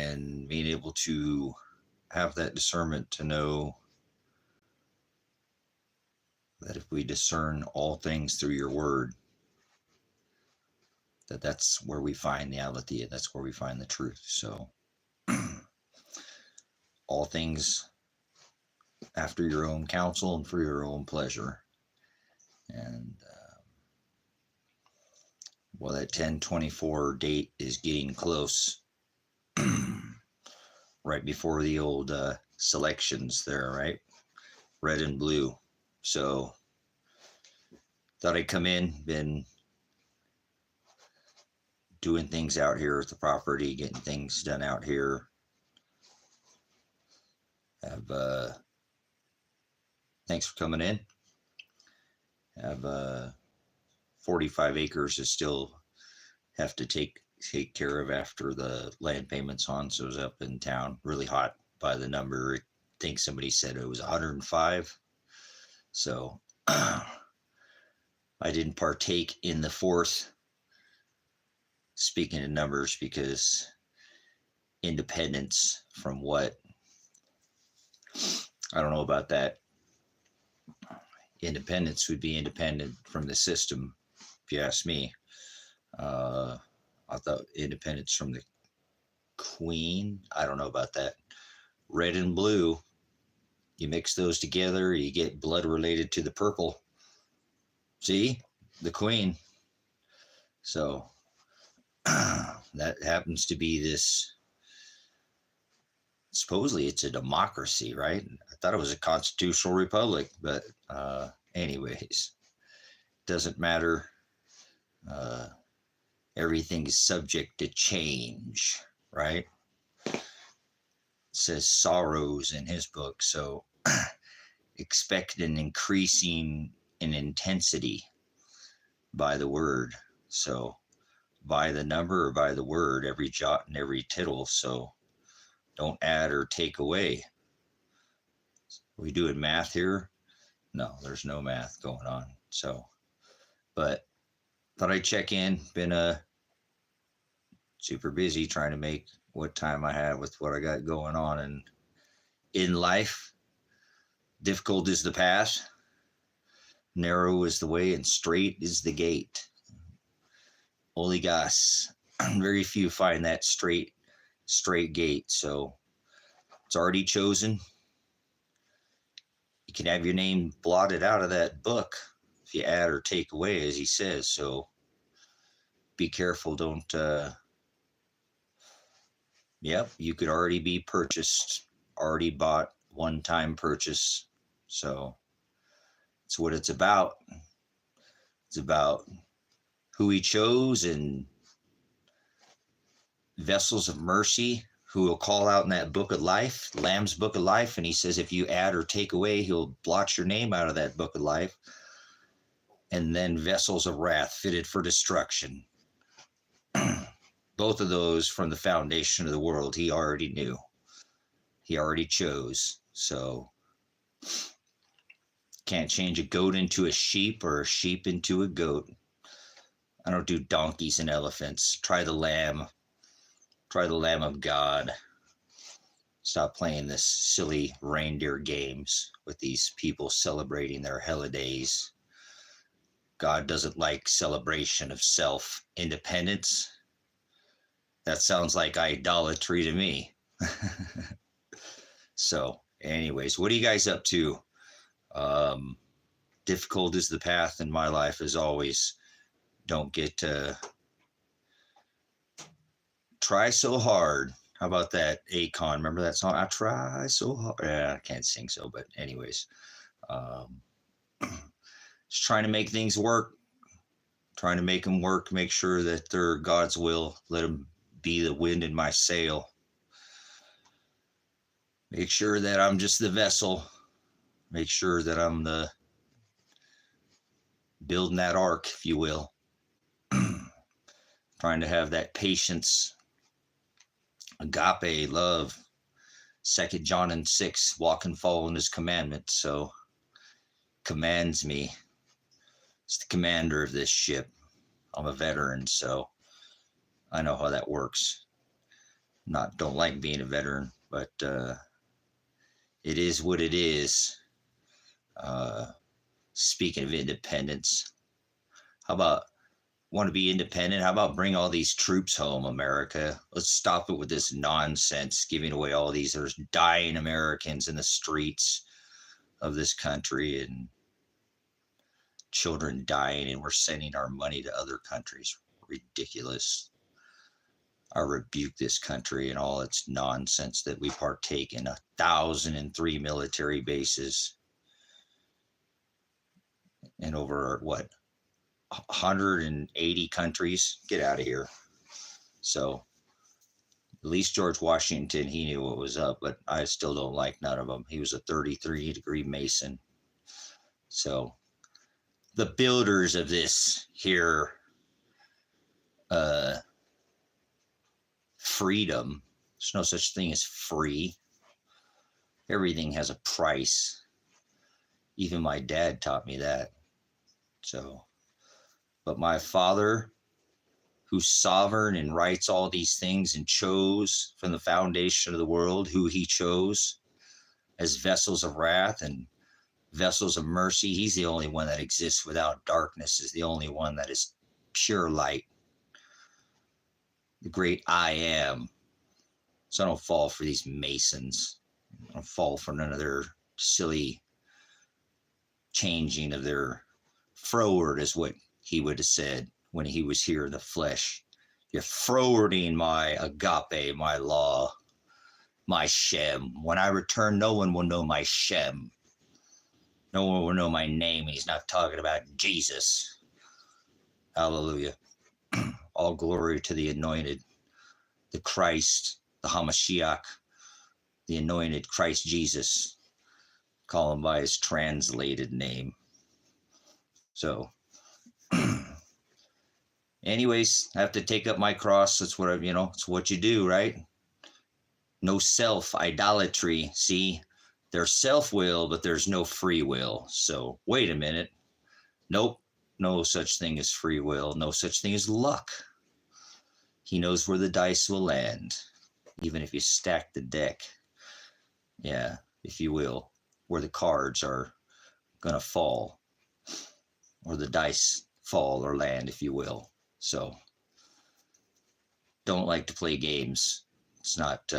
and being able to have that discernment to know that if we discern all things through your word, that's where we find reality, and that's where we find the truth. So all things after your own counsel and for your own pleasure. And well, that 10/24 date is getting close. Right before the old selections there, right? Red and blue. So thought I'd come in, been doing things out here at the property, getting things done out here. Have thanks for coming in. Have 45 acres to still have to take care of after the land payments on. So it was up in town, really hot by the number. I think somebody said it was 105. So I didn't partake in the fourth, speaking of numbers, because independence from what? I don't know about that. Independence would be independent from the system, if you ask me. I thought independence from the queen. I don't know about that. Red and blue, you mix those together, you get blood related to the purple. See? The queen. So that happens to be this, supposedly it's a democracy, right? I thought it was a constitutional republic, but anyways, doesn't matter. Everything is subject to change, right? It says sorrows in his book, so expect an increasing in intensity by the word. So by the number or by the word, every jot and every tittle. So don't add or take away. Are we doing math here? No, there's no math going on. So, but thought I'd check in. Been super busy trying to make what time I have with what I got going on. And in life, difficult is the path, narrow is the way, and straight is the gate. Holy gosh, very few find that straight gate. So it's already chosen. You can have your name blotted out of that book if you add or take away, as he says. So be careful. Don't, yep, you could already be purchased, already bought, one-time purchase. So that's what it's about. It's about who he chose and vessels of mercy who will call out in that book of life, Lamb's book of life. And he says, if you add or take away, he'll blot your name out of that book of life. And then vessels of wrath fitted for destruction. Both of those from the foundation of the world, he already knew. He already chose. So can't change a goat into a sheep or a sheep into a goat. I don't do donkeys and elephants. Try the lamb. Try the Lamb of God. Stop playing this silly reindeer games with these people celebrating their holidays. God doesn't like celebration of self-independence. That sounds like idolatry to me. So, anyways, what are you guys up to? Difficult is the path in my life, as always. Don't get try so hard. How about that? Akon, remember that song? I try so hard. Yeah, I can't sing so, but anyways, just trying to make things work. Trying to make them work. Make sure that they're God's will. Let them be the wind in my sail. Make sure that I'm just the vessel. Make sure that I'm the building that ark, if you will. Trying to have that patience, agape, love, 2 John and 6, walk and follow in his commandments. So commands me. It's the commander of this ship. I'm a veteran, so I know how that works. don't like being a veteran, but it is what it is. Speaking of independence, how about want to be independent? How about bring all these troops home, America? Let's stop it with this nonsense, giving away all these. There's dying Americans in the streets of this country and children dying, and we're sending our money to other countries. Ridiculous. I rebuke this country and all its nonsense that we partake in 1,003 military bases and over what, 180 countries. Get out of here. So at least George Washington, he knew what was up, but I still don't like none of them. He was a 33-degree Mason. So the builders of this here freedom, there's no such thing as free. Everything has a price. Even my dad taught me that. So, but my Father, who's sovereign and writes all these things and chose from the foundation of the world who he chose as vessels of wrath and vessels of mercy. He's the only one that exists without darkness, is the only one that is pure light. The great I am. So I don't fall for these Masons. I don't fall for none of their silly changing of their froward, is what he would have said when he was here in the flesh. You're frowarding my agape, my law, my Shem. When I return, no one will know my Shem. No one will know my name. He's not talking about Jesus. Hallelujah. All glory to the anointed, the Christ, the Hamashiach, the anointed Christ Jesus. Call him by his translated name. So, anyways, I have to take up my cross. That's what it's what you do, right? No self idolatry. See, there's self-will, but there's no free will. So wait a minute. Nope. No such thing as free will. No such thing as luck. He knows where the dice will land, even if you stack the deck. Yeah, if you will, where the cards are going to fall, or the dice fall or land, if you will. So don't like to play games. It's not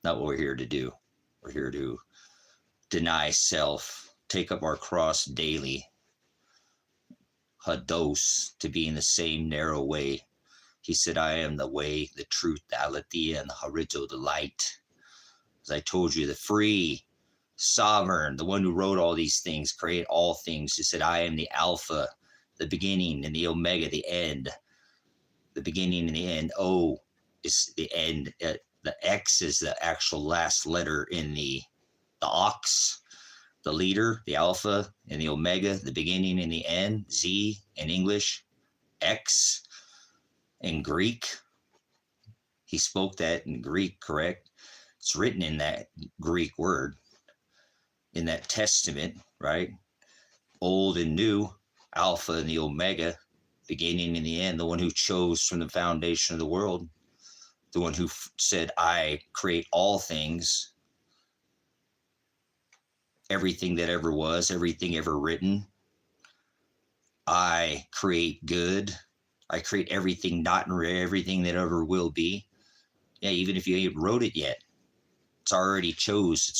what we're here to do. We're here to deny self, take up our cross daily, hados, to be in the same narrow way. He said, I am the way, the truth, the aletheia, and the horizo, the light. As I told you, the free, sovereign, the one who wrote all these things, create all things. He said, I am the Alpha, the beginning, and the Omega, the end. The beginning and the end. O is the end. The X is the actual last letter in the ox, the leader, the Alpha, and the Omega, the beginning and the end. Z in English, X in Greek. He spoke that in Greek, correct? It's written in that Greek word, in that testament, right? Old and new, Alpha and the Omega, beginning and the end, the one who chose from the foundation of the world, the one who said, I create all things, everything that ever was, everything ever written. I create good. I create everything not in everything that ever will be. Yeah, even if you ain't wrote it yet, it's already chose.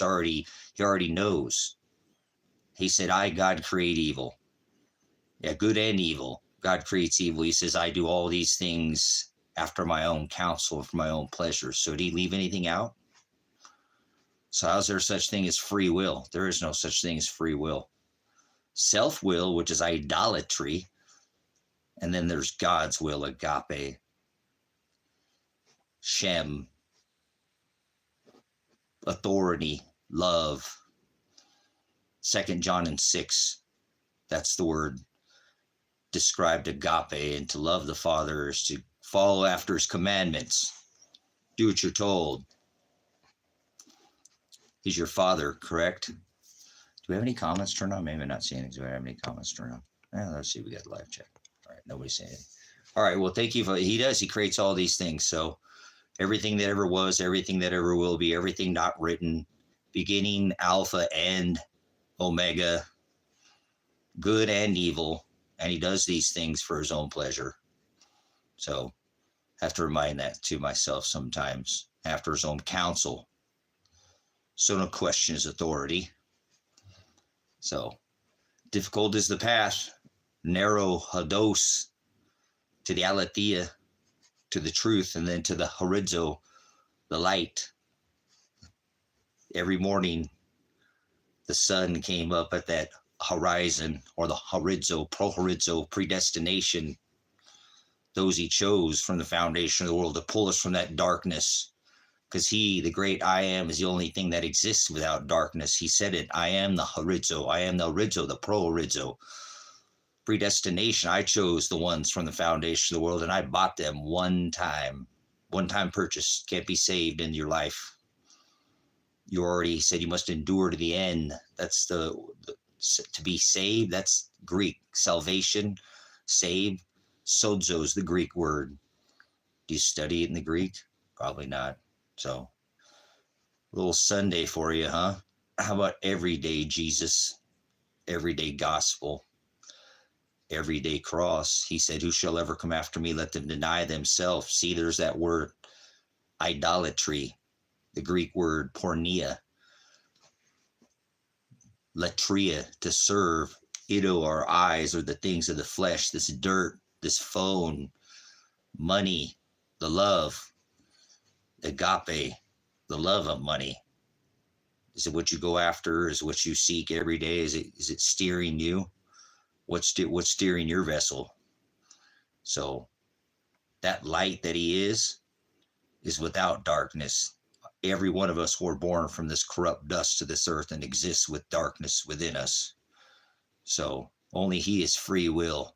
He already knows. He said, I, God, create evil. Yeah, good and evil. God creates evil. He says, I do all these things after my own counsel, for my own pleasure. So did he leave anything out? So how's there such thing as free will? There is no such thing as free will. Self-will, which is idolatry. And then there's God's will, agape, Shem, authority, love. 2 John and 6, that's the word described agape, and to love the Father is to follow after his commandments. Do what you're told. He's your Father, correct? Do we have any comments turned on? Maybe I'm not seeing anything. Do we have any comments turned on? Let's see. We got the live check. All right. Nobody's saying anything. All right. Well, thank you. He does. He creates all these things. So everything that ever was, everything that ever will be, everything not written, beginning, Alpha and Omega, good and evil, and he does these things for his own pleasure. So I have to remind that to myself sometimes, after his own counsel. So no question his authority. So difficult is the path, narrow hados, to the aletheia, to the truth, and then to the horizo, the light. Every morning, the sun came up at that horizon, or the horizo, pro-horizo, predestination, those he chose from the foundation of the world to pull us from that darkness, because he, the great I am, is the only thing that exists without darkness. He said it, I am the horizo, I am the horizo, the pro-horizo. Predestination, I chose the ones from the foundation of the world, and I bought them one time purchase. Can't be saved in your life. You already said you must endure to the end. That's the to be saved. That's Greek. Salvation, save. Sozo is the Greek word. Do you study it in the Greek? Probably not. So, a little Sunday for you, huh? How about everyday Jesus, everyday gospel, everyday cross? He said, who shall ever come after me? Let them deny themselves. See, there's that word, idolatry, the Greek word porneia. Latria, to serve. Ido, our eyes, are the things of the flesh, this dirt, this phone, money, the love, agape, the love of money. Is it what you go after? Is it what you seek every day? Is it steering you? What's steering your vessel? So that light that he is without darkness. Every one of us were born from this corrupt dust to this earth and exists with darkness within us. So only he is free will,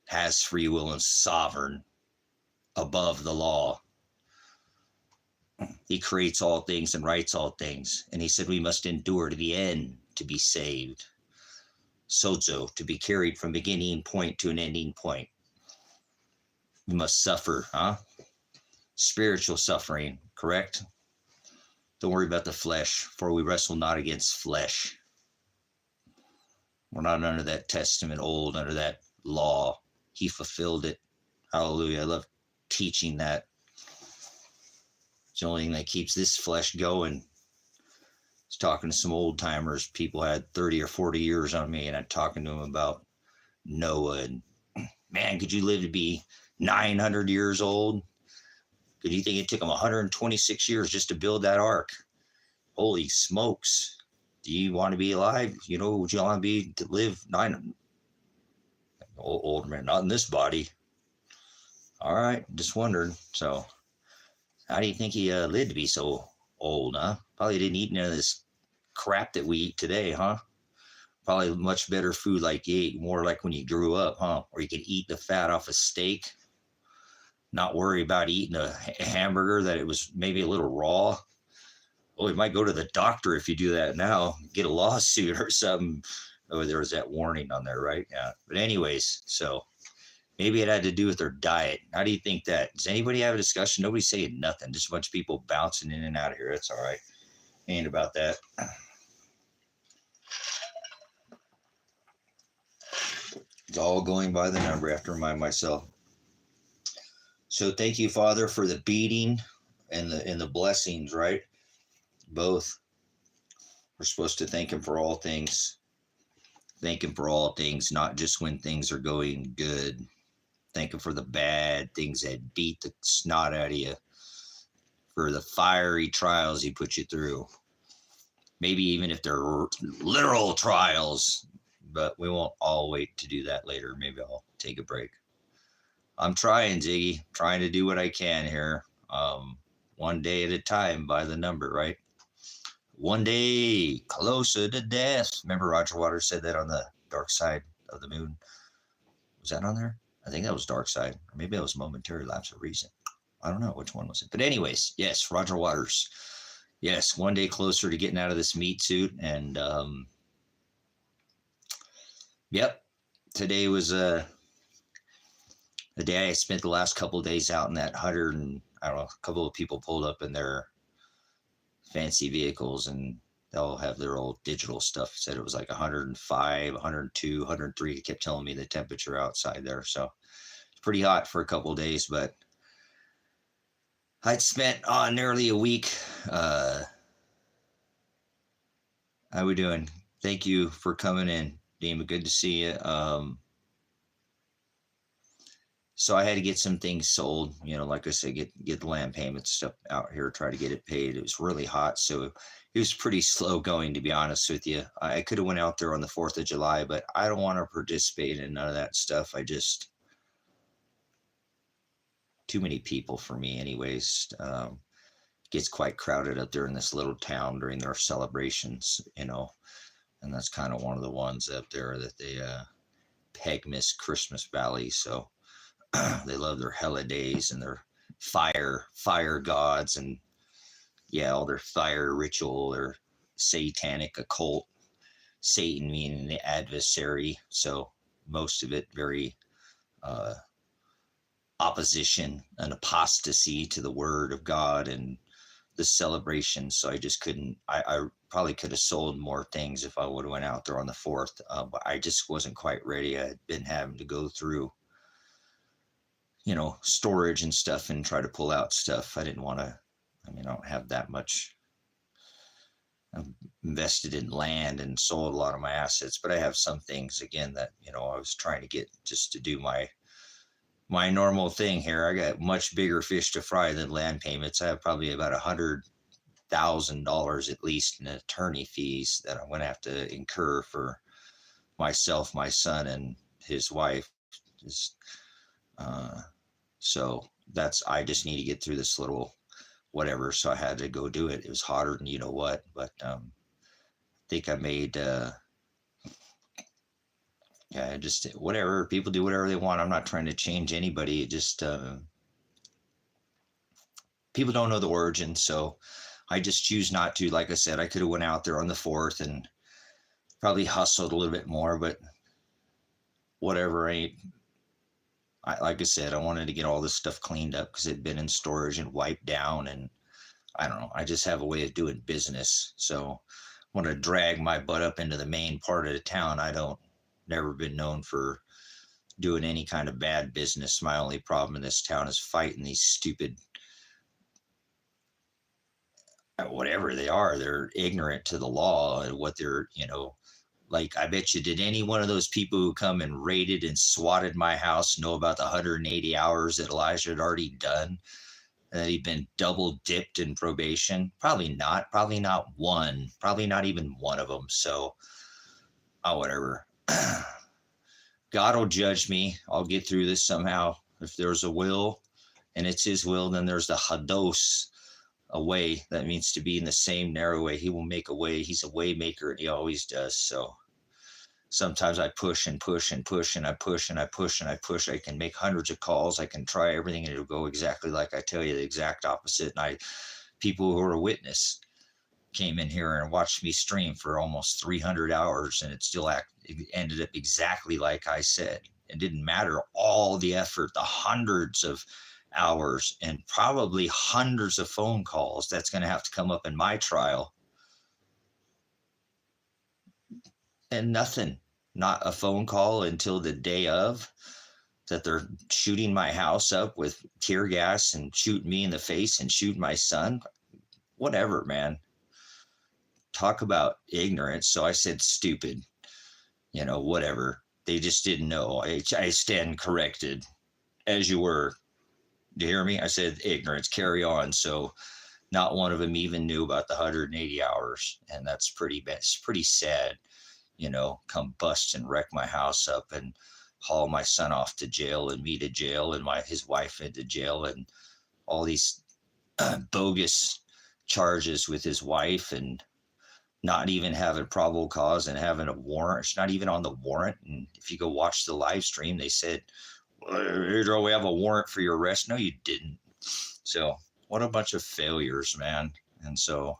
has free will, and sovereign above the law. He creates all things and writes all things. And he said we must endure to the end to be saved. Sozo, to be carried from beginning point to an ending point. We must suffer, huh? Spiritual suffering, correct? Don't worry about the flesh, for we wrestle not against flesh. We're not under that testament old, under that law. He fulfilled it. Hallelujah. I love teaching that. It's the only thing that keeps this flesh going. I was talking to some old timers. People had 30 or 40 years on me, and I'm talking to them about Noah. And man, could you live to be 900 years old? Could you think it took them 126 years just to build that ark? Holy smokes. Do you want to be alive? You know, would you want to be to live 900? Old man, not in this body. All right, just wondering. So, how do you think he lived to be so old, huh? Probably didn't eat none of this crap that we eat today, huh? Probably much better food like you ate, more like when you grew up, huh? Or you could eat the fat off a steak, not worry about eating a hamburger that it was maybe a little raw. Oh, you might go to the doctor if you do that now, get a lawsuit or something. Oh, there was that warning on there, right? Yeah. But anyways, so maybe it had to do with their diet. How do you think that? Does anybody have a discussion? Nobody's saying nothing. Just a bunch of people bouncing in and out of here. That's all right. Ain't about that. It's all going by the number. I have to remind myself. So thank you, Father, for the beating and the blessings, right? Both. We're supposed to thank him for all things. Thank him for all things, not just when things are going good. Thank him for the bad things that beat the snot out of you. For the fiery trials he put you through. Maybe even if they're literal trials. But we won't all wait to do that later. Maybe I'll take a break. I'm trying, Ziggy. Trying to do what I can here. One day at a time by the number, right? One day closer to death. Remember Roger Waters said that on the Dark Side of the Moon? Was that on there? I think that was Dark Side. Or maybe that was Momentary Lapse of Reason. I don't know which one was it. But anyways, yes, Roger Waters. Yes, one day closer to getting out of this meat suit. And, yep, today was the day I spent the last couple of days out in that 100 and I don't know, a couple of people pulled up in their fancy vehicles and they'll have their old digital stuff. Said it was like 105, 102, 103. It kept telling me the temperature outside there. So it's pretty hot for a couple of days, but I'd spent nearly a week. How we doing? Thank you for coming in, Dima. Good to see you. So I had to get some things sold, like I said, get the land payment stuff out here, try to get it paid. It was really hot, so it was pretty slow going, to be honest with you. I could have went out there on the 4th of July, but I don't want to participate in none of that stuff. Too many people for me anyways. Gets quite crowded up there in this little town during their celebrations, and that's kind of one of the ones up there that they peg Miss Christmas Valley. So they love their holidays and their fire gods and all their fire ritual, their satanic occult, Satan meaning the adversary. So most of it very opposition and apostasy to the word of God and the celebration. So I just couldn't, I probably could have sold more things if I would have went out there on the 4th, but I just wasn't quite ready. I had been having to go through storage and stuff and try to pull out stuff. I didn't want to, I don't have that much. I've invested in land and sold a lot of my assets, but I have some things again that, I was trying to get just to do my normal thing here. I got much bigger fish to fry than land payments. I have probably about $100,000 at least in attorney fees that I'm going to have to incur for myself, my son, and his wife. So I just need to get through this little whatever. So I had to go do it. It was hotter than you know what, but I think I made, just whatever. People do whatever they want. I'm not trying to change anybody. It just, people don't know the origin. So I just choose not to. Like I said, I could have went out there on the 4th and probably hustled a little bit more, but whatever. Like I said, I wanted to get all this stuff cleaned up because it'd been in storage and wiped down. And I don't know, I just have a way of doing business. So I want to drag my butt up into the main part of the town. Never been known for doing any kind of bad business. My only problem in this town is fighting these stupid, whatever they are. They're ignorant to the law and what they're, like, I bet you, did any one of those people who come and raided and swatted my house know about the 180 hours that Elijah had already done? That he'd been double dipped in probation? Probably not one, probably not even one of them. So, whatever. God will judge me. I'll get through this somehow. If there's a will and it's his will, then there's the hados, a way. That means to be in the same narrow way. He will make a way. He's a way maker, and he always does. So sometimes I push and push and push and I push and I push and I push. I can make hundreds of calls. I can try everything and it'll go exactly like I tell you, the exact opposite. And people who are a witness came in here and watched me stream for almost 300 hours and it still ended up exactly like I said. It didn't matter all the effort, the hundreds of hours and probably hundreds of phone calls that's going to have to come up in my trial, and nothing, not a phone call until the day of, that they're shooting my house up with tear gas and shooting me in the face and shooting my son. Whatever, man. Talk about ignorance. So I said stupid, whatever. They just didn't know. I stand corrected, as you were. Do you hear me? I said ignorance, carry on. So not one of them even knew about the 180 hours. And that's pretty bad. It's pretty sad, come bust and wreck my house up and haul my son off to jail and me to jail and his wife into jail and all these bogus charges with his wife and not even having probable cause and having a warrant. It's not even on the warrant. And if you go watch the live stream, they said, we have a warrant for your arrest. No, you didn't. So what a bunch of failures, man. And so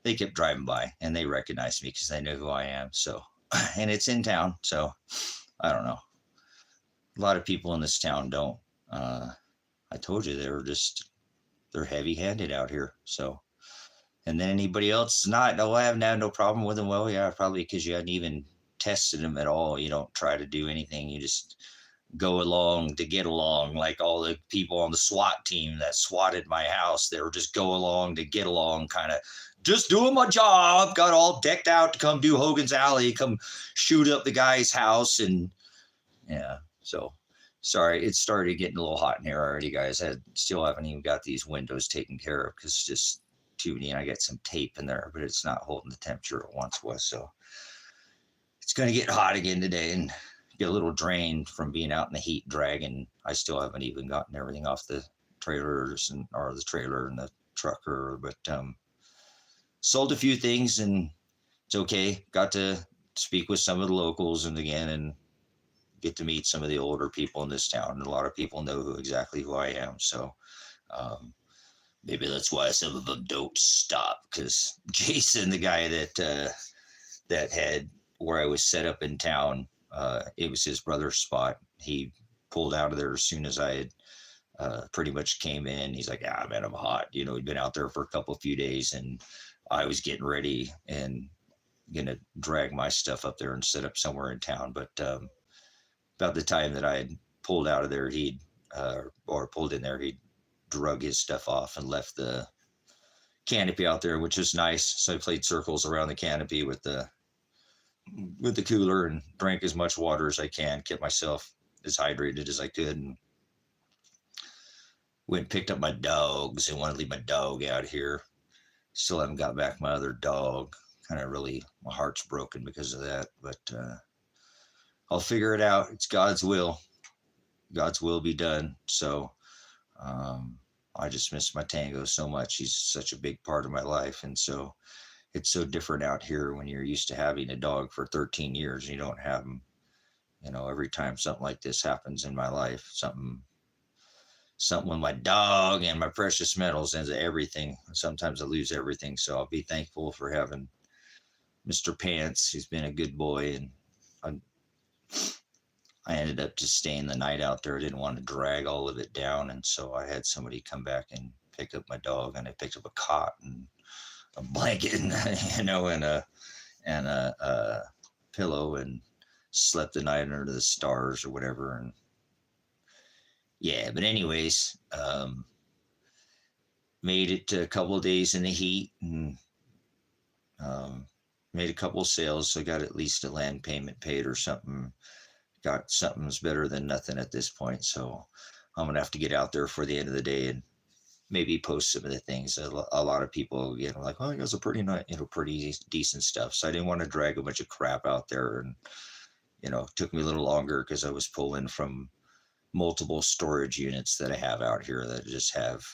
they kept driving by and they recognized me because they knew who I am. So, and it's in town. So I don't know. a lot of people in this town don't. I told you they're heavy-handed out here. So, and then anybody else not, oh, I haven't had no problem with them. Well, yeah, probably because you hadn't even tested them at all. You don't try to do anything. You just go along to get along, like all the people on the SWAT team that swatted my house. They were just go along to get along, kind of just doing my job, got all decked out to come do Hogan's Alley, come shoot up the guy's house. And yeah, so sorry, it started getting a little hot in here already, guys. I still haven't even got these windows taken care of because it's just too many, and I got some tape in there, but it's not holding the temperature it once was. So it's going to get hot again today and get a little drained from being out in the heat dragging. I still haven't even gotten everything off the trailers or the trailer and the trucker, but sold a few things and it's okay. Got to speak with some of the locals and get to meet some of the older people in this town. And a lot of people know exactly who I am. So maybe that's why some of them don't stop, because Jason, the guy that had where I was set up in town, it was his brother's spot. He pulled out of there as soon as I had pretty much came in. He's like, "Ah, man, I'm hot." You know, he'd been out there for a few days, and I was getting ready and gonna drag my stuff up there and set up somewhere in town. But about the time that I had pulled out of there, or pulled in there, he'd drug his stuff off and left the canopy out there, which was nice. So I played circles around the canopy with the cooler and drank as much water as I can, kept myself as hydrated as I could, and went and picked up my dogs and wanted to leave my dog out here. Still haven't got back my other dog. Kind of really, my heart's broken because of that, but I'll figure it out. It's God's will. God's will be done. So I just miss my Tango so much. He's such a big part of my life. And so it's so different out here when you're used to having a dog for 13 years and you don't have them. You know, every time something like this happens in my life, something with my dog and my precious metals ends everything. Sometimes I lose everything. So I'll be thankful for having Mr. Pants. He's been a good boy, and I ended up just staying the night out there. I didn't want to drag all of it down, and so I had somebody come back and pick up my dog, and I picked up a cot and a blanket, and and a pillow, and slept the night under the stars or whatever. And yeah, but anyways, made it to a couple of days in the heat, and made a couple of sales. So I got at least a land payment paid or something. Got something's better than nothing at this point. So I'm going to have to get out there for the end of the day and maybe post some of the things. A lot of people, like, oh, you guys are pretty nice, pretty decent stuff. So I didn't want to drag a bunch of crap out there. And, it took me a little longer because I was pulling from multiple storage units that I have out here that just have,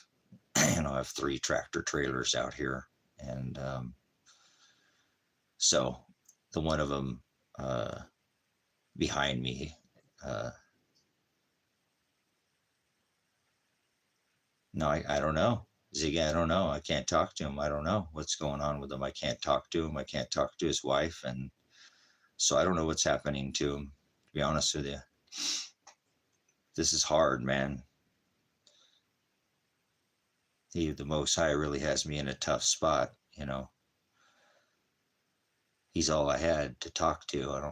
I have 3 tractor trailers out here. And so the one of them behind me, no, I don't know. Ziggy, I don't know. I can't talk to him. I don't know what's going on with him. I can't talk to him. I can't talk to his wife. And so I don't know what's happening to him, to be honest with you. This is hard, man. The Most High really has me in a tough spot, He's all I had to talk to. I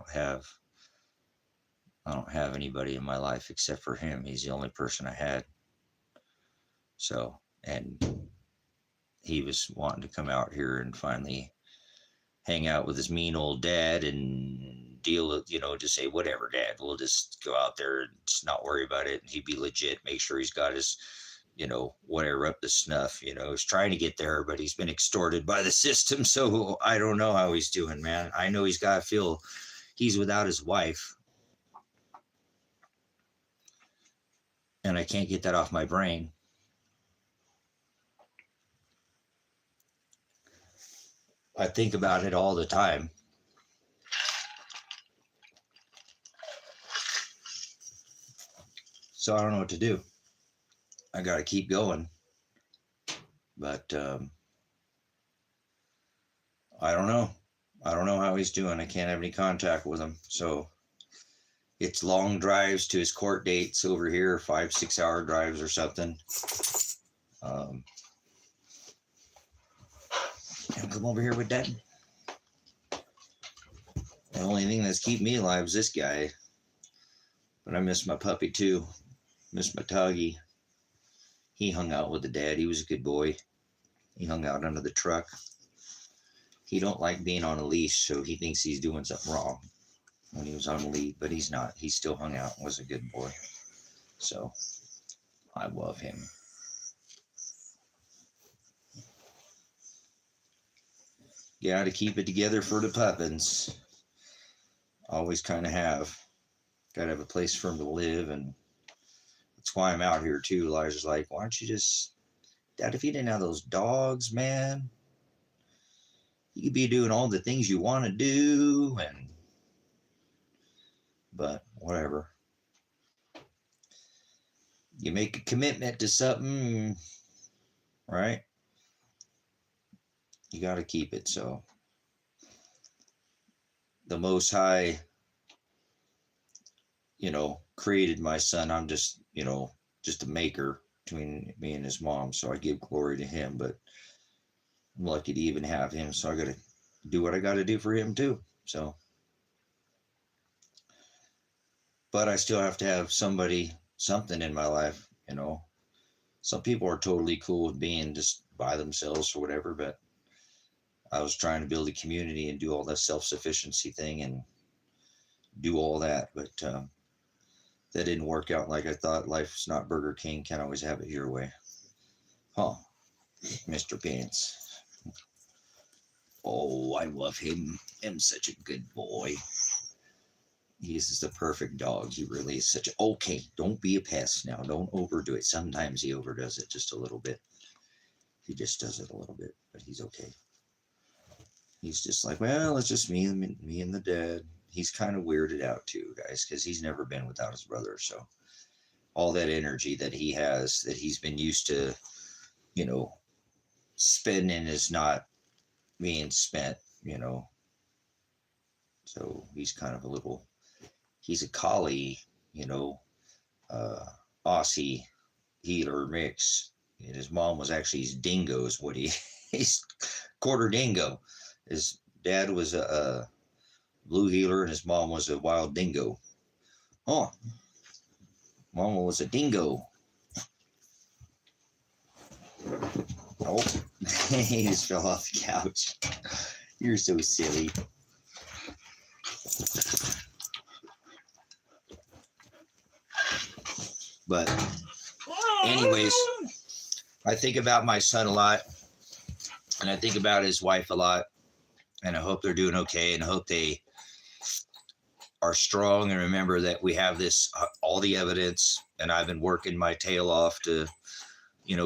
don't have anybody in my life except for him. He's the only person I had. So, and he was wanting to come out here and finally hang out with his mean old dad and deal with, just say, whatever, Dad, we'll just go out there and just not worry about it. And he'd be legit, make sure he's got his, whatever up to snuff. He's trying to get there, but he's been extorted by the system. So I don't know how he's doing, man. I know he's got to feel he's without his wife. And I can't get that off my brain. I think about it all the time. So I don't know what to do. I got to keep going. But I don't know. I don't know how he's doing. I can't have any contact with him. So It's long drives to his court dates over here, 5-6 hour drives or something. Come over here with Dad. The only thing that's keeping me alive is this guy. But I miss my puppy too. Miss my Tuggy. He hung out with the dad. He was a good boy. He hung out under the truck. He don't like being on a leash, so he thinks he's doing something wrong when he was on lead, but he's not. He still hung out and was a good boy. So I love him. Got to keep it together for the puppins. Always kind of have. Got to have a place for him to live, and that's why I'm out here too. Elijah's like, why don't you just, Dad, if you didn't have those dogs, man, you could be doing all the things you want to do, but whatever. You make a commitment to something, right? You got to keep it. So the Most High, created my son. I'm just, just a maker between me and his mom. So I give glory to him, but I'm lucky to even have him. So I got to do what I got to do for him too. So, but I still have to have something in my life, Some people are totally cool with being just by themselves or whatever, but I was trying to build a community and do all that self-sufficiency thing and do all that, but that didn't work out like I thought. Life's not Burger King. Can't always have it your way. Huh, Mr. Pants. Oh, I love him. I'm such a good boy. He's the perfect dog. He really is such a... Okay, don't be a pest now. Don't overdo it. Sometimes he overdoes it just a little bit. He just does it a little bit, but he's okay. He's just like, well, it's just me and the dad. He's kind of weirded out too, guys, because he's never been without his brother. So all that energy that he has, that he's been used to, spending, is not being spent, So he's kind of he's a collie, Aussie healer mix. And his mom was actually his dingo, is what he's quarter dingo. His dad was a blue healer and his mom was a wild dingo. Oh, mama was a dingo. Oh, he just fell off the couch. You're so silly. But anyways, I think about my son a lot, and I think about his wife a lot, and I hope they're doing okay, and I hope they are strong, and remember that we have this, all the evidence, and I've been working my tail off to,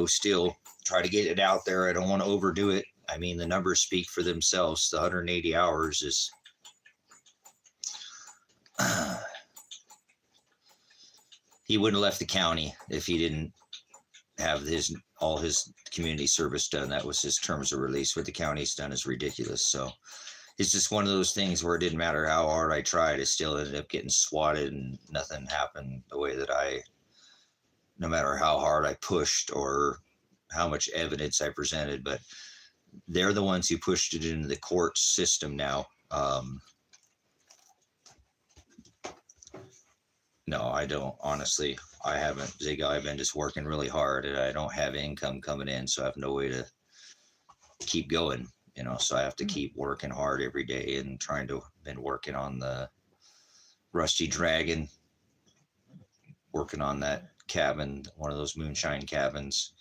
still try to get it out there. I don't want to overdo it. I mean, the numbers speak for themselves. The 180 hours is, he wouldn't have left the county if he didn't have all his community service done. That was his terms of release. What the county's done is ridiculous. So it's just one of those things where it didn't matter how hard I tried, I still ended up getting swatted and nothing happened the way that no matter how hard I pushed or how much evidence I presented. But they're the ones who pushed it into the court system now. No, I don't. Honestly, I haven't, Zig. I've been just working really hard and I don't have income coming in, so I have no way to keep going, so I have to keep working hard every day and been working on the Rusty Dragon, working on that cabin, one of those moonshine cabins.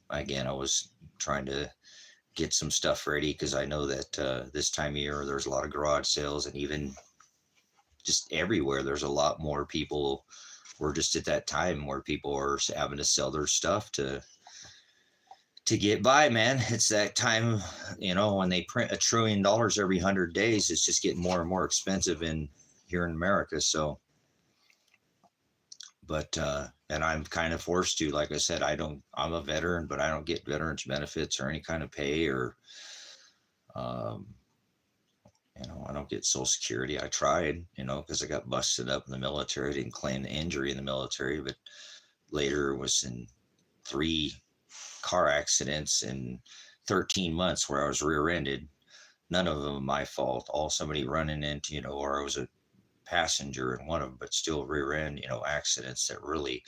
Again, I was trying to get some stuff ready because I know that this time of year there's a lot of garage sales, and even just everywhere there's a lot more people. We're just at that time where people are having to sell their stuff to get by, man. It's that time, when they print $1 trillion every 100 days, it's just getting more and more expensive here in America. So, but, and I'm kind of forced to, like I said, I'm a veteran, but I don't get veterans benefits or any kind of pay or, I don't get Social Security. I tried, because I got busted up in the military. I didn't claim the injury in the military, but later was in 3 car accidents in 13 months where I was rear-ended. None of them my fault. All somebody running into, or I was a passenger in one of them, but still rear end, accidents that really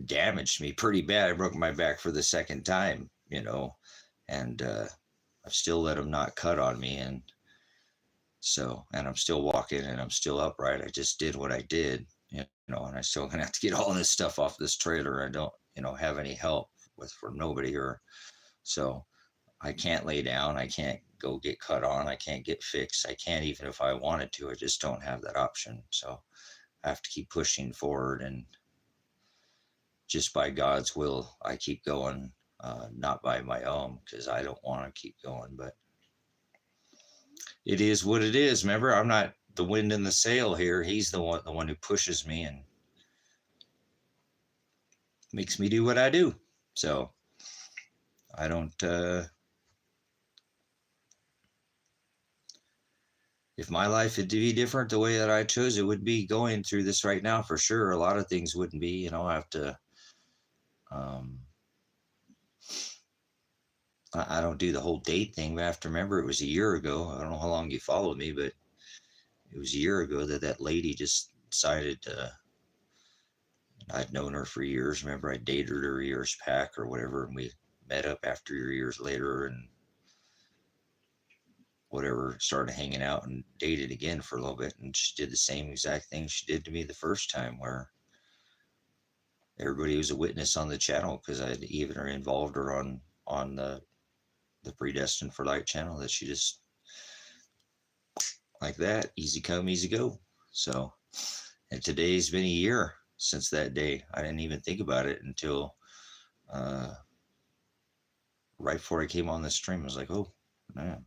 damaged me pretty bad. I broke my back for the second time, and I've still let them not cut on me. And I'm still walking and I'm still upright. I just did what I did, and I still gonna have to get all this stuff off this trailer. I don't, have any help from nobody, or so I can't lay down. I can't go get cut on. I can't get fixed. I can't even if I wanted to. I just don't have that option. So I have to keep pushing forward, and just by God's will, I keep going, not by my own, because I don't want to keep going. But it is what it is. Remember, I'm not the wind in the sail here. He's the one who pushes me and makes me do what I do. So I don't. If my life had to be different the way that I chose, it would be going through this right now for sure. A lot of things wouldn't be. I have to. I don't do the whole date thing, but I have to remember it was a year ago. I don't know how long you followed me, but it was a year ago that lady just decided to. I'd known her for years. Remember, I dated her years back or whatever, and we met up after years later and whatever, started hanging out and dated again for a little bit. And she did the same exact thing she did to me the first time, where everybody was a witness on the channel, because I'd even involved her on the Predestined for Light channel, that she just like that, easy come, easy go. So, and today's been a year since that day. I didn't even think about it until right before I came on this stream. I was like, oh man,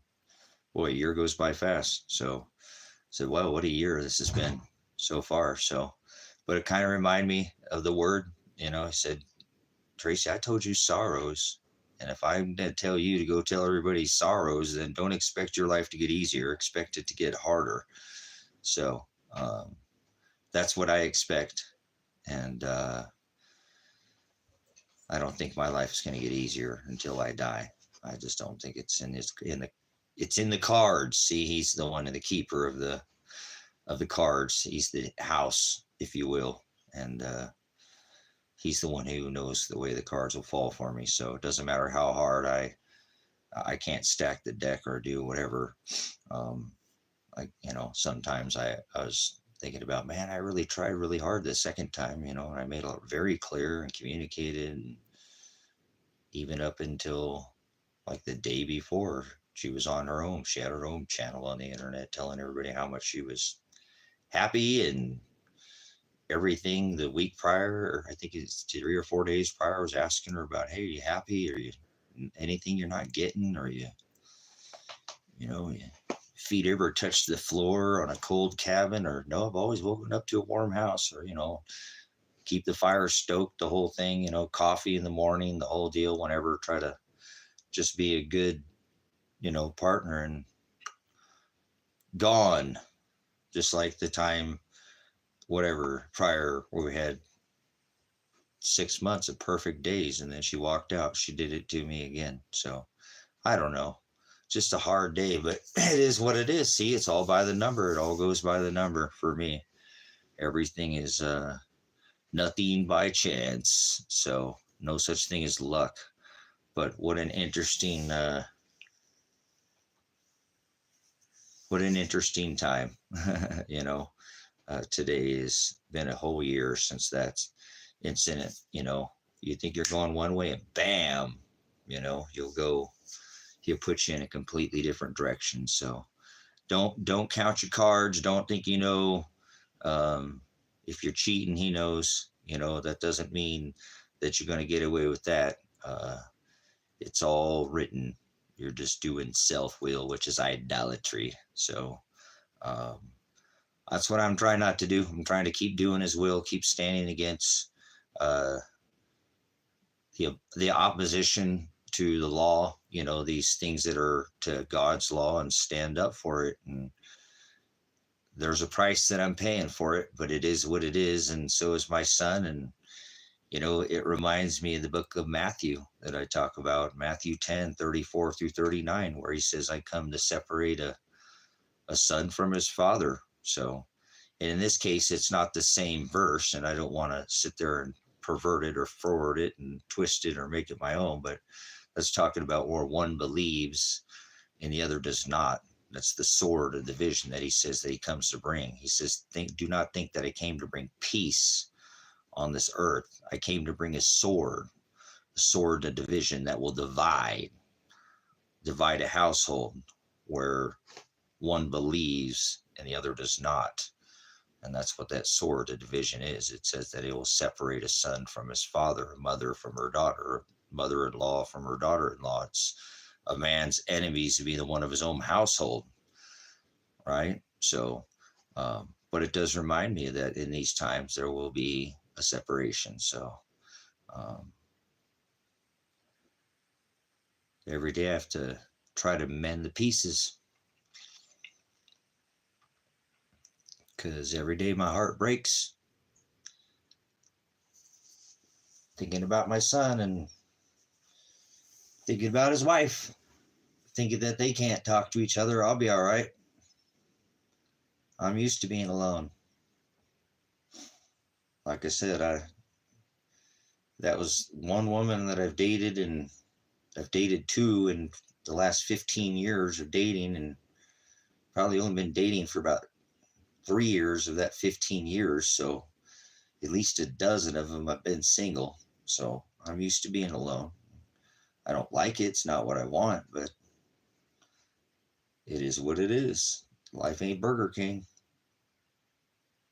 boy, a year goes by fast. So I said, wow, what a year this has been so far. So, but it kind of reminded me of the word, I said, Tracy, I told you sorrows. And if I'm going to tell you to go tell everybody sorrows, then don't expect your life to get easier. Expect it to get harder. So that's what I expect. And I don't think my life is going to get easier until I die. I just don't think it's it's in the cards. See, he's the one, the keeper of the cards. He's the house, if you will. And he's the one who knows the way the cards will fall for me. So it doesn't matter how hard I can't stack the deck or do whatever. Sometimes I was thinking about, man, I really tried really hard the second time, and I made it very clear and communicated, and even up until like the day before she was on her own. She had her own channel on the internet telling everybody how much she was happy and everything. The week prior, or I think it's 3 or 4 days prior, I was asking her about, hey, are you happy? Are you anything you're not getting? Or your feet ever touched the floor on a cold cabin? Or no, I've always woken up to a warm house. Or keep the fire stoked, the whole thing. Coffee in the morning, the whole deal. Whenever, try to just be a good partner. And gone, just like the time whatever prior, where we had 6 months of perfect days, and then she walked out. She did it to me again. So I don't know, just a hard day, but it is what it is. See, it's all by the number. It all goes by the number for me. Everything is nothing by chance. So no such thing as luck. But what an interesting time. Today has been a whole year since that incident. You think you're going one way, and bam, he'll put you in a completely different direction. So don't count your cards. Don't think if you're cheating, he knows. That doesn't mean that you're going to get away with that. It's all written. You're just doing self-will, which is idolatry. So that's what I'm trying not to do. I'm trying to keep doing his will, keep standing against the opposition to the law, these things that are to God's law and stand up for it. And there's a price that I'm paying for it, but it is what it is. And so is my son. And, it reminds me of the book of Matthew that I talk about, Matthew 10:34-39, where he says, I come to separate a son from his father. So, and in this case, it's not the same verse, and I don't want to sit there and pervert it or forward it and twist it or make it my own, but that's talking about where one believes and the other does not. That's the sword of division that he says that he comes to bring. He says, do not think that I came to bring peace on this earth. I came to bring a sword of division that will divide a household where one believes and the other does not. And that's what that sword of division is. It says that it will separate a son from his father, a mother from her daughter, a mother-in-law from her daughter-in-law. It's a man's enemies to be the one of his own household, right? So, but it does remind me that in these times there will be a separation. So, every day I have to try to mend the pieces, because every day my heart breaks thinking about my son and thinking about his wife, thinking that they can't talk to each other. I'll be all right. I'm used to being alone. Like I said, that was one woman that I've dated, and I've dated two in the last 15 years of dating, and probably only been dating for about 3 years of that 15 years. So at least a dozen of them I've been single. So I'm used to being alone. I don't like it. It's not what I want, but it is what it is. Life ain't Burger King.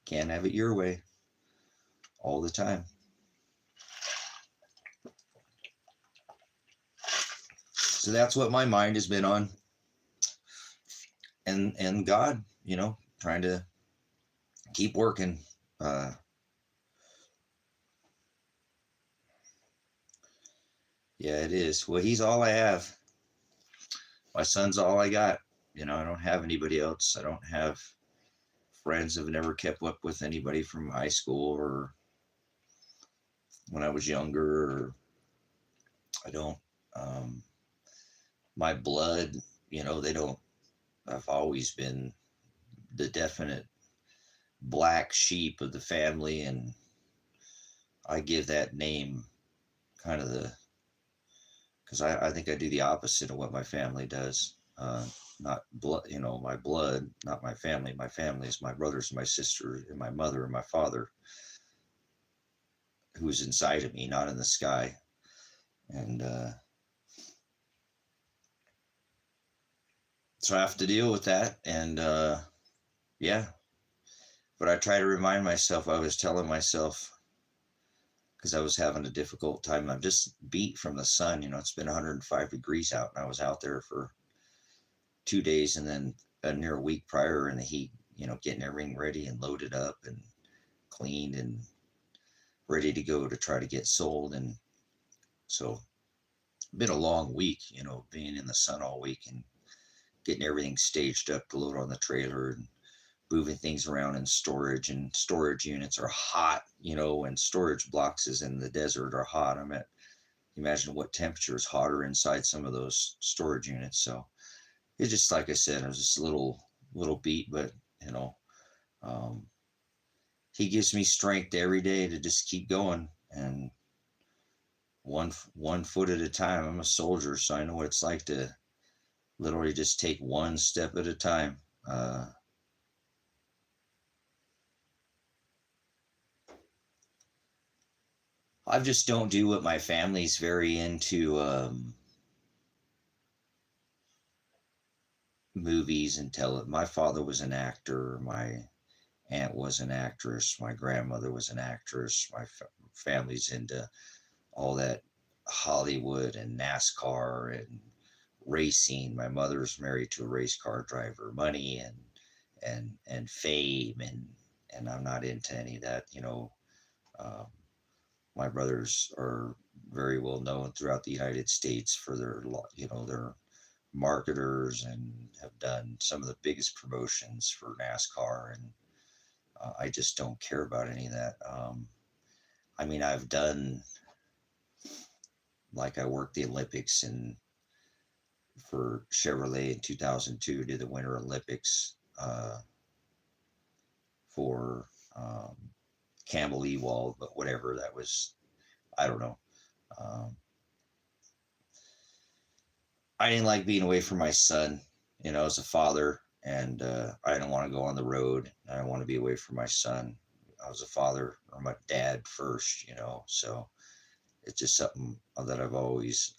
Can't have it your way all the time. So that's what my mind has been on. And God, trying to keep working. Yeah, it is. Well, he's all I have. My son's all I got. I don't have anybody else. I don't have friends. I've never kept up with anybody from high school or when I was younger. Or I don't, my blood, they don't, I've always been the definite black sheep of the family. And I give that name kind of because I think I do the opposite of what my family does. Not blood, my blood, not my family. My family is my brothers and my sisters and my mother and my father, who's inside of me, not in the sky. And so I have to deal with that. And yeah, but I try to remind myself, I was telling myself, because I was having a difficult time. I'm just beat from the sun. It's been 105 degrees out, and I was out there for 2 days, and then near a week prior in the heat, getting everything ready and loaded up and cleaned and ready to go to try to get sold. And so been a long week, being in the sun all week and getting everything staged up to load on the trailer and moving things around in storage. And storage units are hot, and storage boxes in the desert are hot. Imagine what temperature is hotter inside some of those storage units. So it's just, like I said, I was just a little beat, but he gives me strength every day to just keep going, and one foot at a time. I'm a soldier, so I know what it's like to literally just take one step at a time. I just don't do what my family's very into, movies and my father was an actor. My aunt was an actress. My grandmother was an actress. My family's into all that Hollywood and NASCAR and racing. My mother's married to a race car driver. Money and fame, and I'm not into any of that. My brothers are very well known throughout the United States for their, their marketers and have done some of the biggest promotions for NASCAR. And I just don't care about any of that. I mean, I've done, like I worked the Olympics and for Chevrolet in 2002, did the Winter Olympics for Campbell Ewald, but whatever, that was, I don't know. Um, I didn't like being away from my son, as a father, and I didn't want to go on the road. I didn't want to be away from my son. I was a father or my dad first, so it's just something that I've always,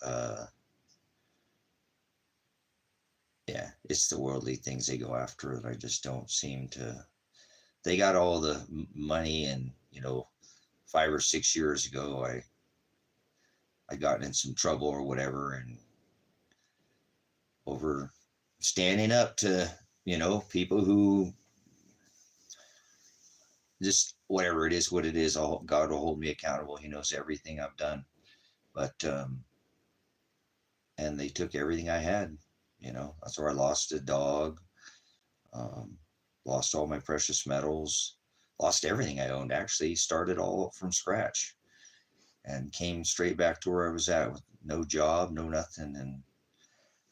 yeah, it's the worldly things they go after that I just don't seem to. They got all the money, and 5 or 6 years ago, I got in some trouble or whatever, and over standing up to people who just whatever it is, what it is, God will hold me accountable. He knows everything I've done, but and they took everything I had. That's where I lost a dog, um, lost all my precious metals, lost everything I owned. Actually, started all from scratch, and came straight back to where I was at with no job, no nothing, and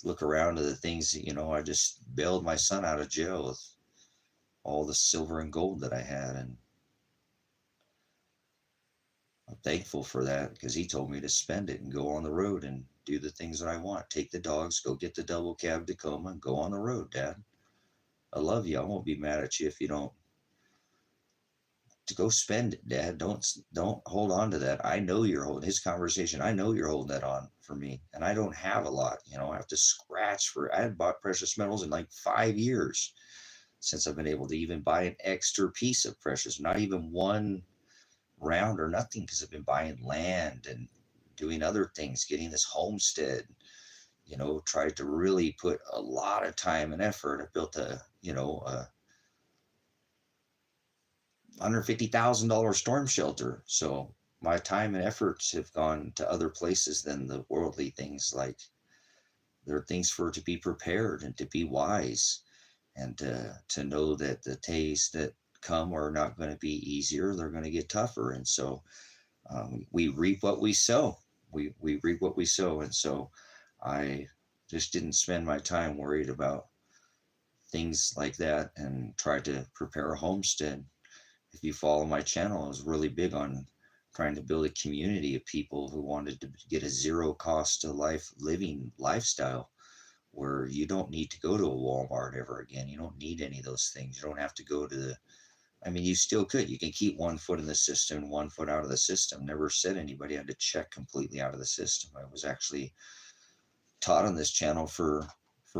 look around to the things that, I just bailed my son out of jail with all the silver and gold that I had. And I'm thankful for that because he told me to spend it and go on the road and do the things that I want. Take the dogs, go get the double cab Tacoma and go on the road, Dad. I love you. I won't be mad at you if you don't. To go spend it, Dad. Don't hold on to that. I know you're holding his conversation. I know you're holding that on for me, and I don't have a lot. I have to scratch for. I hadn't bought precious metals in like 5 years since I've been able to even buy an extra piece of precious. Not even one round or nothing, because I've been buying land and doing other things, getting this homestead. Tried to really put a lot of time and effort. I built a $150,000 storm shelter. So my time and efforts have gone to other places than the worldly things. Like, there are things for to be prepared and to be wise, and to know that the days that come are not going to be easier. They're going to get tougher. And so we reap what we sow. We reap what we sow. And so I just didn't spend my time worried about things like that, and tried to prepare a homestead. If you follow my channel, I was really big on trying to build a community of people who wanted to get a zero cost to life living lifestyle, where you don't need to go to a Walmart ever again. You don't need any of those things. You don't have to go to you still could. You can keep 1 foot in the system, 1 foot out of the system. Never said anybody had to check completely out of the system. I was actually taught on this channel for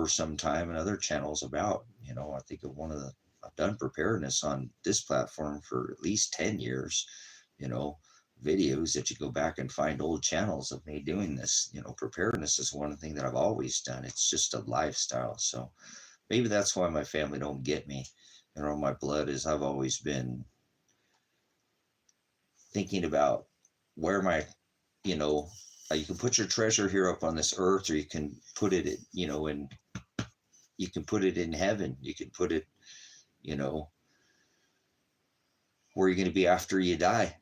some time, and other channels about, I think of I've done preparedness on this platform for at least 10 years, videos that you go back and find old channels of me doing this. Preparedness is one thing that I've always done. It's just a lifestyle. So maybe that's why my family don't get me. My blood is, I've always been thinking about where you can put your treasure here up on this earth, or you can put it, in, you can put it in heaven. You can put it, where you're going to be after you die.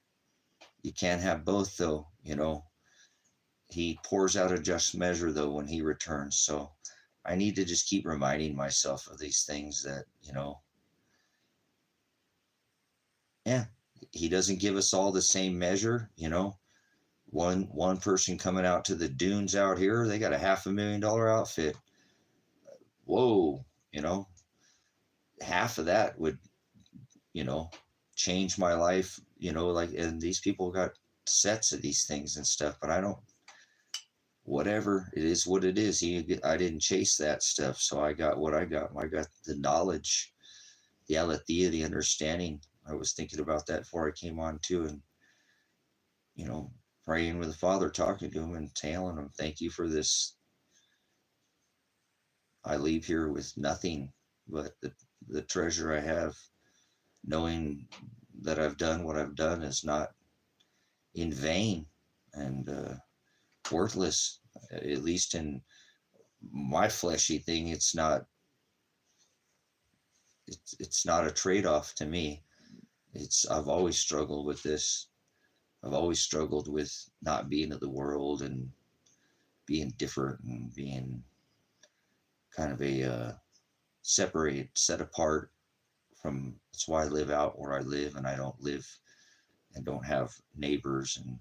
You can't have both, though. He pours out a just measure, though, when he returns. So I need to just keep reminding myself of these things that, yeah, he doesn't give us all the same measure. One person coming out to the dunes out here, they got a $500,000 outfit. Whoa, half of that would, change my life, and these people got sets of these things and stuff, but I don't, whatever, it is what it is. I didn't chase that stuff. So I got what I got. I got the knowledge, the aletheia, the understanding. I was thinking about that before I came on too. And, praying with the Father, talking to him and telling him, thank you for this. I leave here with nothing but the treasure I have, knowing that I've done what I've done is not in vain and worthless. At least in my fleshy thing, it's not a trade-off to me. I've always struggled with this. I've always struggled with not being of the world and being different and being kind of a separated, set apart from. That's why I live out where I live, and I don't live and don't have neighbors, and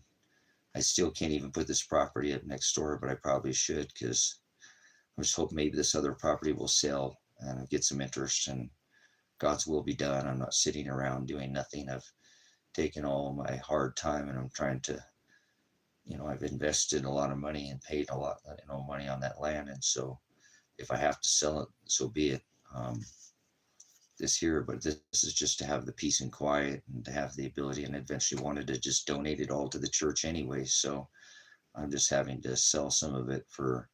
I still can't even put this property up next door, but I probably should, because I just hope maybe this other property will sell and get some interest, and God's will be done. I'm not sitting around doing nothing. I've taken all my hard time, and I'm trying to, I've invested a lot of money and paid a lot, money on that land. And so if I have to sell it, so be it. This here, but this is just to have the peace and quiet and to have the ability, and eventually wanted to just donate it all to the church anyway. So I'm just having to sell some of it for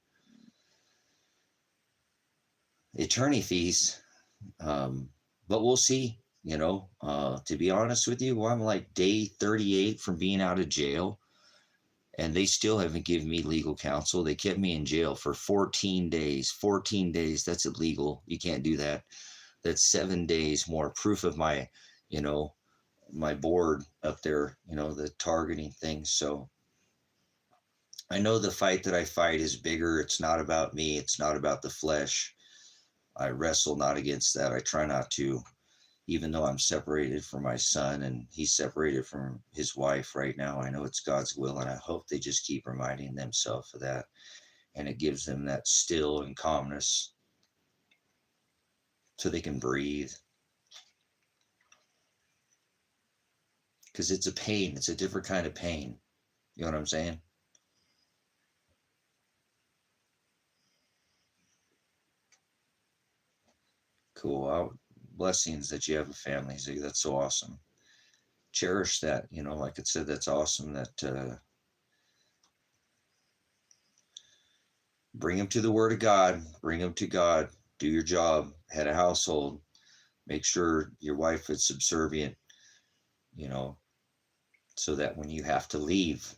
attorney fees. But we'll see, to be honest with you, I'm like day 38 from being out of jail, and they still haven't given me legal counsel. They kept me in jail for 14 days. 14 days, that's illegal. You can't do that. That's 7 days more proof of my, my board up there, the targeting thing. So I know the fight that I fight is bigger. It's not about me. It's not about the flesh. I wrestle not against that. I try not to, even though I'm separated from my son and he's separated from his wife right now. I know it's God's will, and I hope they just keep reminding themselves of that, and it gives them that still and calmness so they can breathe. Because it's a pain. It's a different kind of pain. You know what I'm saying? Cool. Blessings that you have a family, Ziggy. That's so awesome. Cherish that. Like I said, that's awesome that bring them to the Word of God. Bring them to God. Do your job. Head a household. Make sure your wife is subservient, so that when you have to leave,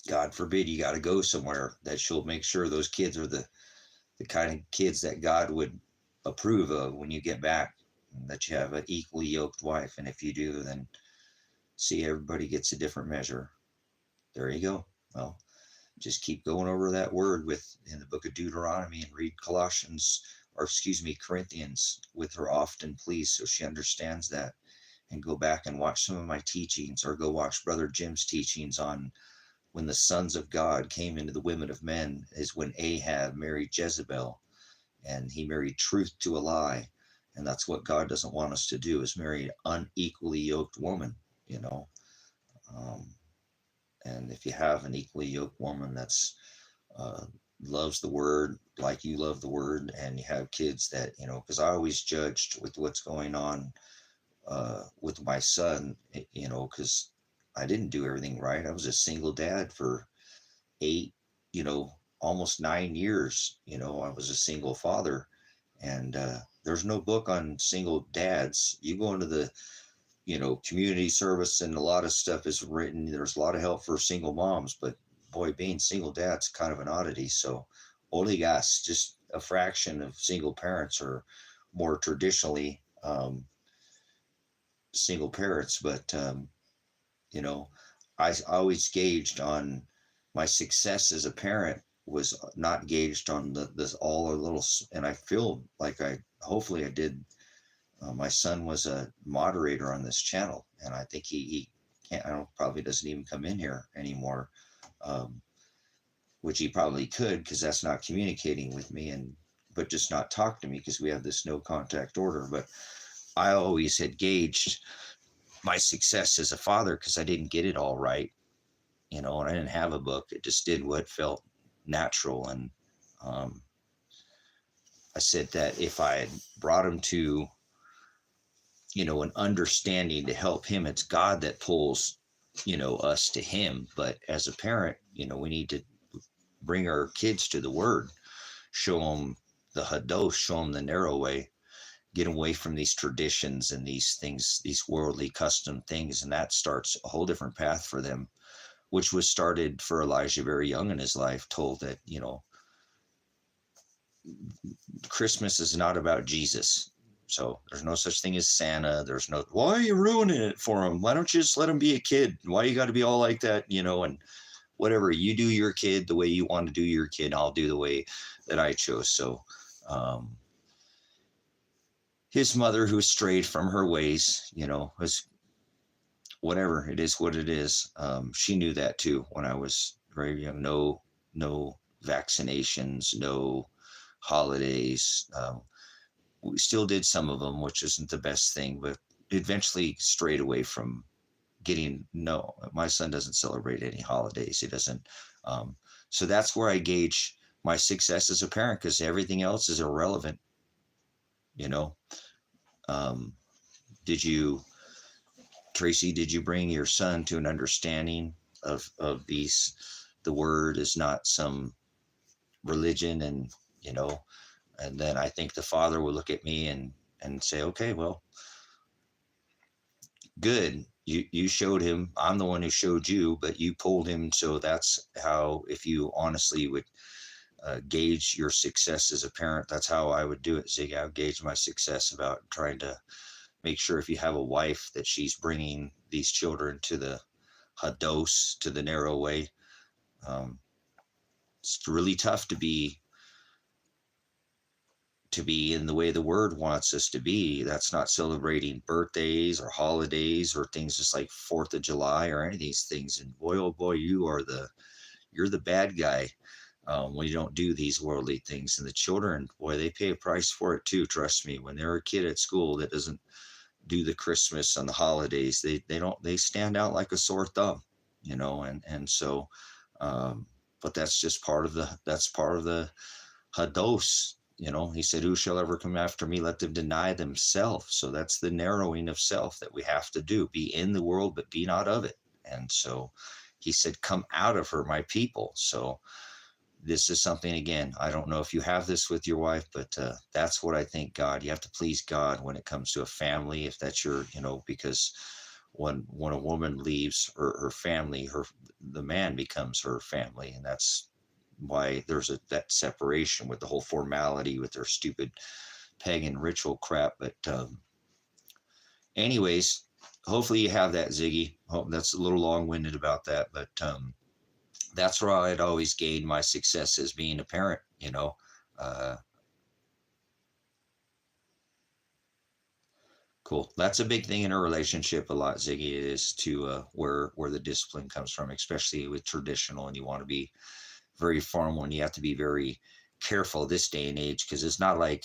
God forbid you got to go somewhere, that she'll make sure those kids are the kind of kids that God would approve of when you get back, that you have an equally yoked wife. And if you do, then see, everybody gets a different measure. There you go. Well, just keep going over that word in the book of Deuteronomy, and read Corinthians with her often, please, so she understands that. And go back and watch some of my teachings, or go watch Brother Jim's teachings on when the sons of God came into the women of men, is when Ahab married Jezebel, and he married truth to a lie. And that's what God doesn't want us to do, is marry an unequally yoked woman, and if you have an equally yoked woman that's loves the word like you love the word, and you have kids that, because I always judged with what's going on with my son, because I didn't do everything right. I was a single dad for 8, almost 9 years. I was a single father, and there's no book on single dads. You go into the, community service, and a lot of stuff is written. There's a lot of help for single moms, but boy, being single dad's kind of an oddity. So only guys, just a fraction of single parents are more traditionally single parents. But I always gauged on my success as a parent, was not gauged on this all a little, and I feel like hopefully I did. My son was a moderator on this channel, and I think he can't, probably doesn't even come in here anymore, which he probably could, because that's not communicating with me, but just not talk to me, because we have this no contact order. But I always had gauged my success as a father, because I didn't get it all right, and I didn't have a book. It just did what felt natural. And I said that if I had brought him to, an understanding to help him, it's God that pulls, us to him. But as a parent, we need to bring our kids to the word, show them the hadosh, show them the narrow way, get away from these traditions and these things, these worldly custom things. And that starts a whole different path for them, which was started for Elijah very young in his life, told that, you know, Christmas is not about Jesus. So there's no such thing as Santa. There's no, why are you ruining it for him? Why don't you just let him be a kid? Why you got to be all like that, you know? And whatever, you do your kid the way you want to do your kid, I'll do the way that I chose. So his mother, who strayed from her ways, you know, was whatever, it is what it is. She knew that too when I was very young. No vaccinations, no holidays. We still did some of them, which isn't the best thing, but eventually strayed away from getting, no, my son doesn't celebrate any holidays. He doesn't. So that's where I gauge my success as a parent, because everything else is irrelevant. You know, Tracy, did you bring your son to an understanding of these? The word is not some religion, and, you know, and then I think the father will look at me and say, okay, well, good. You showed him, I'm the one who showed you, but you pulled him. So that's how, if you honestly would gauge your success as a parent, that's how I would do it, Zig. I would gauge my success about trying to make sure, if you have a wife, that she's bringing these children to the hados, to the narrow way. It's really tough to be in the way the word wants us to be. That's not celebrating birthdays or holidays or things just like 4th of July or any of these things. And boy, oh boy, you're the bad guy when you don't do these worldly things. And the children, boy, they pay a price for it too. Trust me, when they're a kid at school that doesn't do the Christmas and the holidays, they stand out like a sore thumb, you know. And so but that's just part of the hados. You know, he said, who shall ever come after me? Let them deny themselves. So that's the narrowing of self that we have to do. Be in the world, but be not of it. And so he said, come out of her, my people. So this is something, again, I don't know if you have this with your wife, but that's what I think God, you have to please God when it comes to a family. If that's your, you know, because when a woman leaves her family, the man becomes her family. And that's why there's that separation with the whole formality with their stupid pagan ritual crap. But anyways, hopefully you have that, Ziggy. That's a little long-winded about that, but that's where I'd always gain my success as being a parent, you know. Cool. That's a big thing in a relationship a lot, Ziggy, is to where the discipline comes from, especially with traditional, and you want to be very formal, and you have to be very careful this day and age, because it's not like,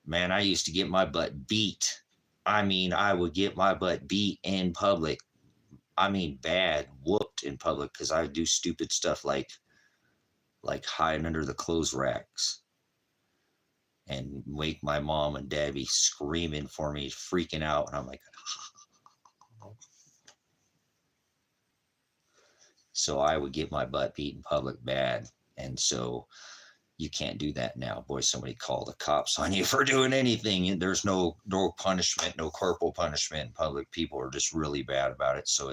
man, I used to get my butt beat. I mean, I would get my butt beat in public. I mean, bad, whooped in public, because I do stupid stuff like hiding under the clothes racks and wake my mom and dad be screaming for me, freaking out. And I'm like, so I would get my butt beat in public bad. And so you can't do that now. Boy, somebody call the cops on you for doing anything. There's no punishment, no corporal punishment in public. People are just really bad about it. So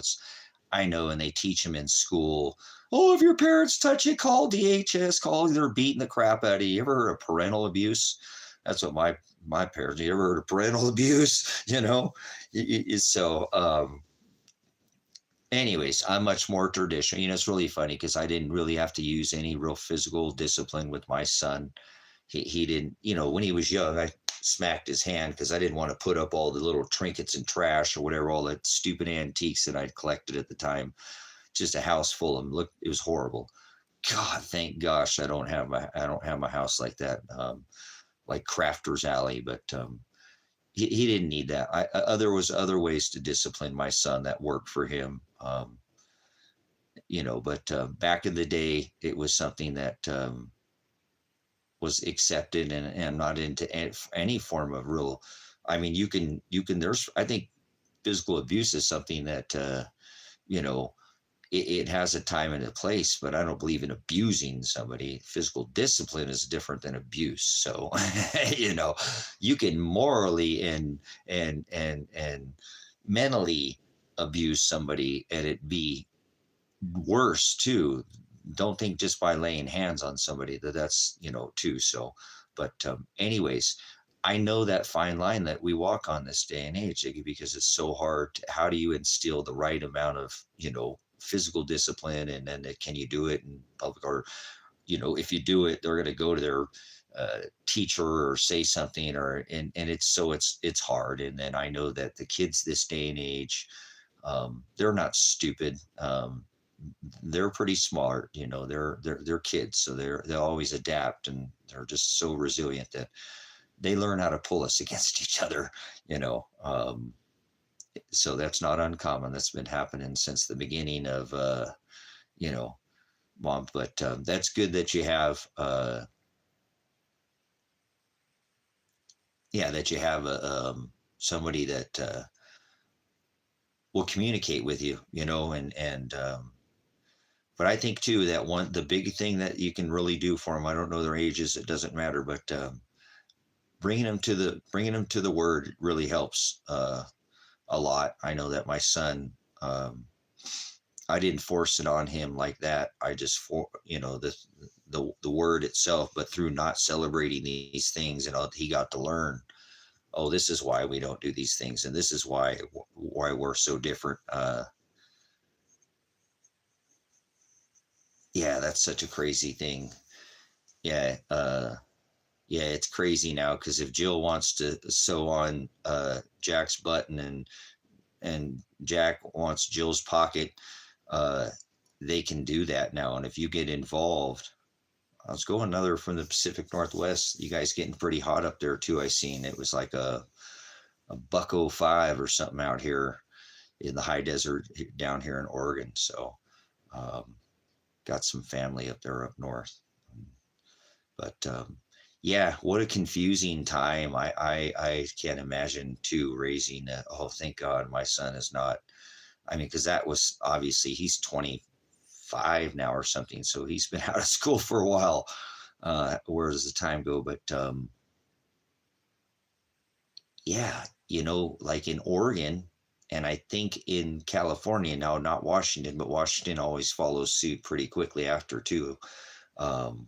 I know, and they teach them in school. Oh, if your parents touch you, call DHS, they're beating the crap out of you. You ever heard of parental abuse? That's what my parents, you ever heard of parental abuse? You know, so, anyways, I'm much more traditional. You know, it's really funny because I didn't really have to use any real physical discipline with my son. He didn't, you know, when he was young, I smacked his hand because I didn't want to put up all the little trinkets and trash or whatever, all that stupid antiques that I'd collected at the time. Just a house full of them. Look, it was horrible. God, thank gosh, I don't have my house like that, like Crafter's Alley. But he didn't need that. There was other ways to discipline my son that worked for him. You know, but back in the day, it was something that was accepted, and not into any form of real. I mean, you can. I think physical abuse is something that you know, it has a time and a place, but I don't believe in abusing somebody. Physical discipline is different than abuse. So, you can morally and mentally abuse somebody and it be worse too. Don't think just by laying hands on somebody that's too. So, but anyways, I know that fine line that we walk on this day and age, because it's so hard. How do you instill the right amount of physical discipline, and then can you do it in public, or if you do it, they're going to go to their teacher or say something, and it's hard. And then I know that the kids this day and age, they're not stupid. They're pretty smart, they're kids, so they'll always adapt, and they're just so resilient that they learn how to pull us against each other, so that's not uncommon. That's been happening since the beginning of mom. But that's good that you have somebody that will communicate with you, and but I think too that the big thing that you can really do for them, I don't know their ages, it doesn't matter, but bringing them to the word really helps a lot. I know that my son, I didn't force it on him like that. I just the word itself, but through not celebrating these things, he got to learn, oh, this is why we don't do these things, and this is why we're so different. Yeah, that's such a crazy thing. Yeah, it's crazy now, because if Jill wants to sew on Jack's button, and Jack wants Jill's pocket, they can do that now. And if you get involved, I was going another from the Pacific Northwest. You guys getting pretty hot up there too. I seen it was like a $1.05 or something out here in the high desert down here in Oregon. So got some family up there up north. But yeah, what a confusing time. I can't imagine too raising oh, thank God my son is not. I mean, because that was obviously, he's 25 now or something, so he's been out of school for a while. Where does the time go? But yeah, like in Oregon, and I think in California now, not Washington, but Washington always follows suit pretty quickly after too. And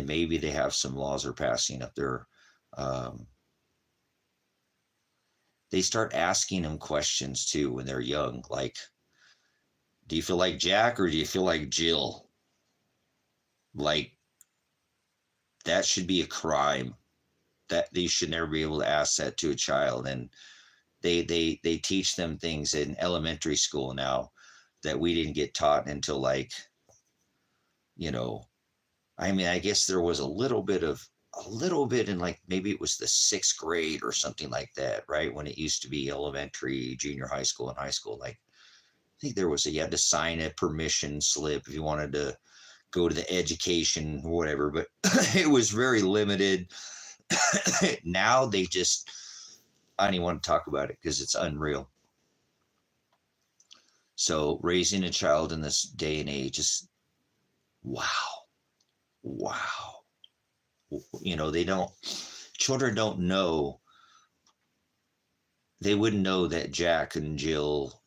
maybe they have some laws are passing up there. They start asking them questions too when they're young, like, do you feel like Jack or do you feel like Jill? Like, that should be a crime. That they should never be able to ask that to a child. And they teach them things in elementary school now that we didn't get taught until, like, I mean, I guess there was a little bit in, like, maybe it was the 6th grade or something like that, right? When it used to be elementary, junior high school, and high school. Like, I think you had to sign a permission slip if you wanted to go to the education or whatever, but it was very limited. Now I don't even want to talk about it because it's unreal. So raising a child in this day and age is wow. Children don't know. They wouldn't know that Jack and Jill,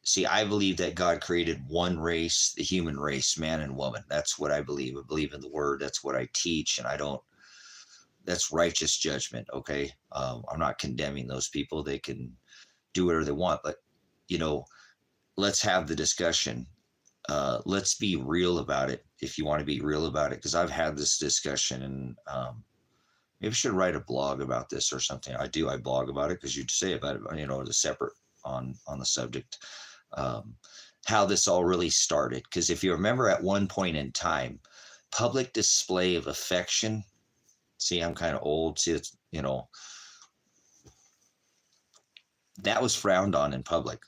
see, I believe that God created one race, the human race, man and woman. That's what I believe. I believe in the word. That's what I teach. And that's righteous judgment. Okay. I'm not condemning those people. They can do whatever they want, but let's have the discussion. Let's be real about it if you want to be real about it, because I've had this discussion, and maybe I should write a blog about this or something. I blog about it because you'd say about it, the separate on the subject, how this all really started. Because if you remember, at one point in time, public display of affection, see, I'm kind of old, see, it's, that was frowned on in public.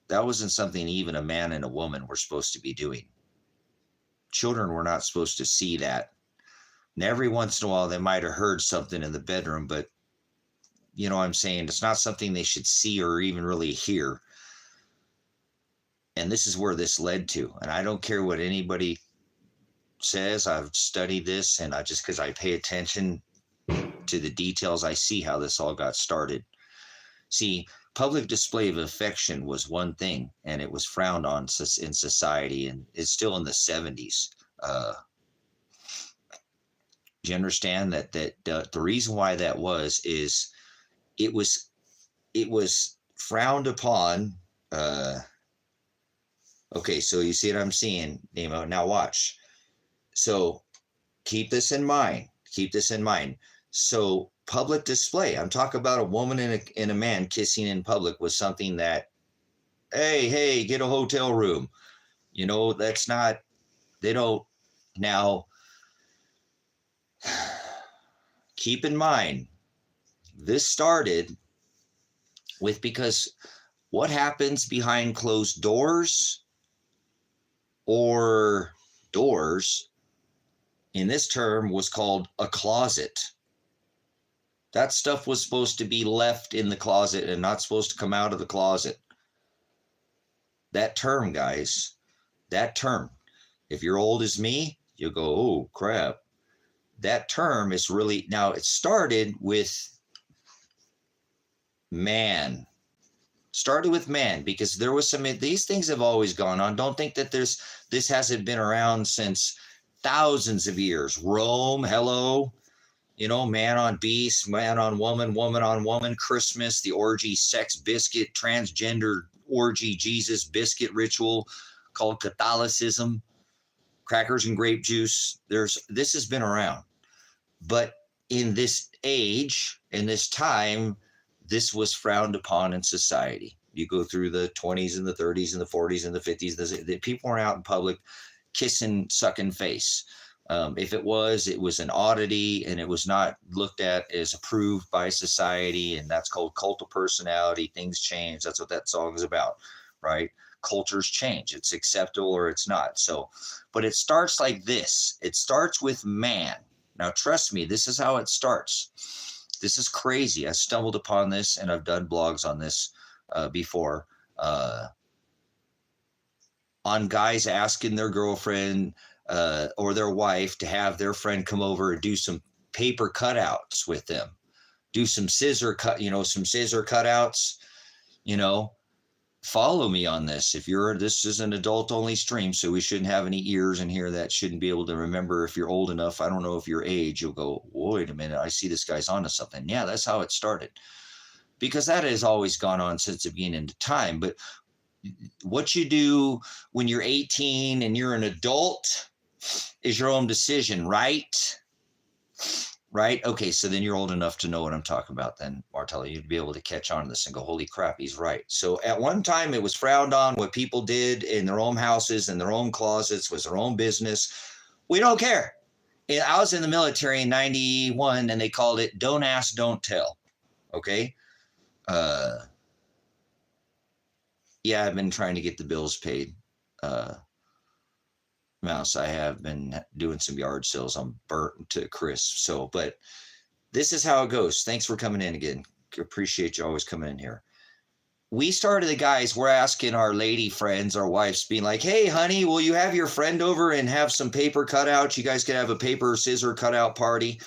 That wasn't something even a man and a woman were supposed to be doing. Children were not supposed to see that. And every once in a while, they might have heard something in the bedroom, but I'm saying, it's not something they should see or even really hear. And this is where this led to. And I don't care what anybody says. I've studied this, and I just, because I pay attention to the details, I see how this all got started. See, public display of affection was one thing, and it was frowned on in society, and it's still in the 70s. Do you understand that the reason why that is it was frowned upon. Okay, so you see what I'm seeing, Nemo. Now watch. So keep this in mind. Keep this in mind. So public display, I'm talking about a woman and a man kissing in public, was something that, hey, get a hotel room. You know, that's not, they don't. Now, keep in mind, this started with, because what happens behind closed doors or doors in this term was called a closet. That stuff was supposed to be left in the closet and not supposed to come out of the closet. That term, guys, that term, if you're old as me, you'll go, oh, crap. That term is really, now it started with man. Started with man, because there was some, these things have always gone on. Don't think that this hasn't been around since thousands of years. Rome, hello. You know, man on beast, man on woman, woman on woman, Christmas, the orgy, sex, biscuit, transgender orgy, Jesus, biscuit ritual called Catholicism, crackers and grape juice. This has been around. But in this age, in this time, this was frowned upon in society. You go through the 20s and the 30s and the 40s and the 50s, the people weren't out in public kissing, sucking face. If it was an oddity, and it was not looked at as approved by society, and that's called cult of personality. Things change. That's what that song is about, right? Cultures change. It's acceptable or it's not. So, but it starts like this. It starts with man. Now, trust me, this is how it starts. This is crazy. I stumbled upon this, and I've done blogs on this before, on guys asking their girlfriend or their wife to have their friend come over and do some paper cutouts with them, do some scissor cutouts, follow me on this. This is an adult only stream, so we shouldn't have any ears in here that shouldn't be able to remember. If you're old enough, I don't know if your age, you'll go, wait a minute, I see this guy's onto something. Yeah, that's how it started, because that has always gone on since the beginning of time. But what you do when you're 18 and you're an adult is your own decision, right? Right? Okay, so then you're old enough to know what I'm talking about then, Martello. You'd be able to catch on to this and go, holy crap, he's right. So at one time, it was frowned on. What people did in their own houses and their own closets was their own business. We don't care. I was in the military in 91, and they called it don't ask, don't tell. Okay? Yeah, I've been trying to get the bills paid. Mouse, I have been doing some yard sales. I'm burnt to crisp. So, but this is how it goes. Thanks for coming in again. Appreciate you always coming in here. We started, the guys, we're asking our lady friends, our wives, being like, hey, honey, will you have your friend over and have some paper cutouts? You guys could have a paper scissor cutout party.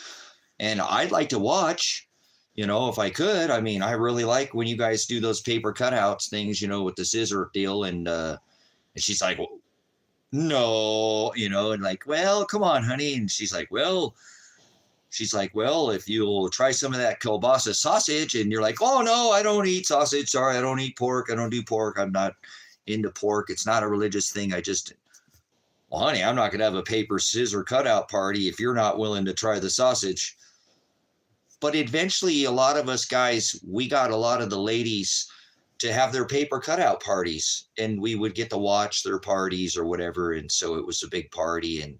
And I'd like to watch, if I could. I mean, I really like when you guys do those paper cutouts things, with the scissor deal. And she's like, well, no, and like, well, come on, honey. And she's like, well, if you'll try some of that kielbasa sausage. And you're like, oh, no, I don't eat sausage. Sorry, I don't eat pork. I don't do pork. I'm not into pork. It's not a religious thing. Well, honey, I'm not going to have a paper scissor cutout party if you're not willing to try the sausage. But eventually, a lot of us guys, we got a lot of the ladies to have their paper cutout parties, and we would get to watch their parties or whatever. And so it was a big party, and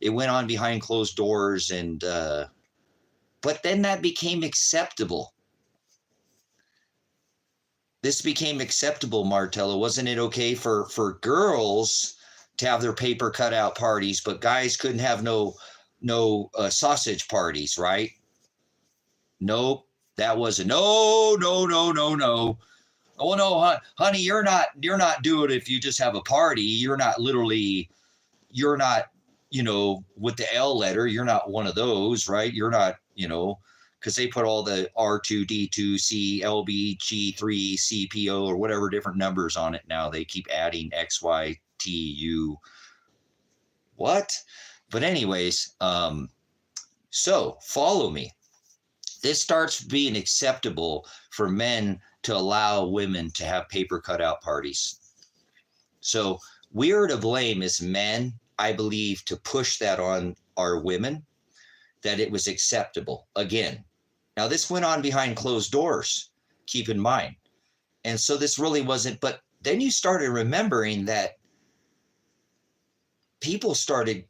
it went on behind closed doors. And but then that became acceptable. This became acceptable, Martello. Wasn't it okay for girls to have their paper cutout parties, but guys couldn't have no sausage parties, right? Nope. That was a no. Oh no, honey, you're not doing it if you just have a party. You're not, with the L letter, you're not one of those, right? You're not, because they put all the R2, D2, C, LB, G3, CPO, or whatever different numbers on it now. They keep adding X, Y, T, U. What? But anyways, so follow me. This starts being acceptable for men to allow women to have paper cutout parties. So we are to blame as men, I believe, to push that on our women, that it was acceptable. Again, now this went on behind closed doors, keep in mind. And so this really wasn't, but then you started remembering that people started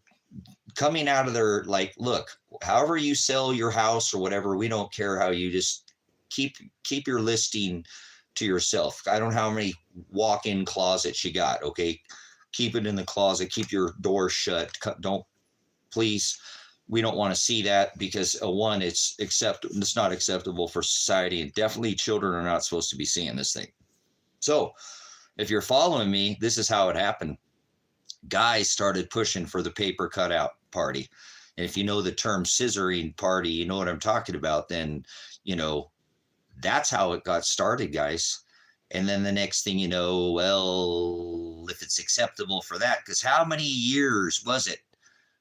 coming out of their, like, look, however you sell your house or whatever, we don't care how you just keep your listing to yourself. I don't know how many walk-in closets you got. Okay. Keep it in the closet, keep your door shut. Don't, please. We don't want to see that because one, it's not acceptable for society, and definitely children are not supposed to be seeing this thing. So if you're following me, this is how it happened. Guys started pushing for the paper cutout party. And if you know the term scissoring party, you know what I'm talking about, then, that's how it got started, guys. And then the next thing you know, well, if it's acceptable for that, because how many years was it?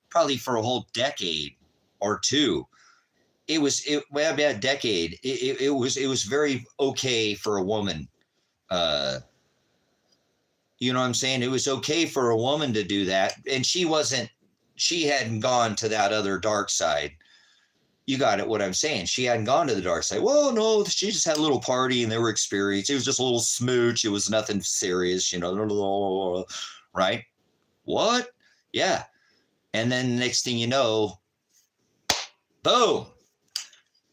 Probably for a whole decade or two. It was a decade. It was very okay for a woman. You know what I'm saying? It was okay for a woman to do that. And she hadn't gone to that other dark side. You got it, what I'm saying. She hadn't gone to the dark side. Well, no, she just had a little party and they were experienced. It was just a little smooch. It was nothing serious, right? What? Yeah. And then the next thing you know, boom,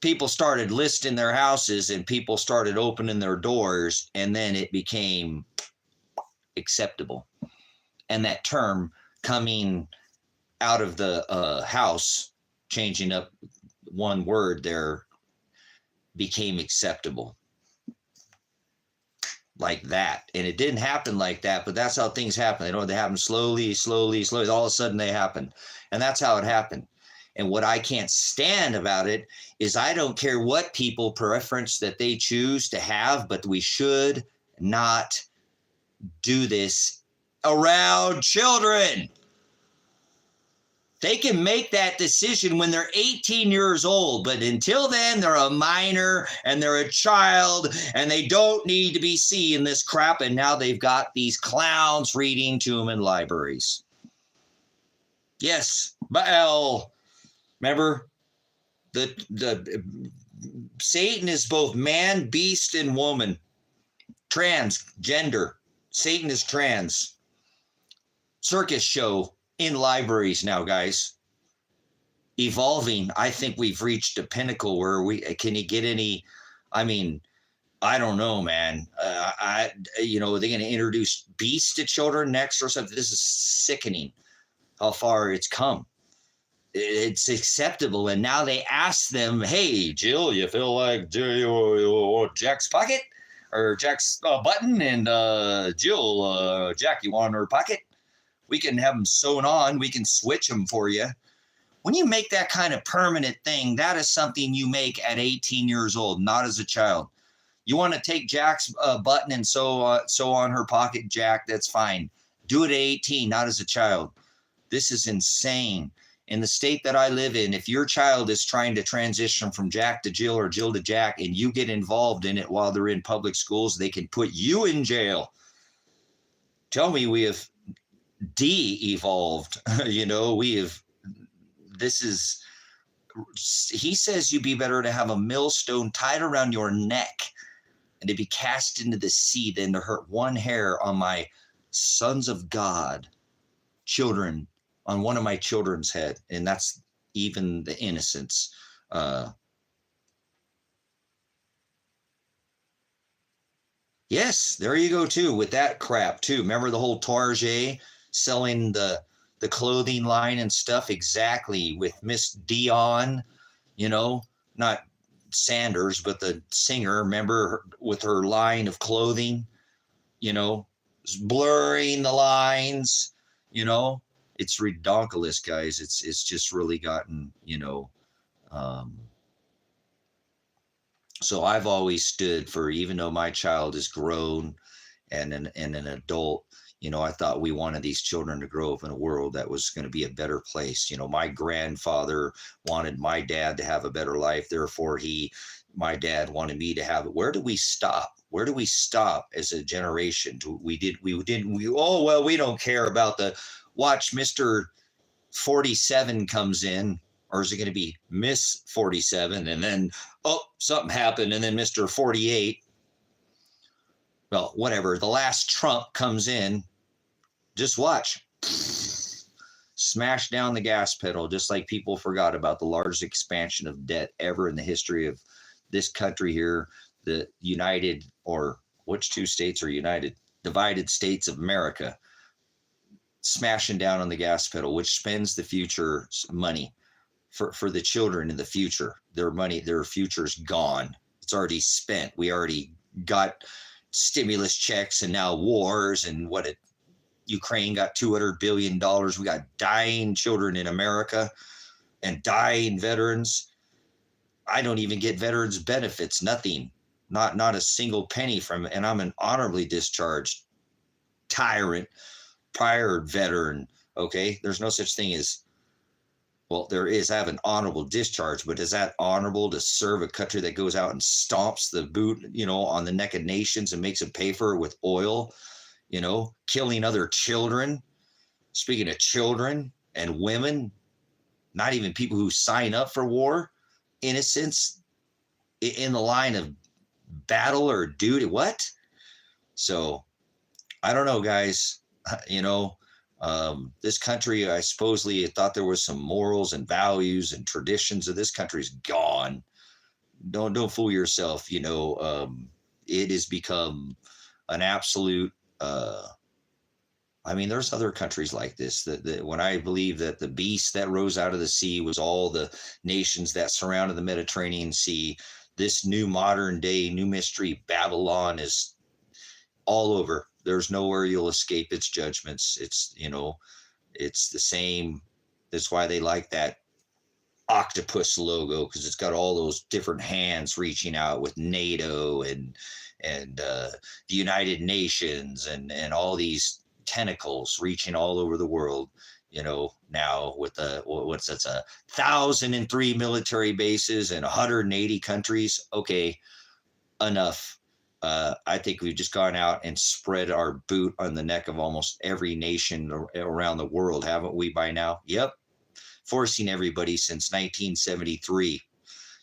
people started listing their houses and people started opening their doors, and then it became acceptable. And that term coming out of the house, changing up one word there, became acceptable. Like that. And it didn't happen like that, but that's how things happen. They happen slowly. All of a sudden they happen. And that's how it happened. And what I can't stand about it is I don't care what people preference that they choose to have, but we should not do this around children. They can make that decision when they're 18 years old, but until then, they're a minor and they're a child and they don't need to be seeing this crap. And now they've got these clowns reading to them in libraries. Yes, Baal. Remember, the Satan is both man, beast, and woman. Transgender. Satan is trans. Circus show in libraries now, guys. Evolving. I think we've reached a pinnacle where can you get any, I don't know, man. Are they going to introduce beasts to children next or something? This is sickening how far it's come. It's acceptable. And now they ask them, hey, Jill, you feel like Jack's pocket or Jack's button? And Jill, Jack, you want her pocket? We can have them sewn on. We can switch them for you. When you make that kind of permanent thing, that is something you make at 18 years old, not as a child. You want to take Jack's button and sew on her pocket, Jack, that's fine. Do it at 18, not as a child. This is insane. In the state that I live in, if your child is trying to transition from Jack to Jill or Jill to Jack and you get involved in it while they're in public schools, they can put you in jail. Tell me we have de-evolved. He says you'd be better to have a millstone tied around your neck and to be cast into the sea than to hurt one hair on my sons of God, children, on one of my children's head. And that's even the innocence. Yes, there you go too, with that crap too. Remember the whole Target selling the clothing line and stuff? Exactly, with Miss Dion, not Sanders, but the singer, remember her, with her line of clothing, you know, blurring the lines, you know, it's redonkulous, guys. It's just really gotten, you know, so I've always stood for, even though my child is grown and an adult, you know, I thought we wanted these children to grow up in a world that was going to be a better place. You know, my grandfather wanted my dad to have a better life. Therefore, my dad wanted me to have it. Where do we stop? Where do we stop as a generation? We oh, well, we don't care about watch Mr. 47 comes in, or is it going to be Miss 47? And then, oh, something happened. And then Mr. 48, well, whatever, the last Trump comes in, just watch. Smash down the gas pedal, just like people forgot about the largest expansion of debt ever in the history of this country here, the United, or which two states are united? Divided States of America. Smashing down on the gas pedal, which spends the future money for the children in the future. Their money, their future's gone. It's already spent. We already got stimulus checks and now wars, and Ukraine got $200 billion. We got dying children in America and dying veterans. I don't even get veterans benefits, nothing, not a single penny from it. And I'm an honorably discharged tyrant, prior veteran. Okay. There's no such thing as, well, there is, I have an honorable discharge, but is that honorable to serve a country that goes out and stomps the boot, you know, on the neck of nations and makes them pay for it with oil, you know, killing other children? Speaking of children and women, not even people who sign up for war, innocents in the line of battle or duty. What? So I don't know, guys. You know, this country, I supposedly thought there was some morals and values and traditions of this country's gone. Don't fool yourself. You know, it has become an absolute, I mean, there's other countries like this that when I believe that the beast that rose out of the sea was all the nations that surrounded the Mediterranean Sea, this new modern day, new mystery Babylon is all over. There's nowhere you'll escape its judgments. It's, you know, it's the same. That's why they like that octopus logo, because it's got all those different hands reaching out with NATO and the United Nations and all these tentacles reaching all over the world. You know, now with what's that's 1,003 military bases in 180 countries. Okay, enough. I think we've just gone out and spread our boot on the neck of almost every nation around the world, haven't we, by now? Yep. Forcing everybody since 1973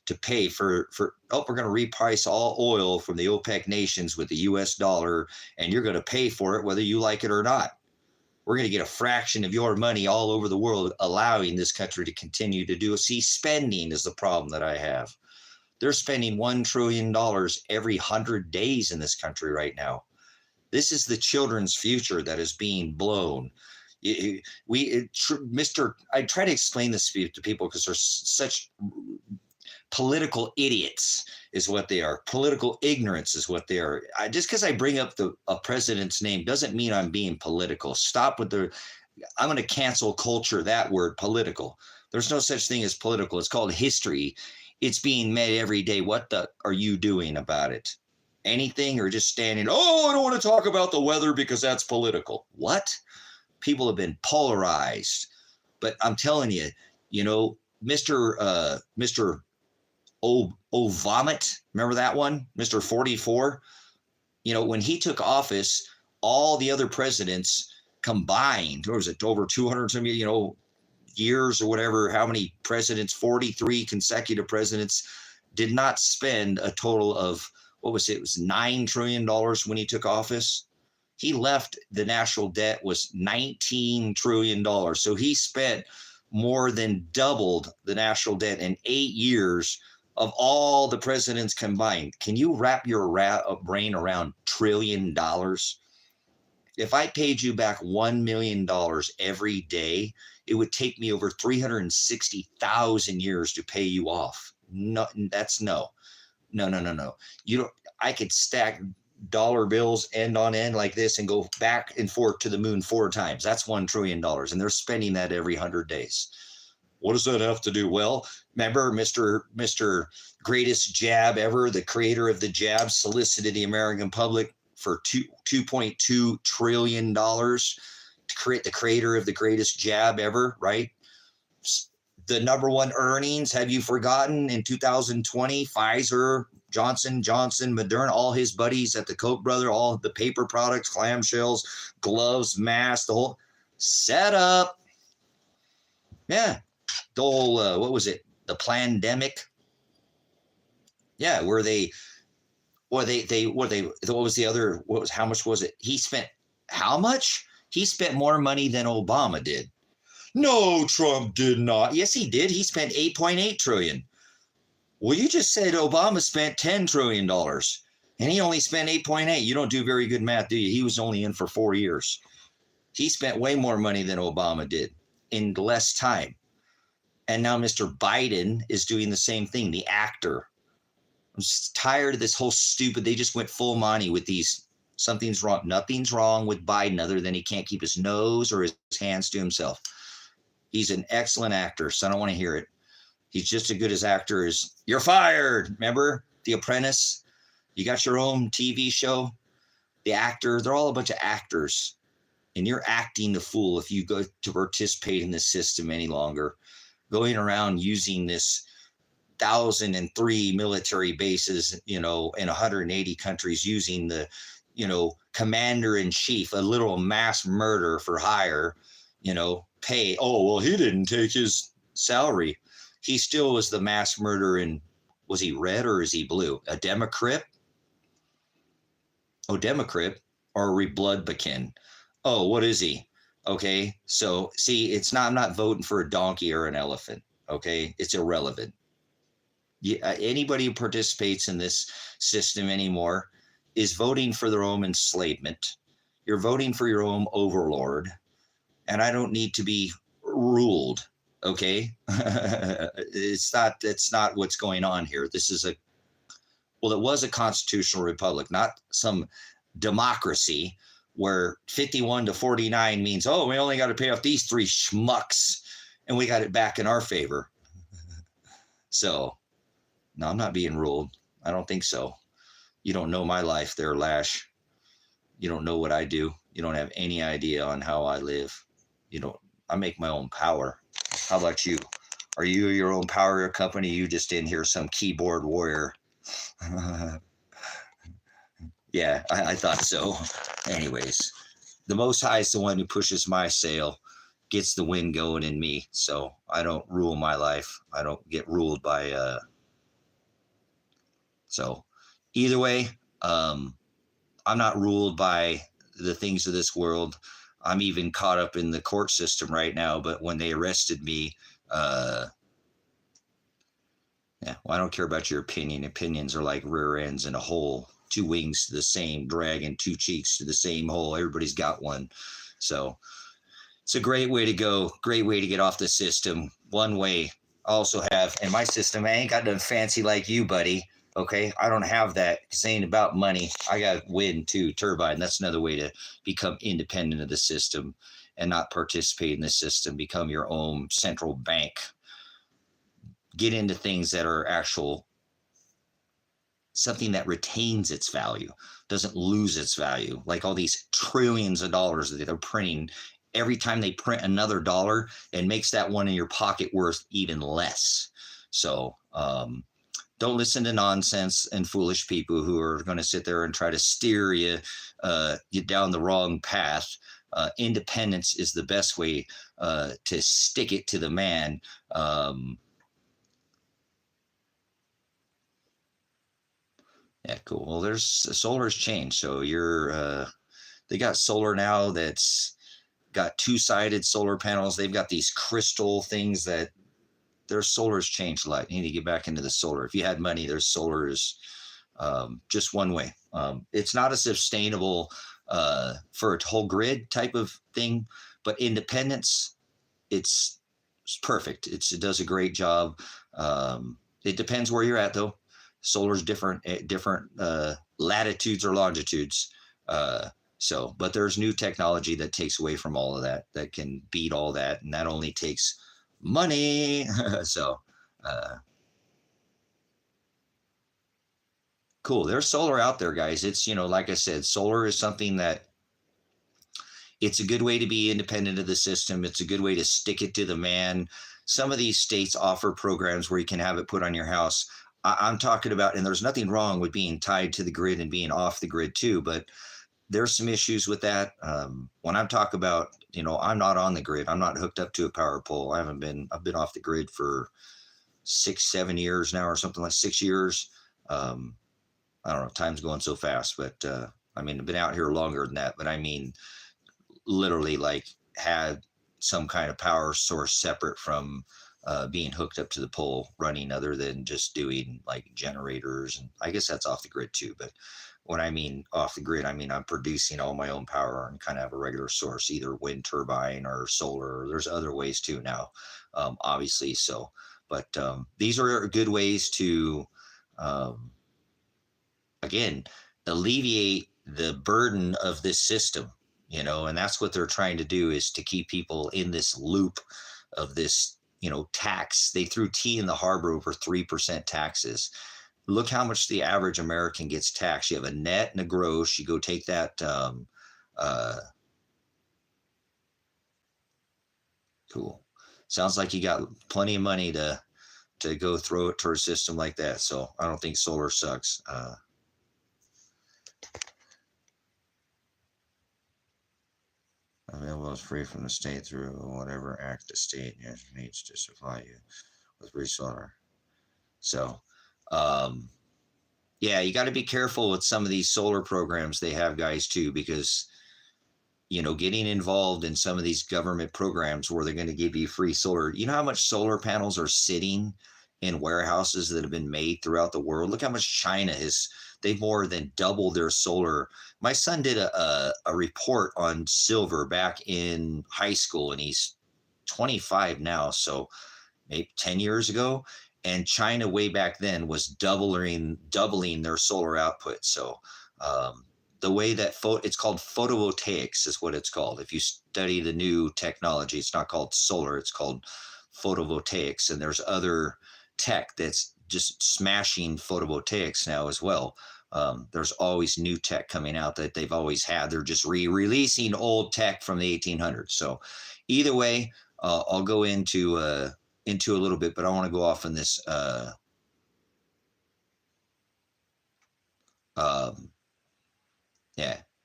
to pay for we're going to reprice all oil from the OPEC nations with the US dollar, and you're going to pay for it whether you like it or not. We're going to get a fraction of your money all over the world, allowing this country to continue to do it. See, spending is the problem that I have. They're spending $1 trillion every 100 days in this country right now. This is the children's future that is being blown. I try to explain this to people because they're such political idiots is what they are. Political ignorance is what they are. Just because I bring up a president's name doesn't mean I'm being political. Stop with I'm going to cancel culture, that word, political. There's no such thing as political. It's called history. It's being made every day. What are you doing about it? Anything, or just standing, oh, I don't want to talk about the weather because that's political. What? People have been polarized. But I'm telling you, you know, Mr. Vomit, remember that one? Mr. 44? You know, when he took office, all the other presidents combined, or was it over 200 some, you know, years or whatever, how many presidents, 43 consecutive presidents, did not spend a total of, what was it? It was $9 trillion when he took office. He left, the national debt was $19 trillion. So he spent more than doubled the national debt in 8 years of all the presidents combined. Can you wrap your brain around $1 trillion? If I paid you back $1 million every day, it would take me over 360,000 years to pay you off No, that's no. No, no, no, no. You don't. I could stack dollar bills end on end like this and go back and forth to the moon 4 times. That's $1 trillion, and they're spending that every 100 days. What does that have to do? Well, remember Mr. Greatest Jab ever, the creator of the jab, solicited the American public for $2.2 trillion to create the creator of the greatest jab ever, right? The number one earnings, have you forgotten? In 2020, Pfizer, Johnson Johnson, Moderna, all his buddies at the Koch brother, all the paper products, clamshells, gloves, masks, the whole setup. Yeah. The whole, what was it? The pandemic. Yeah. What was the other, how much was it? He spent, how much? He spent more money than Obama did. No, Trump did not. Yes, he did. He spent $8.8 trillion. Well, you just said Obama spent $10 trillion and he only spent 8.8. You don't do very good math, do you? He was only in for 4 years. He spent way more money than Obama did in less time. And now Mr. Biden is doing the same thing, the actor. I'm just tired of this whole stupid, they just went full Monty with these, something's wrong. Nothing's wrong with Biden other than he can't keep his nose or his hands to himself. He's an excellent actor, so I don't want to hear it. He's just as good as actor as, you're fired. Remember The Apprentice? You got your own TV show. The actor, they're all a bunch of actors. And you're acting the fool if you go to participate in this system any longer. Going around using this 1,003 military bases, in 180 countries, using the, commander in chief, a little mass murder for hire, pay. Oh, well, he didn't take his salary. He still was the mass murderer. And was he red or is he blue? A Democrat? Oh, Democrat or a Republican? Oh, what is he? Okay. So see, I'm not voting for a donkey or an elephant. Okay. It's irrelevant. Anybody who participates in this system anymore is voting for their own enslavement. You're voting for your own overlord. And I don't need to be ruled. Okay. It's not what's going on here. This is it was a constitutional republic, not some democracy where 51 to 49 means, oh, we only got to pay off these 3 schmucks and we got it back in our favor. So no, I'm not being ruled. I don't think so. You don't know my life there, Lash. You don't know what I do. You don't have any idea on how I live. I make my own power. How about you? Are you your own power company? You just in here some keyboard warrior? Yeah, I thought so. Anyways, the Most High is the one who pushes my sail, gets the wind going in me. So I don't rule my life. I don't get ruled by. So either way, I'm not ruled by the things of this world. I'm even caught up in the court system right now. But when they arrested me, I don't care about your opinion. Opinions are like rear ends in a hole. 2 wings to the same dragon, 2 cheeks to the same hole. Everybody's got one. So it's a great way to go. Great way to get off the system. One way. I also have, in my system, I ain't got nothing fancy like you, buddy. Okay, I don't have that. It's ain't about money. I got wind too, turbine. That's another way to become independent of the system and not participate in the system. Become your own central bank. Get into things that are actual, something that retains its value, doesn't lose its value. Like all these trillions of dollars that they're printing. Every time they print another dollar, it makes that one in your pocket worth even less. So, don't listen to nonsense and foolish people who are going to sit there and try to steer you down the wrong path. Independence is the best way to stick it to the man. Yeah, cool. Well, there's solar's changed. So they got solar now that's got 2-sided solar panels. They've got these crystal things that their solar's changed a lot. You need to get back into the solar. If you had money, there's solar is just one way. It's not a sustainable for a whole grid type of thing, but independence, it's perfect. It does a great job. It depends where you're at, though. Solar's different at different latitudes or longitudes. But there's new technology that takes away from all of that, that can beat all that, and that only takes money. So, cool. There's solar out there, guys. It's, like I said, solar is something that it's a good way to be independent of the system. It's a good way to stick it to the man. Some of these states offer programs where you can have it put on your house. I'm talking about, and there's nothing wrong with being tied to the grid and being off the grid too, but there's some issues with that. When I'm talking about, I'm not on the grid. I'm not hooked up to a power pole. I've been off the grid for 6-7 years now, or something like 6 years. I don't know. Time's going so fast, but I've been out here longer than that. But I mean, literally, like, had some kind of power source separate from being hooked up to the pole running, other than just doing like generators. And I guess that's off the grid too. But when I mean off the grid, I'm producing all my own power and kind of have a regular source, either wind turbine or solar. There's other ways too now, obviously. So, but these are good ways to, again, alleviate the burden of this system, and that's what they're trying to do, is to keep people in this loop of this, tax. They threw tea in the harbor over 3% taxes. Look how much the average American gets taxed. You have a net and a gross. You go take that. Cool. Sounds like you got plenty of money to go throw it towards a system like that. So I don't think solar sucks. Available is free from the state through whatever act the state needs to supply you with free solar. So, yeah, you got to be careful with some of these solar programs they have, guys, too, because, getting involved in some of these government programs where they're going to give you free solar. You know how much solar panels are sitting in warehouses that have been made throughout the world? Look how much China has. They've more than doubled their solar. My son did a report on silver back in high school, and he's 25 now, so maybe 10 years ago. And China way back then was doubling their solar output. So the way that it's called photovoltaics is what it's called. If you study the new technology, it's not called solar, it's called photovoltaics. And there's other tech that's just smashing photovoltaics now as well. There's always new tech coming out that they've always had. They're just re-releasing old tech from the 1800s. So either way, I'll go into a little bit, but I want to go off on this.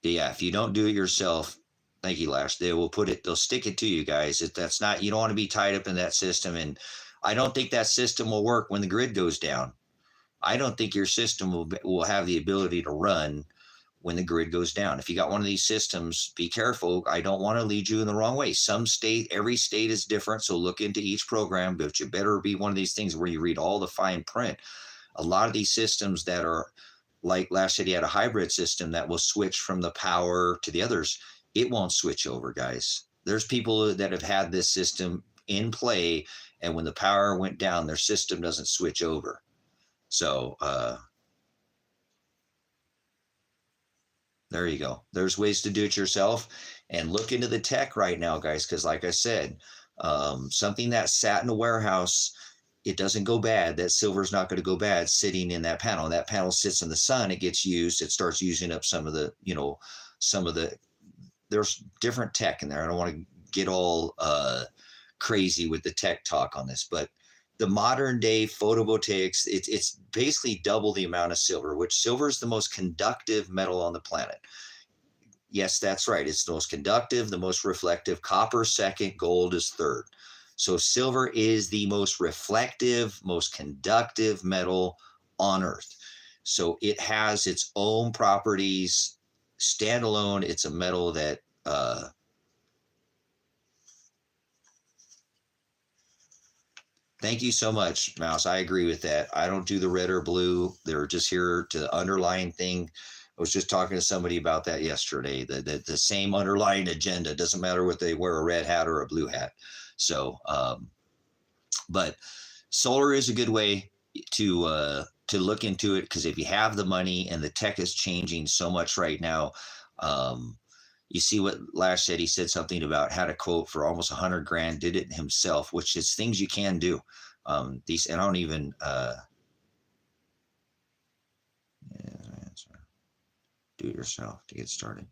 Yeah. If you don't do it yourself, thank you, Lash. They'll stick it to you guys. That's not, you don't want to be tied up in that system. And I don't think that system will work when the grid goes down. I don't think your system will have the ability to run when the grid goes down. If you got one of these systems, be careful. I don't want to lead you in the wrong way. Every state is different, so look into each program, but you better be one of these things where you read all the fine print. A lot of these systems that are, like last said, he had a hybrid system that will switch from the power to the others. It won't switch over, guys. There's people that have had this system in play, and when the power went down, their system doesn't switch over. So there you go. There's ways to do it yourself, and look into the tech right now, guys, because like I said, something that sat in a warehouse, it doesn't go bad. That silver's not going to go bad sitting in that panel. That panel sits in the sun. It gets used. It starts using up some of the, there's different tech in there. I don't want to get all crazy with the tech talk on this, but the modern day photovoltaics, it's basically double the amount of silver, which silver is the most conductive metal on the planet. Yes, that's right. It's the most conductive, the most reflective. Copper second, gold is third. So silver is the most reflective, most conductive metal on Earth. So it has its own properties. Standalone, it's a metal that thank you so much, Mouse. I agree with that. I don't do the red or blue. They're just here to underline thing. I was just talking to somebody about that yesterday. The same underlying agenda. Doesn't matter what they wear, a red hat or a blue hat. So, but solar is a good way. to look into it, because if you have the money, and the tech is changing so much right now. You see what Lash said. He said something about had a quote for almost 100 grand, did it himself, which is things you can do. These, and I don't even, do it yourself to get started.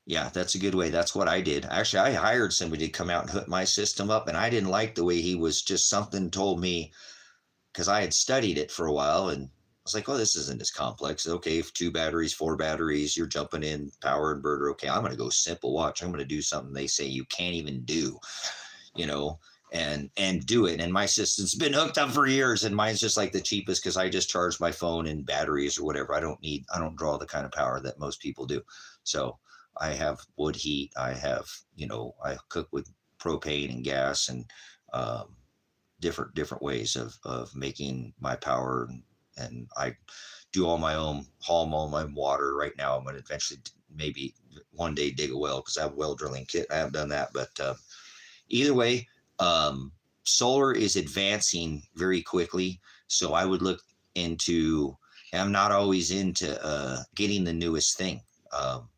Yeah, that's a good way. That's what I did. Actually, I hired somebody to come out and hook my system up, and I didn't like the way he was. Just something told me, because I had studied it for a while, and I was like, oh, this isn't as complex. Okay, 2 batteries, 4 batteries, you're jumping in, power inverter. Okay, I'm going to go simple. Watch, I'm going to do something they say you can't even do, you know, and do it. And my system's been hooked up for years, and mine's just like the cheapest, because I just charge my phone and batteries or whatever. I don't draw the kind of power that most people do. So I have wood heat. I have, I cook with propane and gas, and different ways of making my power, and I do all my own, haul all my own water. Right now, I'm going to eventually maybe one day dig a well, because I have a well drilling kit. I haven't done that, but either way, solar is advancing very quickly. So I would look into, and I'm not always into getting the newest thing.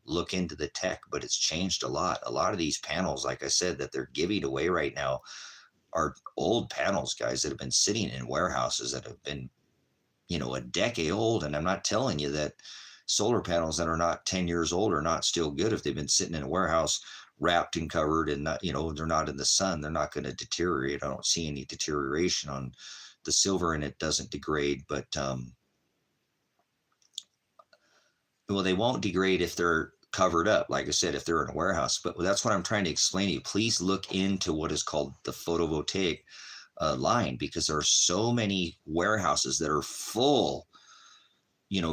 Look into the tech, but it's changed a lot. A lot of these panels, like I said, that they're giving away right now are old panels, guys, that have been sitting in warehouses that have been, a decade old. And I'm not telling you that solar panels that are not 10 years old are not still good. If they've been sitting in a warehouse wrapped and covered, and not, they're not in the sun, they're not going to deteriorate. I don't see any deterioration on the silver, and it doesn't degrade. But well, they won't degrade if they're covered up, like I said, if they're in a warehouse. But that's what I'm trying to explain to you. Please look into what is called the photovoltaic line, because there are so many warehouses that are full.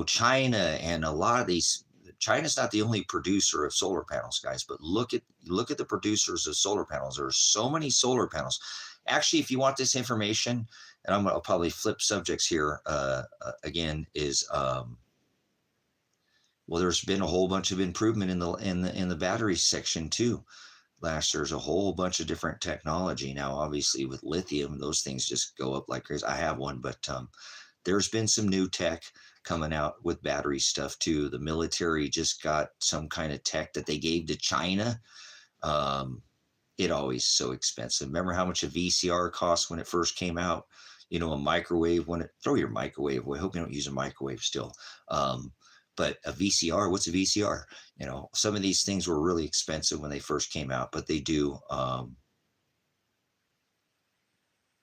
China, and a lot of these, China's not the only producer of solar panels, guys, but look at the producers of solar panels. There are so many solar panels. Actually, if you want this information, and I'll probably flip subjects here again, is well, there's been a whole bunch of improvement in the battery section too. There's a whole bunch of different technology now. Obviously, with lithium, those things just go up like crazy. I have one, but there's been some new tech coming out with battery stuff too. The military just got some kind of tech that they gave to China. It always so expensive. Remember how much a VCR cost when it first came out? A microwave, throw your microwave away. I hope you don't use a microwave still. But a VCR, what's a VCR? Some of these things were really expensive when they first came out, but they do.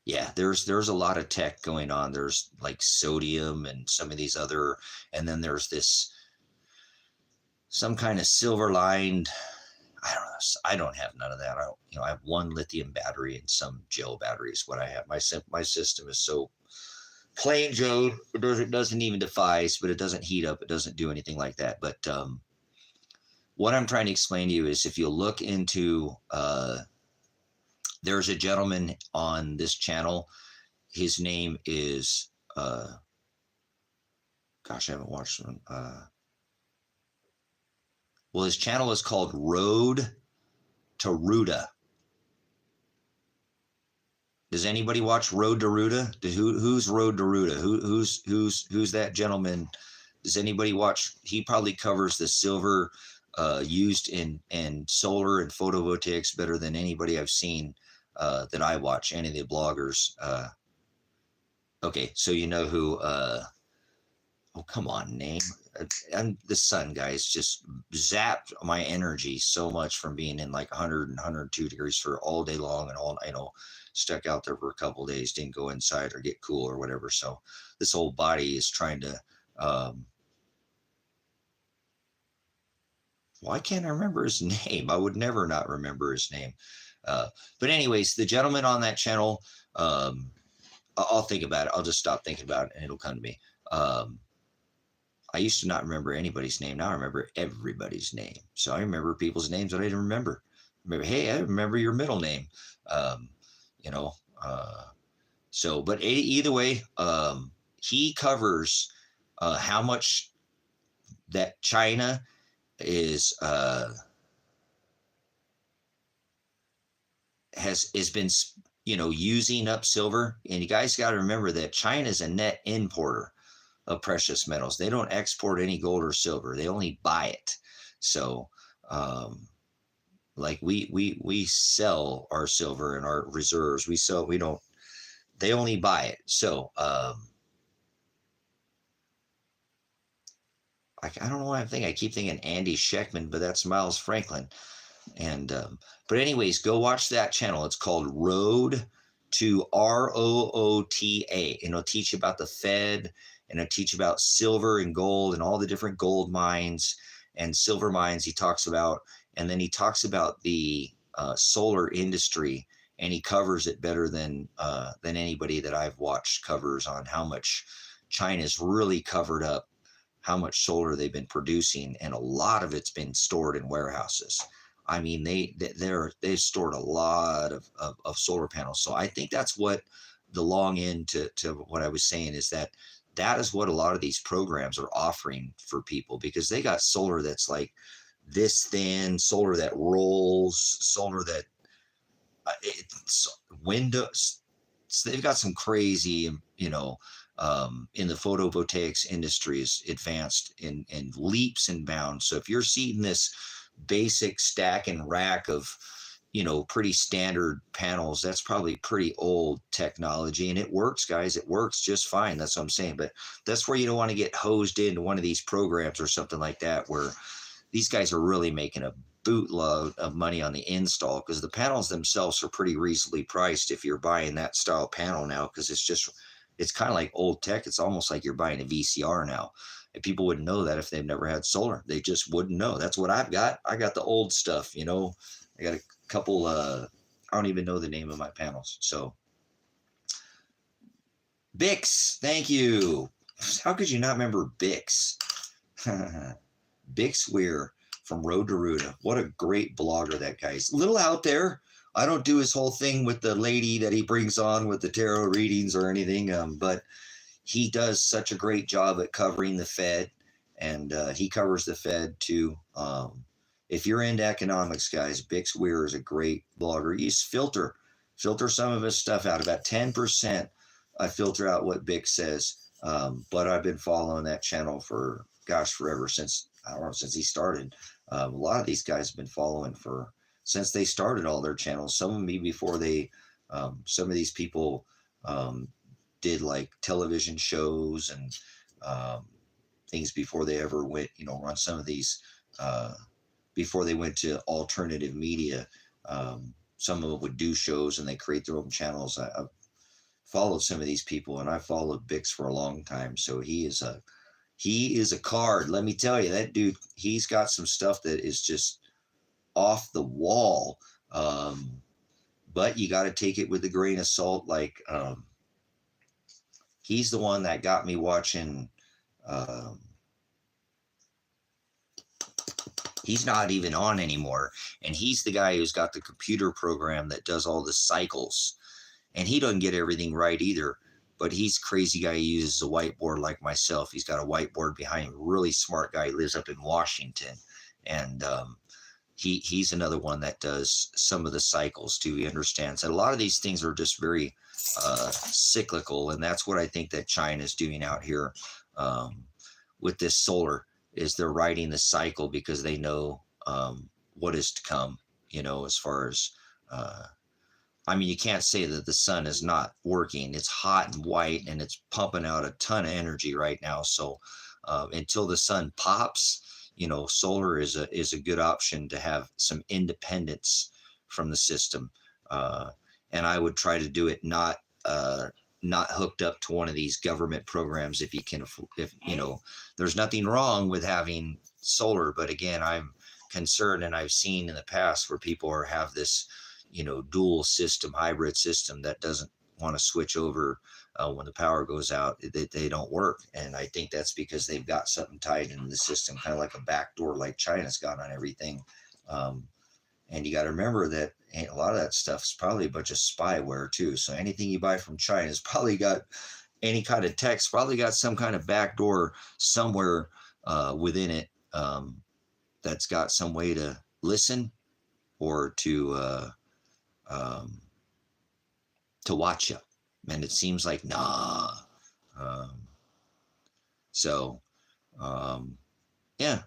Yeah, there's a lot of tech going on. There's like sodium and some of these other, and then there's this, some kind of silver lined, I don't know. I don't have none of that. I have one lithium battery and some gel batteries. What I have, my system is so plain Jane. It doesn't even defice, but it doesn't heat up. It doesn't do anything like that. But what I'm trying to explain to you is, if you look into, there's a gentleman on this channel. His name is, gosh, I haven't watched him. Well, his channel is called Road to Ruta. Does anybody watch Road to Ruta? Who's Road to Ruta? Who's that gentleman? Does anybody watch? He probably covers the silver used in solar and photovoltaics better than anybody I've seen that I watch. Any of the bloggers. Okay, so you know who? Oh, come on, name. And the sun, guys, just zapped my energy so much from being in like 100 and 102 degrees for all day long, and all, stuck out there for a couple of days, didn't go inside or get cool or whatever. So this whole body is trying to, why can't I remember his name? I would never not remember his name. But anyways, the gentleman on that channel, I'll think about it. I'll just stop thinking about it and it'll come to me. I used to not remember anybody's name. Now I remember everybody's name. So I remember people's names that I didn't remember. Hey, I remember your middle name. So, but either way, he covers how much that China is has been using up silver. And you guys got to remember that China is a net importer of precious metals. They don't export any gold or silver. They only buy it. So, like we sell our silver and our reserves. We don't, they only buy it. So, I don't know why I keep thinking Andy Scheckman, but that's Miles Franklin. And but anyways, go watch that channel. It's called Road to ROOTA, and it'll teach you about the Fed, and it'll teach you about silver and gold and all the different gold mines and silver mines he talks about. And then he talks about the solar industry, and he covers it better than anybody that I've watched covers on how much China's really covered up how much solar they've been producing, and a lot of it's been stored in warehouses. I mean, they've stored a lot of solar panels. So I think that's what the long end to what I was saying is that is what a lot of these programs are offering for people, because they got solar that's like this thin, solar that rolls, solar that it's windows. So they've got some crazy, in the photovoltaics industry is advanced in leaps and bounds. So if you're seeing this basic stack and rack of, pretty standard panels, that's probably pretty old technology, and it works, guys. It works just fine. That's what I'm saying. But that's where you don't want to get hosed into one of these programs or something like that, where these guys are really making a bootload of money on the install, because the panels themselves are pretty reasonably priced if you're buying that style panel now, because it's kind of like old tech. It's almost like you're buying a VCR now. And people wouldn't know that if they've never had solar. They just wouldn't know. That's what I've got. I got the old stuff, I got a couple, I don't even know the name of my panels. So, Bix, thank you. How could you not remember Bix? Bix Weir from Road to Ruta. What a great blogger that guy is. A little out there. I don't do his whole thing with the lady that he brings on with the tarot readings or anything, but he does such a great job at covering the Fed, and he covers the Fed too. If you're into economics, guys, Bix Weir is a great blogger. You just filter some of his stuff out. About 10%, I filter out what Bix says. But I've been following that channel for, forever, since he started. A lot of these guys have been following since they started all their channels. Some of me before some of these people did like television shows and things before they ever went, run some of these, before they went to alternative media. Some of them would do shows and they create their own channels. I've followed some of these people, and I followed Bix for a long time. So he is a card. Let me tell you, that dude, he's got some stuff that is just off the wall. But you got to take it with a grain of salt. Like, he's the one that got me watching. He's not even on anymore. And he's the guy who's got the computer program that does all the cycles. And he doesn't get everything right either. But he's a crazy guy. He uses a whiteboard like myself. He's got a whiteboard behind him. Really smart guy. He lives up in Washington. And he's another one that does some of the cycles too. He understands that a lot of these things are just very cyclical. And that's what I think that China is doing out here with this solar, is they're riding the cycle because they know what is to come, as far as, you can't say that the sun is not working. It's hot and white, and it's pumping out a ton of energy right now. So until the sun pops, solar is a good option to have some independence from the system. And I would try to do it not hooked up to one of these government programs if you can. If there's nothing wrong with having solar, but again, I'm concerned, and I've seen in the past where people have this dual system, hybrid system that doesn't want to switch over when the power goes out. They don't work. And I think that's because they've got something tied into the system, kind of like a backdoor like China's got on everything. And you got to remember that a lot of that stuff is probably a bunch of spyware too. So anything you buy from China has probably got any kind of text, probably got some kind of backdoor somewhere within it that's got some way to listen or to to watch you. And it seems like, nah. So, yeah.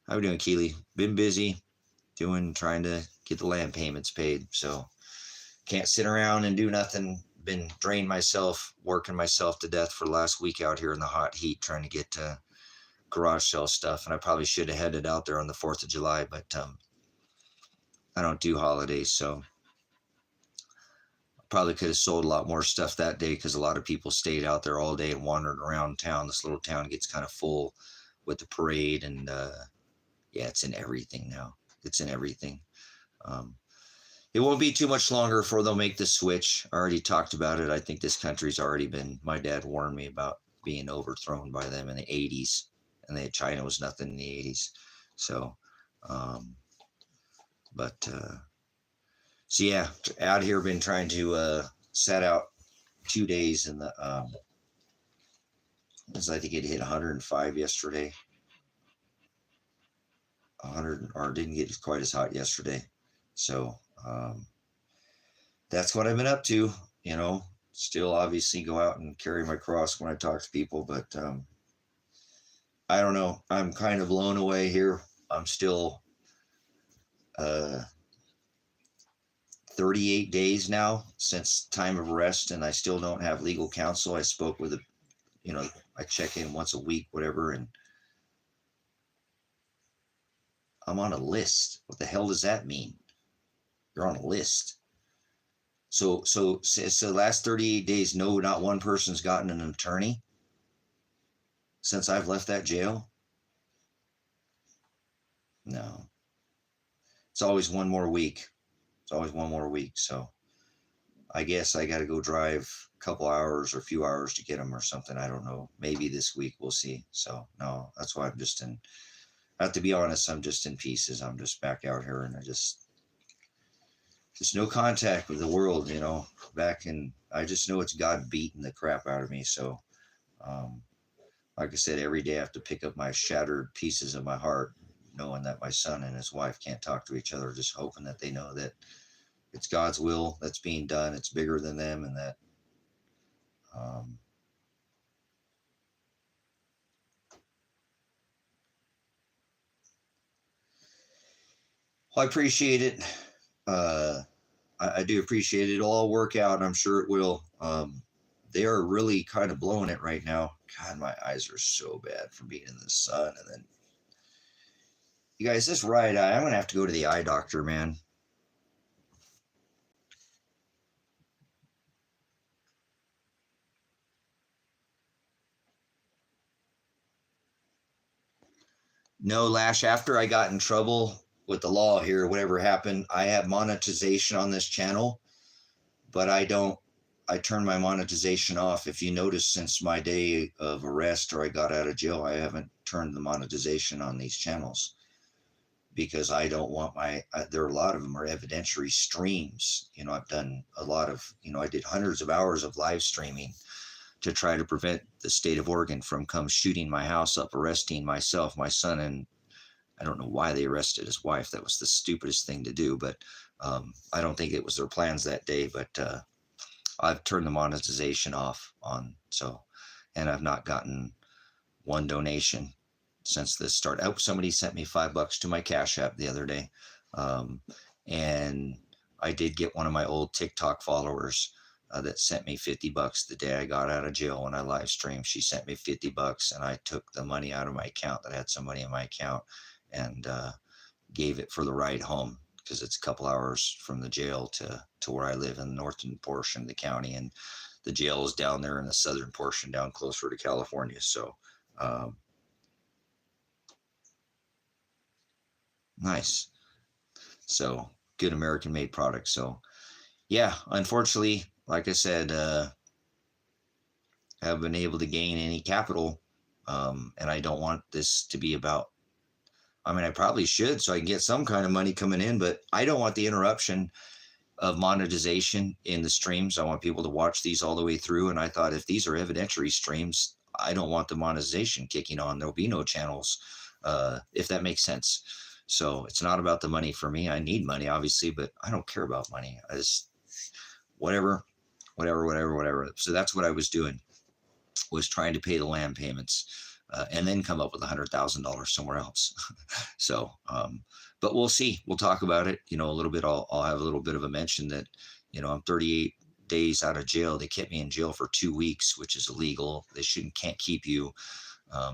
How we doing, Keely? Been busy trying to get the land payments paid. So can't sit around and do nothing. Been drained myself, working myself to death for the last week out here in the hot heat, trying to get garage sale stuff. And I probably should have headed out there on the 4th of July, but I don't do holidays. So probably could have sold a lot more stuff that day because a lot of people stayed out there all day and wandered around town. This little town gets kind of full with the parade, and yeah, it's in everything now. It's in everything. It won't be too much longer before they'll make the switch. I already talked about it. I think this country's already been, my dad warned me about being overthrown by them in the 80s, and China was nothing in the 80s. So, so yeah, out here been trying to set out 2 days in the, I think it hit 105 yesterday. 100, or didn't get quite as hot yesterday. So that's what I've been up to, you know. Still obviously go out and carry my cross when I talk to people, but I don't know. I'm kind of blown away here. I'm still 38 days now since time of arrest, and I still don't have legal counsel. I spoke with I check in once a week, whatever, and I'm on a list. What the hell does that mean? You're on a list. So the last 38 days, no, not one person's gotten an attorney since I've left that jail. No. It's always one more week. So I guess I got to go drive a couple hours or a few hours to get them or something. I don't know. Maybe this week, we'll see. So no, that's why I'm just in, I have to be honest, I'm just in pieces. I'm just back out here, and I just no contact with the world, you know, I just know it's God beating the crap out of me. So, like I said, every day I have to pick up my shattered pieces of my heart, knowing that my son and his wife can't talk to each other, just hoping that they know that it's God's will that's being done. It's bigger than them, and that, well, I appreciate it. I do appreciate it. It'll all work out. I'm sure it will. They are really kind of blowing it right now. God, my eyes are so bad from being in the sun. And then, you guys, this right eye, I'm going to have to go to the eye doctor, man. No, Lash, after I got in trouble with the law here, whatever happened, I have monetization on this channel, but I turned my monetization off. If you notice, since my day of arrest or I got out of jail, I haven't turned the monetization on these channels because I don't want there are a lot of them are evidentiary streams. You know, I've done a lot of, I did hundreds of hours of live streaming to try to prevent the state of Oregon from come shooting my house up, arresting myself, my son, and I don't know why they arrested his wife. That was the stupidest thing to do, but I don't think it was their plans that day, but I've turned the monetization off on, and I've not gotten one donation since this started. Oh, somebody sent me $5 to my Cash App the other day. And I did get one of my old TikTok followers that sent me $50 the day I got out of jail when I live streamed. She sent me $50 and I took the money out of my account that had some money in my account and gave it for the ride home, because it's a couple hours from the jail to where I live in the northern portion of the county, and the jail is down there in the southern portion, down closer to California. So nice. So good American made product. So yeah, unfortunately, like I said, haven't been able to gain any capital, and I don't want this to be about, I mean, I probably should so I can get some kind of money coming in, but I don't want the interruption of monetization in the streams. I want people to watch these all the way through. And I thought, if these are evidentiary streams, I don't want the monetization kicking on. There'll be no channels, if that makes sense. So it's not about the money for me. I need money, obviously, but I don't care about money. I just, whatever. whatever. So that's what I was doing, was trying to pay the land payments, and then come up with $100,000 somewhere else. So, but we'll see. We'll talk about it, a little bit. I'll have a little bit of a mention that, I'm 38 days out of jail. They kept me in jail for 2 weeks, which is illegal. They can't keep you.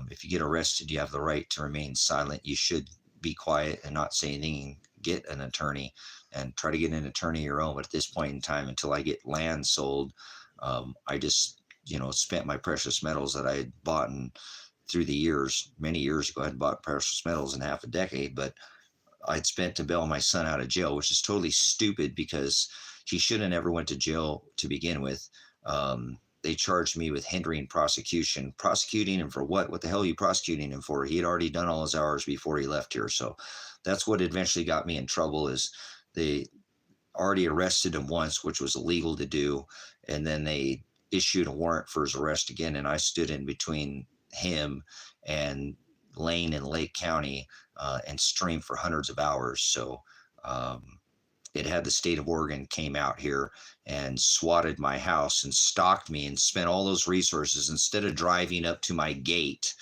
If you get arrested, you have the right to remain silent. You should be quiet and not say anything, and get an attorney and try to get an attorney of your own. But at this point in time, until I get land sold, I just, spent my precious metals that I had bought through the years, many years ago. I had bought precious metals in half a decade, but I'd spent to bail my son out of jail, which is totally stupid because he should have never went to jail to begin with. They charged me with hindering prosecution. Prosecuting him for what? What the hell are you prosecuting him for? He had already done all his hours before he left here. So that's what eventually got me in trouble, is they already arrested him once, which was illegal to do. And then they issued a warrant for his arrest again. And I stood in between him and Lane in Lake County, and streamed for hundreds of hours. So, it had the state of Oregon came out here and swatted my house and stalked me and spent all those resources, instead of driving up to my gate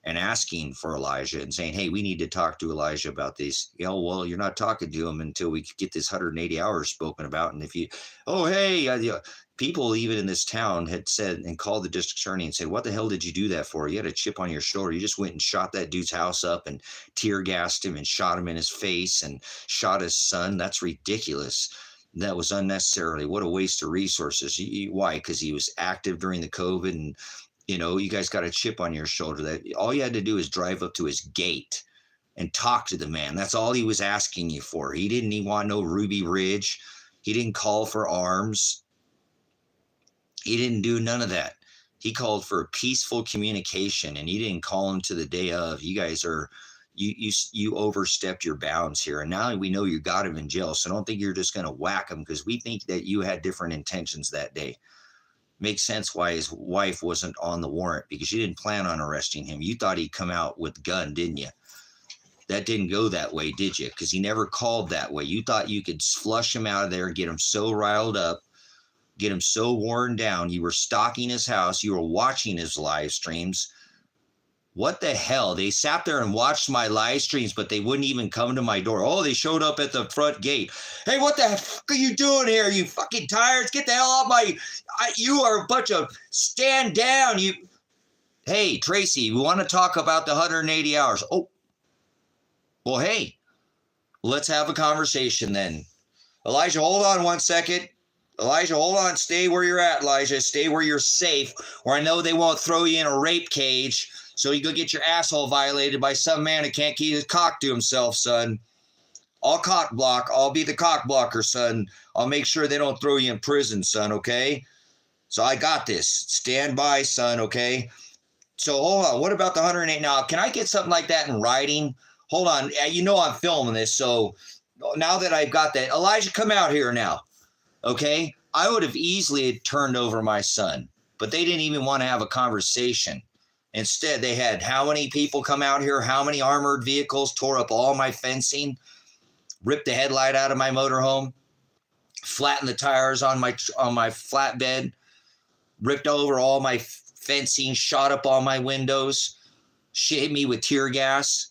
and asking for Elijah and saying, hey, we need to talk to Elijah about this. Well, you're not talking to him until we get this 180 hours spoken about. And if you, people even in this town had said and called the district attorney and said, what the hell did you do that for? You had a chip on your shoulder. You just went and shot that dude's house up and tear gassed him and shot him in his face and shot his son. That's ridiculous. That was unnecessarily. What a waste of resources. Why? Because he was active during the COVID, and you guys got a chip on your shoulder. That all you had to do is drive up to his gate and talk to the man. That's all he was asking you for. He didn't even want no Ruby Ridge. He didn't call for arms. He didn't do none of that. He called for peaceful communication, and he didn't call him to the day of. You guys are, you overstepped your bounds here. And now we know you got him in jail. So don't think you're just going to whack him because we think that you had different intentions that day. Makes sense why his wife wasn't on the warrant, because you didn't plan on arresting him. You thought he'd come out with a gun, didn't you? That didn't go that way, did you? Because he never called that way. You thought you could flush him out of there, get him so riled up, get him so worn down. You were stalking his house. You were watching his live streams. What the hell? They sat there and watched my live streams, but they wouldn't even come to my door. Oh, they showed up at the front gate. Hey, what the fuck are you doing here? You fucking tires? Get the hell off my... you are a bunch of... Stand down. Hey, Tracy, we want to talk about the 180 hours. Oh. Well, hey, let's have a conversation then. Elijah, hold on one second. Elijah, hold on. Stay where you're at, Elijah. Stay where you're safe, or I know they won't throw you in a rape cage so you go get your asshole violated by some man who can't keep his cock to himself, son. I'll cock block. I'll be the cock blocker, son. I'll make sure they don't throw you in prison, son, okay? So I got this. Stand by, son, okay? So hold on. What about the 108? Now, can I get something like that in writing? Hold on. I'm filming this, so now that I've got that, Elijah, come out here now. Okay, I would have easily turned over my son, but they didn't even want to have a conversation. Instead, they had how many people come out here, how many armored vehicles, tore up all my fencing, ripped the headlight out of my motorhome, flattened the tires on my flatbed, ripped over all my fencing, shot up all my windows, hit me with tear gas.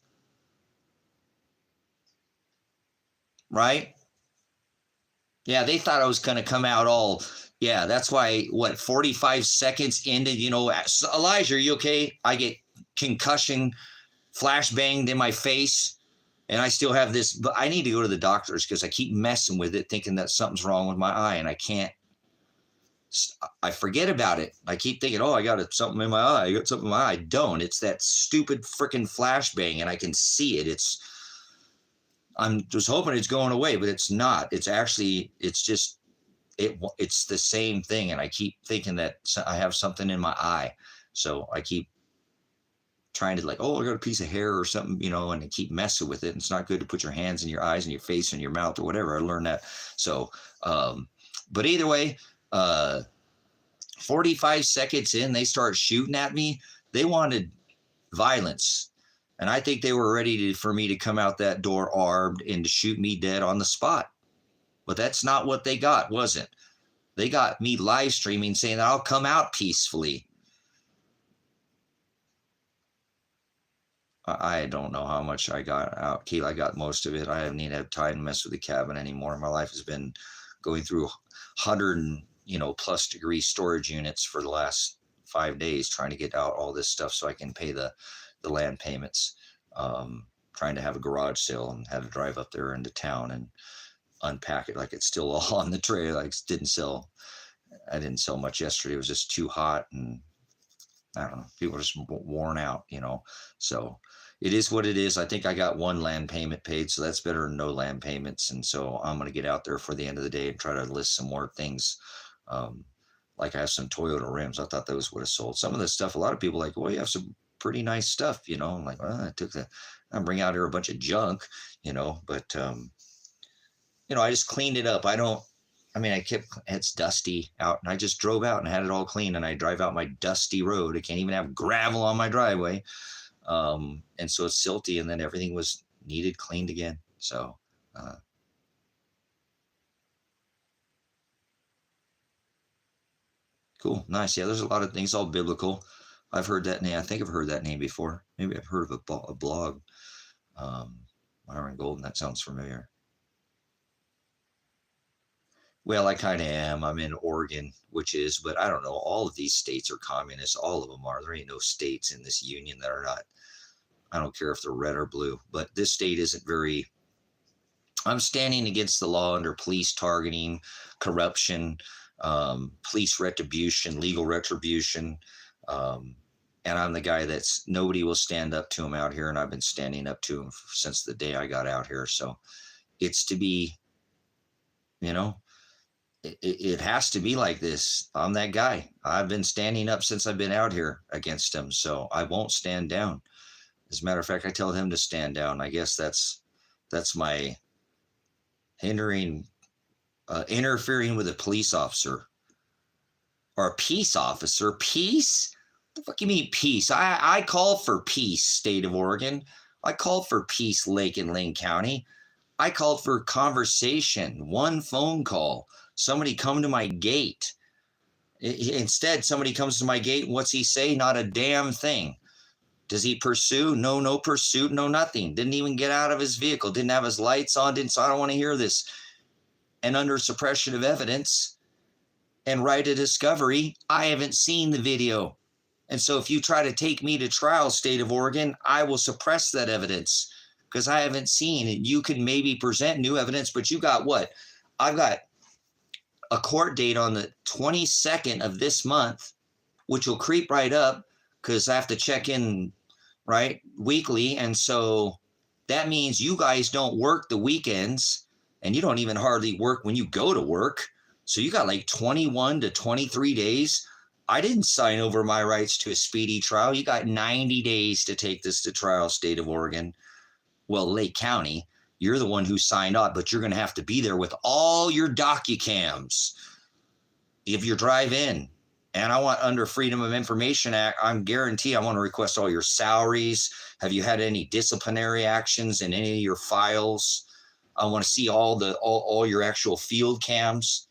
Right? Yeah, they thought I was going to come out all, yeah, that's why, 45 seconds into, Elijah, are you okay? I get concussion, flashbanged in my face, and I still have this, but I need to go to the doctors because I keep messing with it, thinking that something's wrong with my eye, and I forget about it. I keep thinking, oh, I got something in my eye. I got something in my eye. I don't. It's that stupid freaking flashbang, and I can see it. I'm just hoping it's going away, but it's not. It's just it's the same thing. And I keep thinking that I have something in my eye. So I keep trying to I got a piece of hair or something, and I keep messing with it. And it's not good to put your hands in your eyes and your face and your mouth or whatever. I learned that. So, but either way, 45 seconds in, they start shooting at me. They wanted violence. And I think they were ready for me to come out that door armed and to shoot me dead on the spot. But that's not what they got, was it? They got me live streaming saying that I'll come out peacefully. I don't know how much I got out, Keith. I got most of it. I haven't even had time to mess with the cabin anymore. My life has been going through 100 and, plus degree storage units for the last 5 days, trying to get out all this stuff so I can pay the land payments. Trying to have a garage sale and had to drive up there into town and unpack it like it's still all on the tray. Like I didn't sell much yesterday. It was just too hot, and I don't know, people are just worn out, so it is what it is. I think I got one land payment paid, so that's better than no land payments. And so I'm going to get out there for the end of the day and try to list some more things. Like I have some Toyota rims. I thought those would have sold. Some of this stuff, a lot of people are like, well, you have some pretty nice stuff, I'm like, well, I'm bringing out here a bunch of junk, but I just cleaned it up. It's dusty out, and I just drove out and had it all clean, and I drive out my dusty road. I can't even have gravel on my driveway. And so it's silty, and then everything was needed cleaned again. So, cool. Nice. Yeah. There's a lot of things, all biblical. I've heard that name. I think I've heard that name before. Maybe I've heard of a blog. Myron Golden. That sounds familiar. Well, I kind of am. I'm in Oregon, but I don't know. All of these states are communist. All of them are. There ain't no states in this union that are not. I don't care if they're red or blue, but this state isn't very. I'm standing against the law under police targeting, corruption, police retribution, legal retribution. And I'm the guy that's nobody will stand up to him out here. And I've been standing up to him since the day I got out here. So it's to be, it has to be like this. I'm that guy. I've been standing up since I've been out here against him. So I won't stand down. As a matter of fact, I tell him to stand down. I guess that's my interfering with a police officer or a peace officer. Peace? What the fuck you mean peace? I called for peace, state of Oregon. I called for peace, Lake and Lane County. I called for conversation, one phone call. Somebody come to my gate. Instead, somebody comes to my gate. What's he say? Not a damn thing. Does he pursue? No pursuit, no nothing. Didn't even get out of his vehicle. Didn't have his lights on. So I don't want to hear this. And under suppression of evidence and right of discovery, I haven't seen the video. And so if you try to take me to trial, state of Oregon, I will suppress that evidence because I haven't seen it. You can maybe present new evidence, but you got what? I've got a court date on the 22nd of this month, which will creep right up because I have to check in, right, weekly. And so that means you guys don't work the weekends and you don't even hardly work when you go to work. So you got like 21 to 23 days. I didn't sign over my rights to a speedy trial. You got 90 days to take this to trial, state of Oregon. Well, Lake County, you're the one who signed up, but you're going to have to be there with all your docu-cams if you drive in. And I want under Freedom of Information Act, I'm guarantee I want to request all your salaries. Have you had any disciplinary actions in any of your files? I want to see all your actual field cams.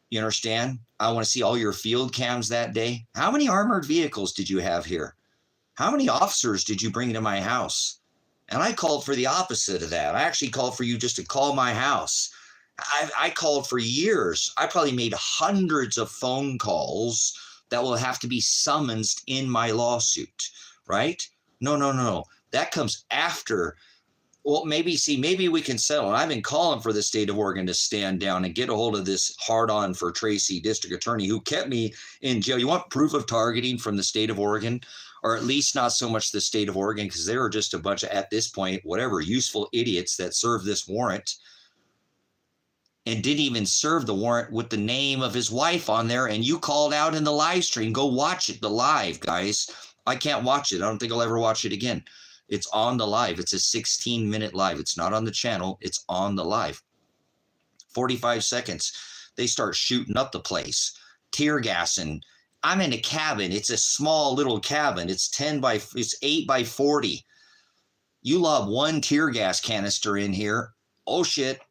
You understand? I want to see all your field cams that day. How many armored vehicles did you have here? How many officers did you bring to my house? And I called for the opposite of that. I actually called for you just to call my house. I called for years. I probably made hundreds of phone calls that will have to be summoned in my lawsuit, right? No. That comes after. Well, maybe we can settle. And I've been calling for the state of Oregon to stand down and get a hold of this hard-on for Tracy, district attorney, who kept me in jail. You want proof of targeting from the state of Oregon? Or at least not so much the state of Oregon, because they were just a bunch of, at this point, whatever, useful idiots that served this warrant and didn't even serve the warrant with the name of his wife on there. And you called out in the live stream. Go watch it, the live, guys. I can't watch it. I don't think I'll ever watch it again. It's on the live. It's a 16-minute live. It's not on the channel. It's on the live. 45 seconds. They start shooting up the place, tear gassing. I'm in a cabin. It's a small little cabin. It's 8 by 40. You lob one tear gas canister in here. Oh shit.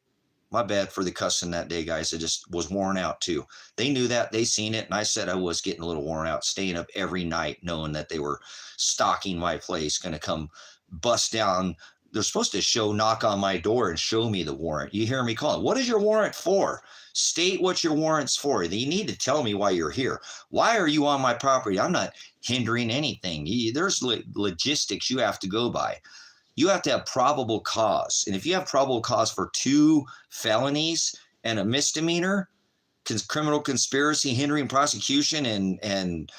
My bad for the cussing that day, guys. I just was worn out too. They knew that. They seen it. And I said I was getting a little worn out, staying up every night, knowing that they were stalking my place, going to come bust down. They're supposed to knock on my door and show me the warrant. You hear me calling. What is your warrant for? State what your warrant's for. You need to tell me why you're here. Why are you on my property? I'm not hindering anything. There's logistics you have to go by. You have to have probable cause. And if you have probable cause for 2 felonies and a misdemeanor, criminal conspiracy, hindering prosecution, and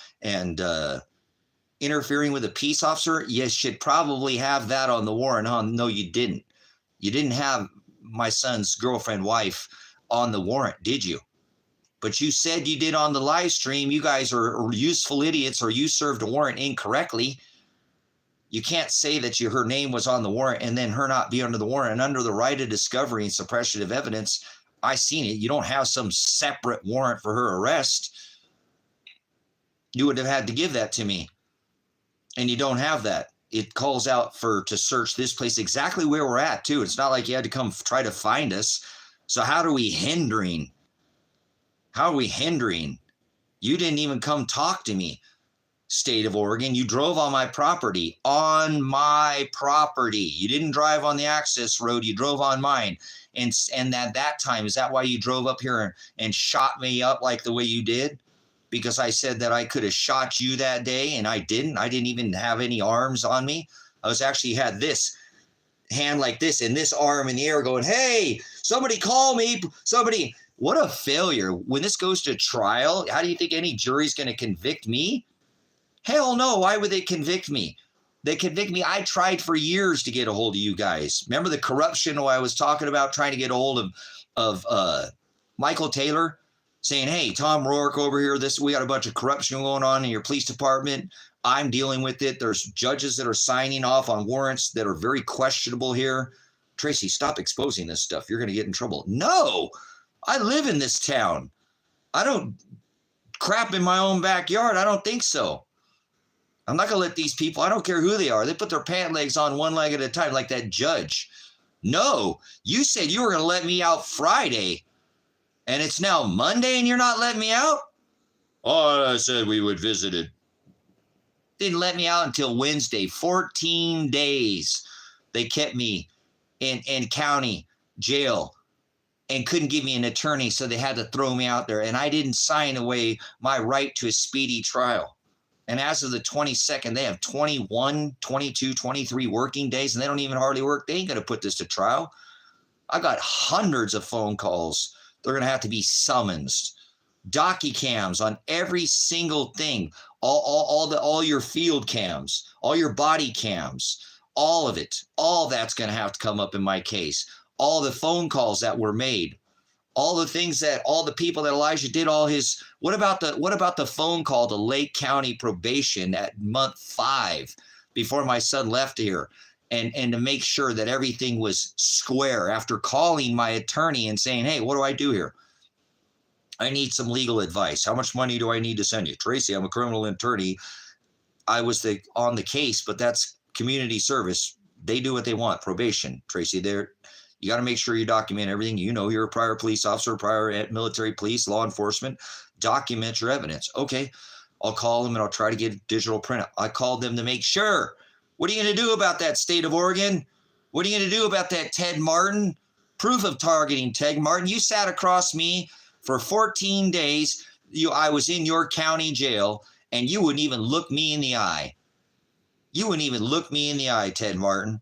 interfering with a peace officer, you should probably have that on the warrant. Huh? No, you didn't. You didn't have my son's girlfriend, wife on the warrant, did you? But you said you did on the live stream. You guys are useful idiots, or you served a warrant incorrectly. You can't say that her name was on the warrant and then her not be under the warrant. And under the right of discovery and suppression of evidence, I seen it. You don't have some separate warrant for her arrest. You would have had to give that to me. And you don't have that. It calls out to search this place exactly where we're at, too. It's not like you had to come try to find us. So how are we hindering? How are we hindering? You didn't even come talk to me. State of Oregon, you drove on my property. On my property. You didn't drive on the access road. You drove on mine. And at that time, is that why you drove up here and shot me up like the way you did? Because I said that I could have shot you that day, and I didn't. I didn't even have any arms on me. I was actually had this hand like this and this arm in the air going, hey, somebody call me. Somebody. What a failure. When this goes to trial, how do you think any jury's going to convict me? Hell no. Why would they convict me? They convict me. I tried for years to get a hold of you guys. Remember the corruption I was talking about, trying to get a hold of Michael Taylor, saying, hey, Tom Rourke over here, we got a bunch of corruption going on in your police department. I'm dealing with it. There's judges that are signing off on warrants that are very questionable here. Tracy, stop exposing this stuff. You're going to get in trouble. No, I live in this town. I don't crap in my own backyard. I don't think so. I'm not going to let these people, I don't care who they are, they put their pant legs on one leg at a time like that judge. No, you said you were going to let me out Friday, and it's now Monday and you're not letting me out? Oh, I said we would visit it. Didn't let me out until Wednesday. 14 days they kept me in county jail and couldn't give me an attorney, so they had to throw me out there. And I didn't sign away my right to a speedy trial. And as of the 22nd, they have 21, 22, 23 working days, and they don't even hardly work. They ain't going to put this to trial. I got hundreds of phone calls. They're going to have to be summoned. Docky cams on every single thing. All your field cams, all your body cams, all of it. All that's going to have to come up in my case. All the phone calls that were made. All the things that all the people that Elijah did all his, what about the phone call to Lake County probation at month 5 before my son left here, and to make sure that everything was square after calling my attorney and saying, hey, what do I do here? I need some legal advice. How much money do I need to send you? Tracy, I'm a criminal attorney. I was on the case, but that's community service. They do what they want. Probation, Tracy, you got to make sure you document everything. You know, you're a prior police officer, prior military police, law enforcement. Document your evidence. Okay, I'll call them and I'll try to get a digital printout. I called them to make sure. What are you going to do about that, State of Oregon? What are you going to do about that, Ted Martin? Proof of targeting, Ted Martin. You sat across me for 14 days. I was in your county jail, and you wouldn't even look me in the eye. You wouldn't even look me in the eye, Ted Martin.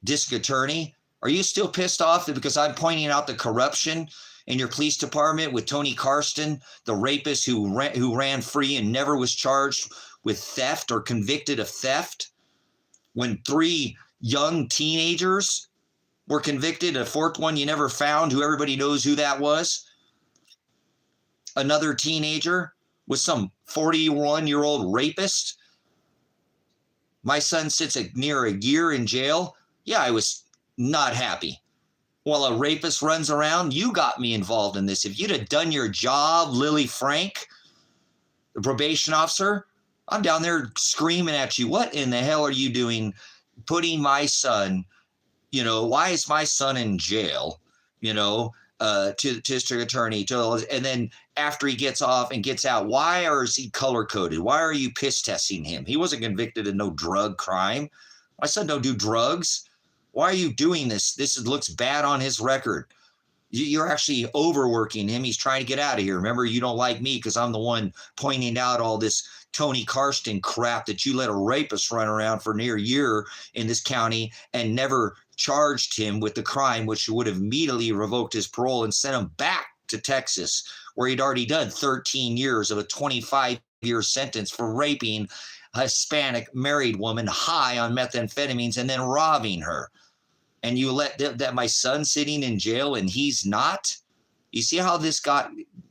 District Attorney, are you still pissed off because I'm pointing out the corruption in your police department with Tony Karsten, the rapist who ran free and never was charged with theft or convicted of theft? When 3 young teenagers were convicted, a 4th one you never found, who everybody knows who that was. Another teenager was some 41-year-old rapist. My son sits near a year in jail. Yeah, I was not happy. While a rapist runs around, you got me involved in this. If you'd have done your job, Lily Frank, the probation officer, I'm down there screaming at you. What in the hell are you doing putting my son, why is my son in jail to district attorney, and then after he gets off and gets out, why is he color coded? Why are you piss testing him? He wasn't convicted of no drug crime. My son don't do drugs. Why are you doing this? This looks bad on his record. You're actually overworking him. He's trying to get out of here. Remember, you don't like me because I'm the one pointing out all this Tony Karsten crap that you let a rapist run around for near a year in this county and never charged him with the crime, which would have immediately revoked his parole and sent him back to Texas, where he'd already done 13 years of a 25-year sentence for raping a Hispanic married woman high on methamphetamines and then robbing her. And you let that my son sitting in jail and he's not? You see how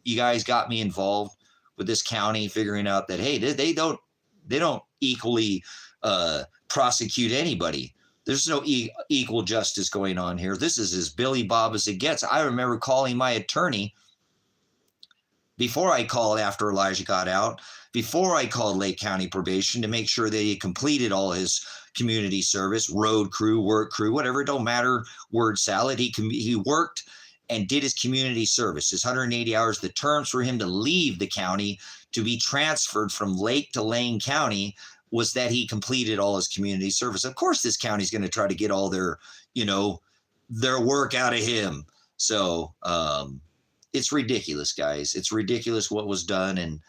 you guys got me involved with this county, figuring out that, hey, they don't equally prosecute anybody. There's no equal justice going on here. This is as Billy Bob as it gets. I remember calling my attorney before I called after Elijah got out, before I called Lake County Probation to make sure that he completed all his community service, road crew, work crew, whatever, it don't matter, word salad. He worked and did his community service, his 180 hours. The terms for him to leave the county, to be transferred from Lake to Lane County, was that he completed all his community service. Of course, this county's going to try to get all their work out of him. So it's ridiculous, guys. It's ridiculous what was done. And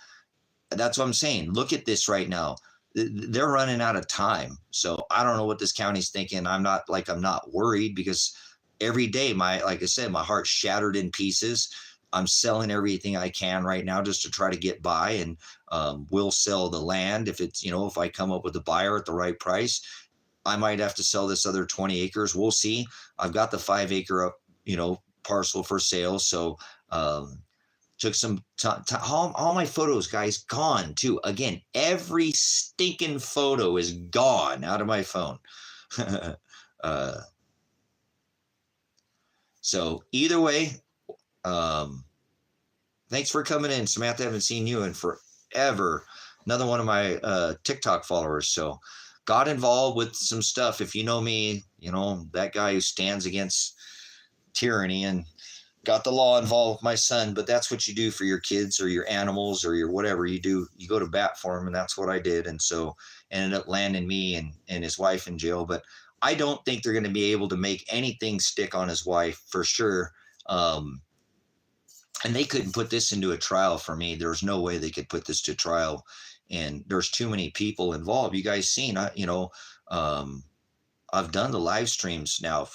that's what I'm saying. Look at this right now. They're running out of time. So I don't know what this county's thinking. I'm not worried, because every day, like I said, my heart's shattered in pieces. I'm selling everything I can right now just to try to get by, and we'll sell the land if it's, if I come up with a buyer at the right price. I might have to sell this other 20 acres. We'll see. I've got the 5-acre parcel for sale. So took some time. All my photos, guys, gone too. Again, every stinking photo is gone out of my phone. So either way, thanks for coming in, Samantha. I haven't seen you in forever. Another one of my TikTok followers. So got involved with some stuff. If you know me, that guy who stands against tyranny, and got the law involved with my son. But that's what you do for your kids or your animals or your whatever you do. You go to bat for them, and that's what I did. And so ended up landing me and his wife in jail. But I don't think they're going to be able to make anything stick on his wife for sure. And they couldn't put this into a trial for me. There's no way they could put this to trial. And there's too many people involved. You guys seen, I've done the live streams now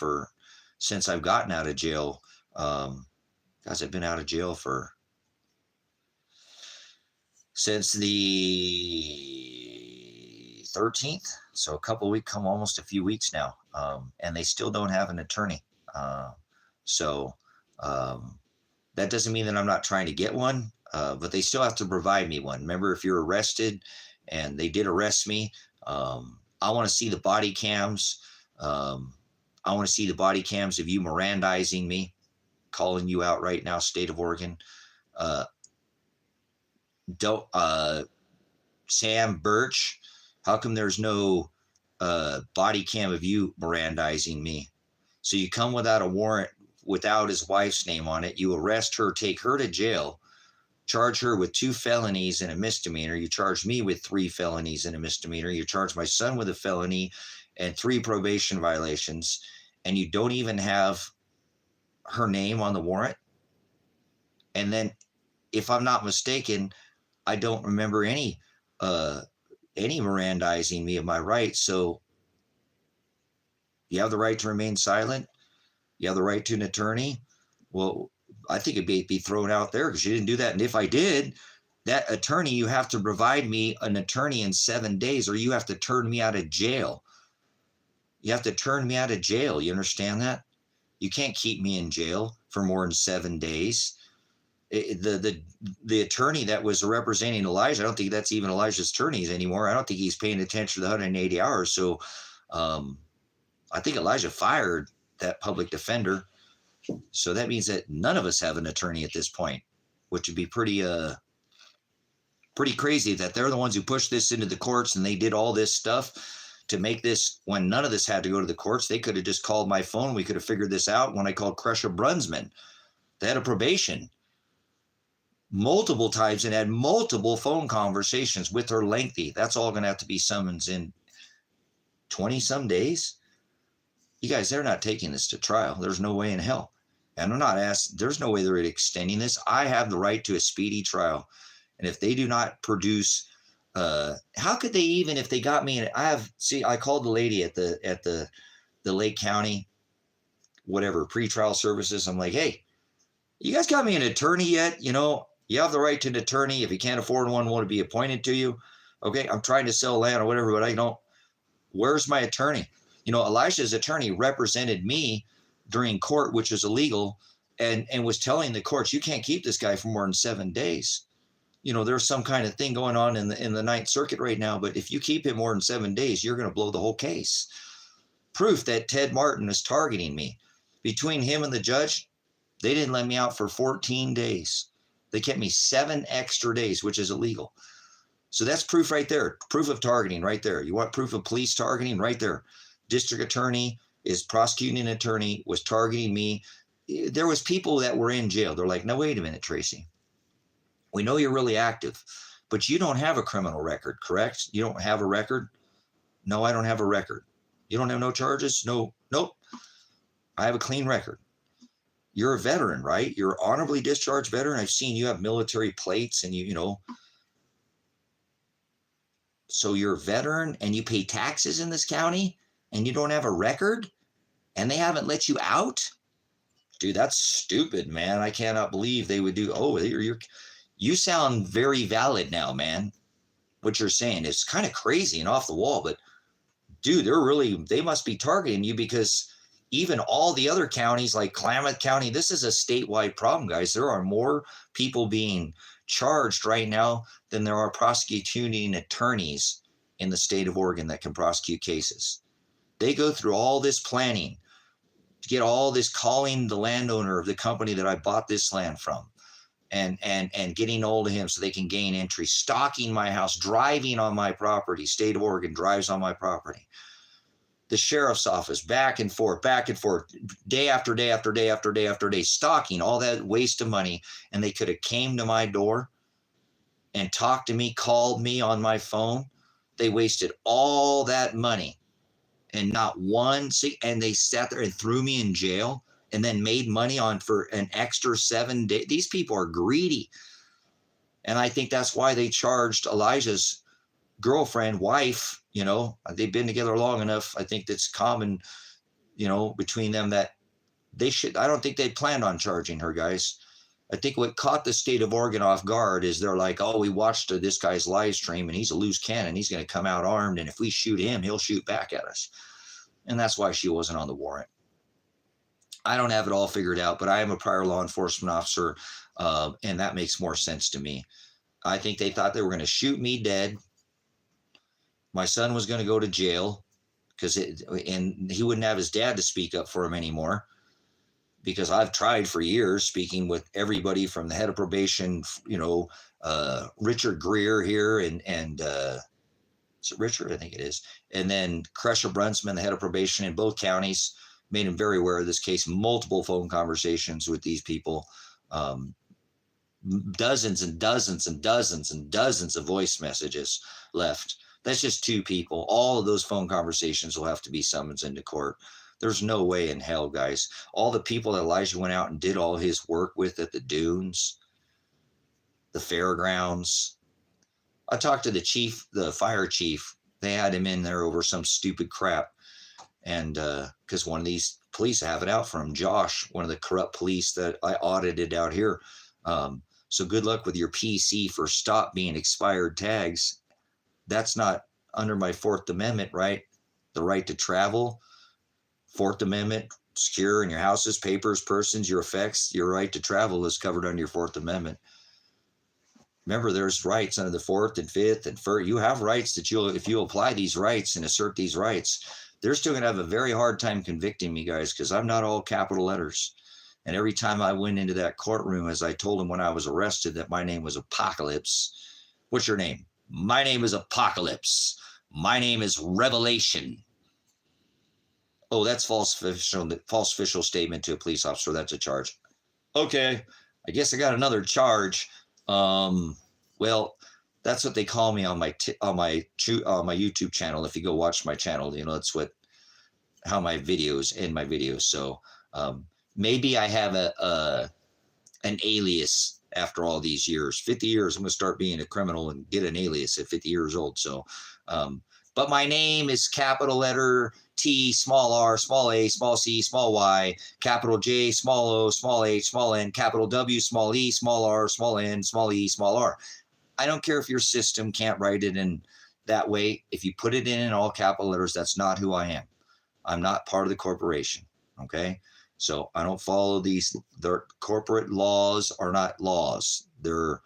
since I've gotten out of jail. Guys, I've been out of jail since the 13th. So a couple of weeks, almost a few weeks now. And they still don't have an attorney. That doesn't mean that I'm not trying to get one, but they still have to provide me one. Remember, if you're arrested, and they did arrest me, I want to see the body cams. I want to see the body cams of you Mirandizing me, calling you out right now, state of Oregon. Sam Birch, how come there's no body cam of you Mirandizing me? So you come without a warrant, without his wife's name on it. You arrest her, take her to jail, charge her with 2 felonies and a misdemeanor. You charge me with 3 felonies and a misdemeanor. You charge my son with a felony and 3 probation violations. And you don't even have her name on the warrant. And then, if I'm not mistaken, I don't remember any Mirandizing me of my rights. So you have the right to remain silent. You have the right to an attorney. Well, I think it'd be thrown out there because you didn't do that. And if I did, that attorney, you have to provide me an attorney in 7 days, or you have to turn me out of jail. You have to turn me out of jail. You understand that? You can't keep me in jail for more than 7 days. The attorney that was representing Elijah, I don't think that's even Elijah's attorneys anymore. I don't think he's paying attention to the 180 hours. So I think Elijah fired that public defender. So that means that none of us have an attorney at this point, which would be pretty crazy that they're the ones who pushed this into the courts, and they did all this stuff to make this, when none of this had to go to the courts, they could have just called my phone. We could have figured this out when I called Crusher Brunsman, the head of probation, multiple times and had multiple phone conversations with her lengthy. That's all going to have to be summons in 20 some days. You guys, they're not taking this to trial. There's no way in hell. And I'm not asked, there's no way they're extending this. I have the right to a speedy trial. And if they do not produce, how could they even, if they got me in, I called the lady at the Lake County, whatever, pretrial services. I'm like, hey, you guys got me an attorney yet? You know, you have the right to an attorney. If you can't afford one, want to be appointed to you. Okay, I'm trying to sell land or whatever, but I don't. Where's my attorney? You know, Elijah's attorney represented me during court, which is illegal, and was telling the courts, you can't keep this guy for more than 7 days. You know, there's some kind of thing going on in the Ninth Circuit right now, but if you keep him more than 7 days, you're going to blow the whole case. Proof that Ted Martin is targeting me. Between him and the judge, they didn't let me out for 14 days. They kept me 7 extra days, which is illegal. So that's proof right there. Proof of targeting right there. You want proof of police targeting right there. District attorney is prosecuting attorney was targeting me. There was people that were in jail. They're like, no, wait a minute, Tracy. We know you're really active, but you don't have a criminal record, correct? You don't have a record? No, I don't have a record. You don't have no charges? No, nope. I have a clean record. You're a veteran, right? You're an honorably discharged veteran. I've seen you have military plates and you know. So you're a veteran and you pay taxes in this county and you don't have a record and they haven't let you out? Dude, that's stupid, man. I cannot believe they would do. Oh, you sound very valid now, man. What you're saying is kind of crazy and off the wall, but dude, they must be targeting you because even all the other counties like Klamath County, this is a statewide problem, guys. There are more people being charged right now than there are prosecuting attorneys in the state of Oregon that can prosecute cases. They go through all this planning to get all this, calling the landowner of the company that I bought this land from and getting hold of him so they can gain entry, stalking my house, driving on my property. State of Oregon drives on my property. The sheriff's office, back and forth, day after day after day after day after day, stalking, all that waste of money. And they could have came to my door and talked to me, called me on my phone. They wasted all that money and not one, and they sat there and threw me in jail and then made money on for an extra 7 days. These people are greedy. And I think that's why they charged Elijah's girlfriend, wife, you know, they've been together long enough. I think that's common, you know, between them that they should, I don't think they planned on charging her, guys. I think what caught the state of Oregon off guard is they're like, oh, we watched this guy's live stream and he's a loose cannon. He's going to come out armed. And if we shoot him, he'll shoot back at us. And that's why she wasn't on the warrant. I don't have it all figured out, but I am a prior law enforcement officer. And that makes more sense to me. I think they thought they were going to shoot me dead. My son was going to go to jail and he wouldn't have his dad to speak up for him anymore. Because I've tried for years speaking with everybody from the head of probation, you know, Richard Greer here and is it Richard? I think it is. And then Crusher Brunsman, the head of probation in both counties, made him very aware of this case, multiple phone conversations with these people, dozens and dozens and dozens and dozens of voice messages left. That's just 2 people. All of those phone conversations will have to be summoned into court. There's no way in hell, guys. All the people that Elijah went out and did all his work with at the dunes, the fairgrounds. I talked to the chief, the fire chief. They had him in there over some stupid crap. And because one of these police have it out for him, Josh, one of the corrupt police that I audited out here. So good luck with your PC for stop being expired tags. That's not under my 4th Amendment, right? The right to travel. 4th Amendment, secure in your houses, papers, persons, your effects, your right to travel is covered under your 4th Amendment. Remember, there's rights under the 4th and 5th and 1st. You have rights that if you apply these rights and assert these rights, they're still going to have a very hard time convicting me, guys, because I'm not all capital letters. And every time I went into that courtroom, as I told them when I was arrested that my name was Apocalypse. What's your name? My name is Apocalypse. My name is Revelation. Oh, that's false official statement to a police officer. That's a charge. Okay, I guess I got another charge. Well, that's what they call me on my YouTube channel. If you go watch my channel, that's how my videos end my videos. So maybe I have an alias after all these years. 50 years, I'm going to start being a criminal and get an alias at 50 years old. So, but my name is capital letter T, small r, small a, small c, small y, capital J, small o, small h, small n, capital W, small e, small r, small n, small e, small r. I don't care if your system can't write it in that way. If you put it in all capital letters, that's not who I am. I'm not part of the corporation. Okay. So I don't follow these. Their corporate laws are not laws. They're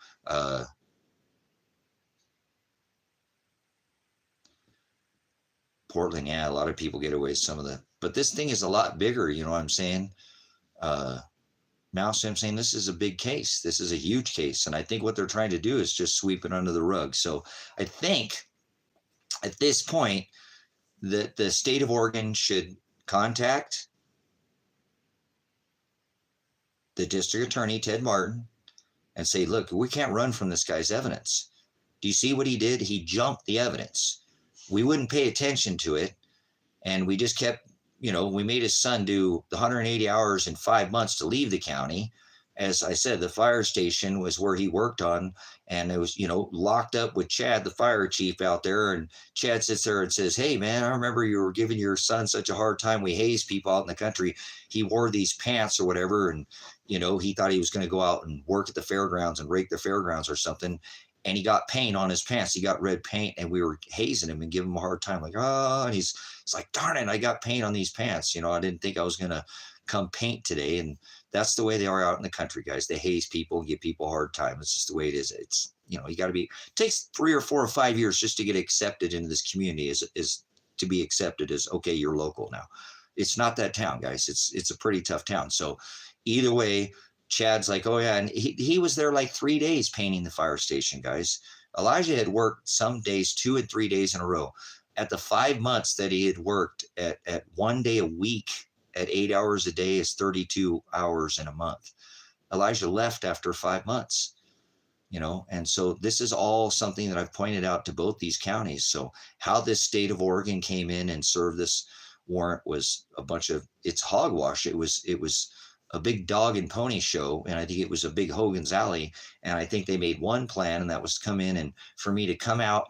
Portland. Yeah, a lot of people get away with some of the, but this thing is a lot bigger. You know what I'm saying? Mouse, I'm saying this is a big case. This is a huge case. And I think what they're trying to do is just sweep it under the rug. So I think at this point that the state of Oregon should contact the district attorney, Ted Martin, and say, look, we can't run from this guy's evidence. Do you see what he did? He jumped the evidence. We wouldn't pay attention to it. And we just kept, we made his son do the 180 hours in 5 months to leave the county. As I said, the fire station was where he worked on, and it was, locked up with Chad, the fire chief out there. And Chad sits there and says, hey, man, I remember you were giving your son such a hard time. We haze people out in the country. He wore these pants or whatever. And, he thought he was going to go out and work at the fairgrounds and rake the fairgrounds or something. And he got paint on his pants. He got red paint, and we were hazing him and giving him a hard time. Like, and he's like, darn it, I got paint on these pants. I didn't think I was going to come paint today. And that's the way they are out in the country, guys. They haze people and give people a hard time. It's just the way it is. It's, you got to it takes 3 or 4 or 5 years just to get accepted into this community is to be accepted as, okay, you're local now. It's not that town, guys. It's a pretty tough town. So either way, Chad's like, oh yeah. And he was there like 3 days painting the fire station, guys. Elijah had worked some days 2 and 3 days in a row. At the 5 months that he had worked at 1 day a week at 8 hours a day is 32 hours in a month. Elijah left after 5 months, and so this is all something that I've pointed out to both these counties. So how this state of Oregon came in and served this warrant was it's hogwash. It was a big dog and pony show. And I think it was a big Hogan's Alley. And I think they made one plan, and that was to come in and for me to come out.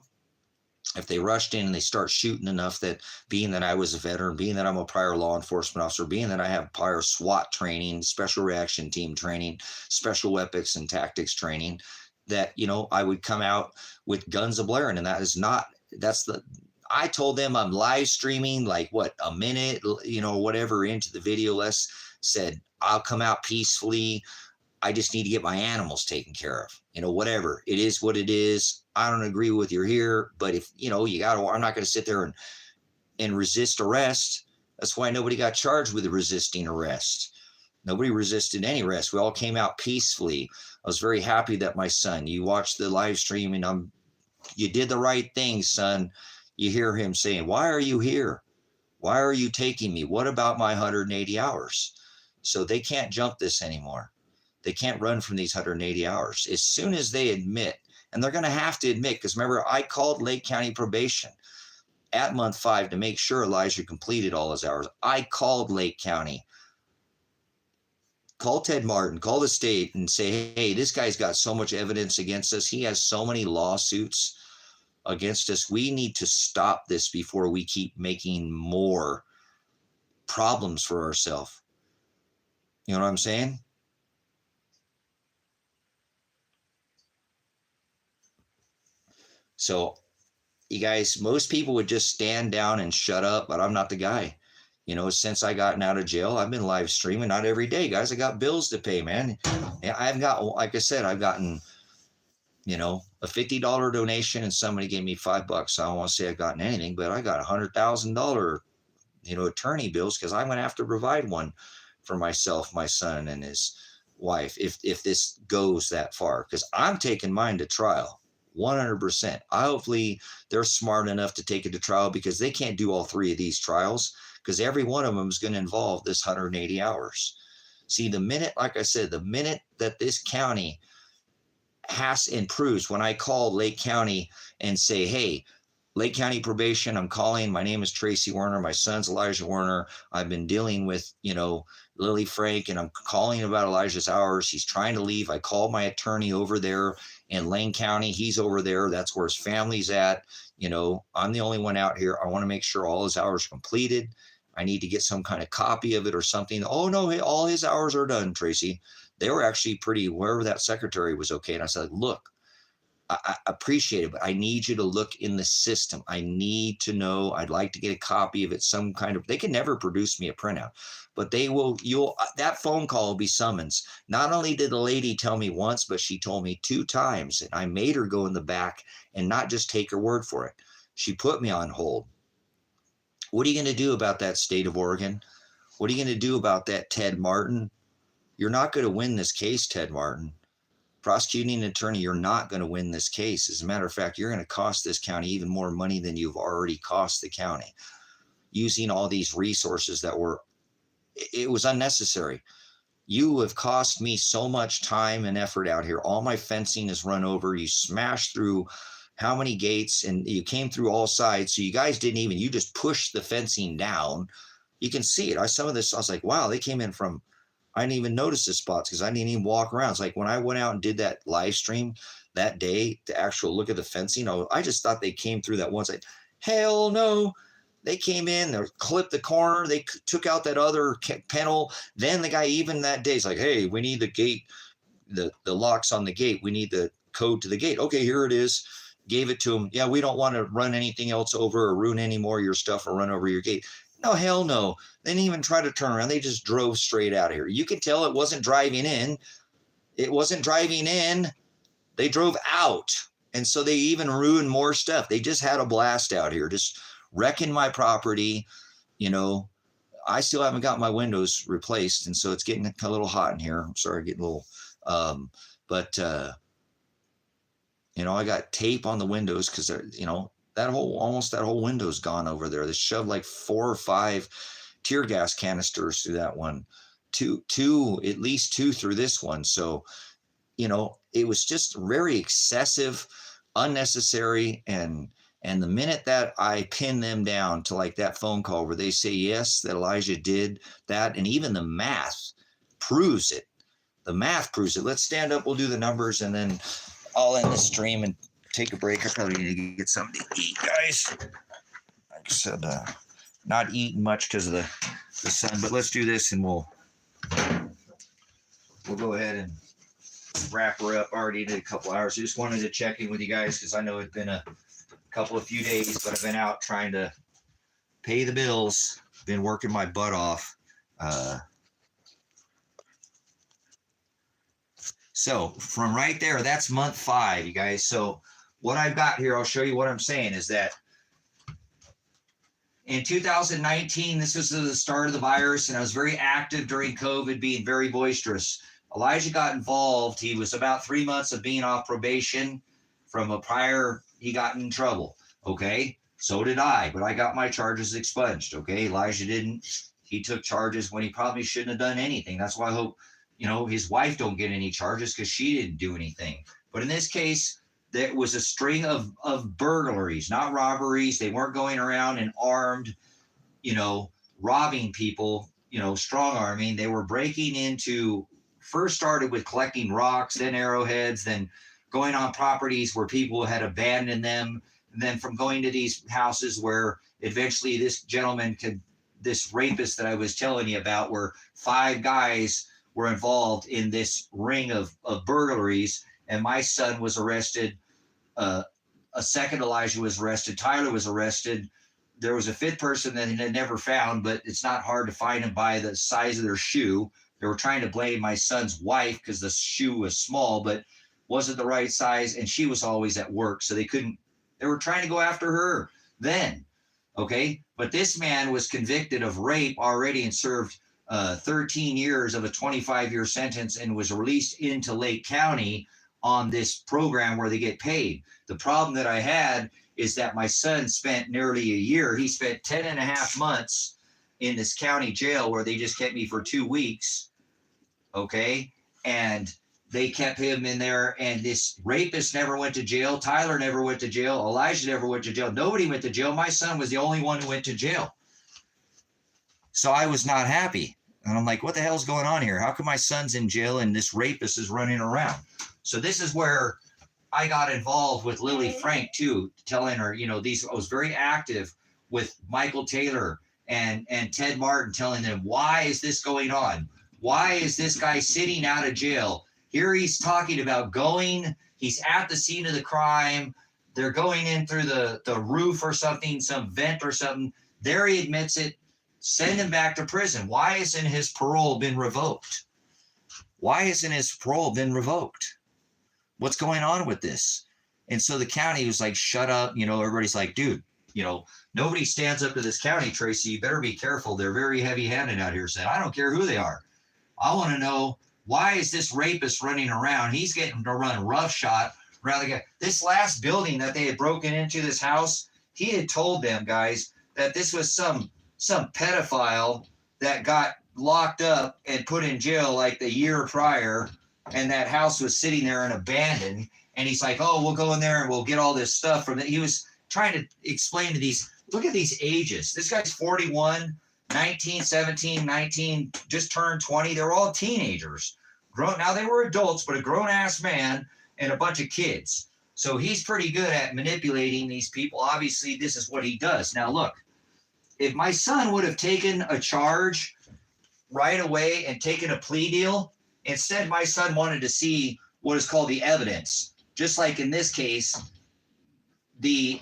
If they rushed in and they start shooting enough, that being that I was a veteran, being that I'm a prior law enforcement officer, being that I have prior SWAT training, special reaction team training, special weapons and tactics training, that, I would come out with guns a-blaring. And I told them I'm live streaming like a minute, whatever into the video. Les said, I'll come out peacefully. I just need to get my animals taken care of, whatever. It is what it is. I don't agree with you here, but if, I'm not going to sit there and resist arrest. That's why nobody got charged with resisting arrest. Nobody resisted any arrest. We all came out peacefully. I was very happy that my son, you watched the live stream, and you did the right thing, son. You hear him saying, why are you here? Why are you taking me? What about my 180 hours? So they can't jump this anymore. They can't run from these 180 hours. As soon as they admit, and they're going to have to admit, because remember, I called Lake County probation at month 5 to make sure Elijah completed all his hours. I called Lake County, call Ted Martin, call the state and say, hey, this guy's got so much evidence against us. He has so many lawsuits against us. We need to stop this before we keep making more problems for ourselves. You know what I'm saying? So you guys, most people would just stand down and shut up, but I'm not the guy. Since I gotten out of jail, I've been live streaming, not every day, guys. I got bills to pay, man. I've got, like I said, I've gotten, a $50 donation, and somebody gave me $5. I don't want to say I've gotten anything, but I got $100,000, attorney bills, because I'm going to have to provide one for myself, my son, and his wife, if this goes that far, because I'm taking mine to trial. 100%. Hopefully they're smart enough to take it to trial, because they can't do all 3 of these trials, because every one of them is going to involve this 180 hours. See, the minute, like I said, the minute that this county has improves, when I call Lake County and say, hey, Lake County probation, I'm calling. My name is Tracy Werner. My son's Elijah Werner. I've been dealing with, Lily Frank, and I'm calling about Elijah's hours. He's trying to leave. I called my attorney over there in Lane County. He's over there. That's where his family's at. I'm the only one out here. I want to make sure all his hours are completed. I need to get some kind of copy of it or something. Oh, no, all his hours are done, Tracy. They were actually wherever that secretary was okay. And I said, look, I appreciate it, but I need you to look in the system. I need to know. I'd like to get a copy of it, some kind of, they can never produce me a printout, but that phone call will be summons. Not only did the lady tell me once, but she told me 2 times, and I made her go in the back and not just take her word for it. She put me on hold. What are you going to do about that, state of Oregon? What are you going to do about that, Ted Martin? You're not going to win this case, Ted Martin. Prosecuting attorney, you're not going to win this case. As a matter of fact, you're going to cost this county even more money than you've already cost the county, using all these resources it was unnecessary. You have cost me so much time and effort out here. All my fencing is run over. You smashed through how many gates, and you came through all sides. So you guys you just pushed the fencing down. You can see it. Some of this, I was like, wow, they came in from, I didn't even notice the spots because I didn't even walk around. It's like when I went out and did that live stream that day to actual look at the fencing, I just thought they came through that one side. Hell no. They came in, they clipped the corner, they took out that other panel. Then the guy, even that day, is like, hey, we need the gate, the locks on the gate. We need the code to the gate. Okay, here it is. Gave it to him. Yeah, we don't want to run anything else over or ruin any more of your stuff or run over your gate. No, hell no. They didn't even try to turn around. They just drove straight out of here. You could tell it wasn't driving in. It wasn't driving in. They drove out. And so they even ruined more stuff. They just had a blast out here, just wrecking my property. I still haven't got my windows replaced. And so it's getting a little hot in here. I'm sorry, getting a little, I got tape on the windows because that whole window's gone over there. They shoved like 4 or 5 tear gas canisters through that one, at least 2 through this one. So, it was just very excessive, unnecessary. And the minute that I pin them down to like that phone call where they say, yes, that Elijah did that. And even the math proves it. The math proves it. Let's stand up. We'll do the numbers and then I'll end the stream and take a break. I probably need to get something to eat, guys. Like I said, not eating much because of the sun, but let's do this and we'll go ahead and wrap her up. I already did a couple hours. I just wanted to check in with you guys because I know it's been a few days, but I've been out trying to pay the bills. Been working my butt off. So from right there, that's month 5, you guys. So what I've got here, I'll show you what I'm saying is that in 2019, this was the start of the virus, and I was very active during COVID, being very boisterous. Elijah got involved. He was about 3 months of being off probation from a prior, he got in trouble. Okay. So did I, but I got my charges expunged. Okay. Elijah didn't. He took charges when he probably shouldn't have done anything. That's why I hope, his wife don't get any charges because she didn't do anything. But in this case, there was a string of burglaries, not robberies. They weren't going around and armed, robbing people, strong arming. They were breaking into, first started with collecting rocks, then arrowheads, then going on properties where people had abandoned them. And then from going to these houses where eventually this rapist that I was telling you about, where 5 guys were involved in this ring of burglaries. And my son was arrested. A second Elijah was arrested. Tyler was arrested. There was a 5th person that had never found, but it's not hard to find them by the size of their shoe. They were trying to blame my son's wife because the shoe was small, but wasn't the right size. And she was always at work. So they were trying to go after her then. Okay. But this man was convicted of rape already and served 13 years of a 25-year sentence and was released into Lake County on this program where they get paid. The problem that I had is that my son spent nearly a year. He spent 10 and a half months in this county jail where they just kept me for 2 weeks. Okay. And they kept him in there, and this rapist never went to jail. Tyler never went to jail. Elijah never went to jail. Nobody went to jail. My son was the only one who went to jail. So I was not happy. And I'm like, what the hell's going on here? How come my son's in jail and this rapist is running around? So this is where I got involved with Lily Frank too, telling her, I was very active with Michael Taylor and Ted Martin, telling them, why is this going on? Why is this guy sitting out of jail? Here he's talking about he's at the scene of the crime. They're going in through the roof or something, some vent or something. There he admits it. Send him back to prison. Why hasn't his parole been revoked? Why hasn't his parole been revoked? What's going on with this? And so the county was like, shut up. Everybody's like, dude, nobody stands up to this county, Tracy. You better be careful. They're very heavy-handed out here. Saying, I don't care who they are. I want to know, why is this rapist running around? He's getting to run roughshod around the guy. This last building that they had broken into, this house, he had told them, guys, that this was some pedophile that got locked up and put in jail like the year prior, and that house was sitting there and abandoned. And he's like, oh, we'll go in there and we'll get all this stuff from it. He was trying to explain to these, look at these ages. This guy's 41, 19, 17, 19, just turned 20. They were all teenagers. Now they were adults, but a grown-ass man and a bunch of kids. So he's pretty good at manipulating these people. Obviously, this is what he does. Now, look, if my son would have taken a charge right away and taken a plea deal, instead my son wanted to see what is called the evidence. Just like in this case, I'm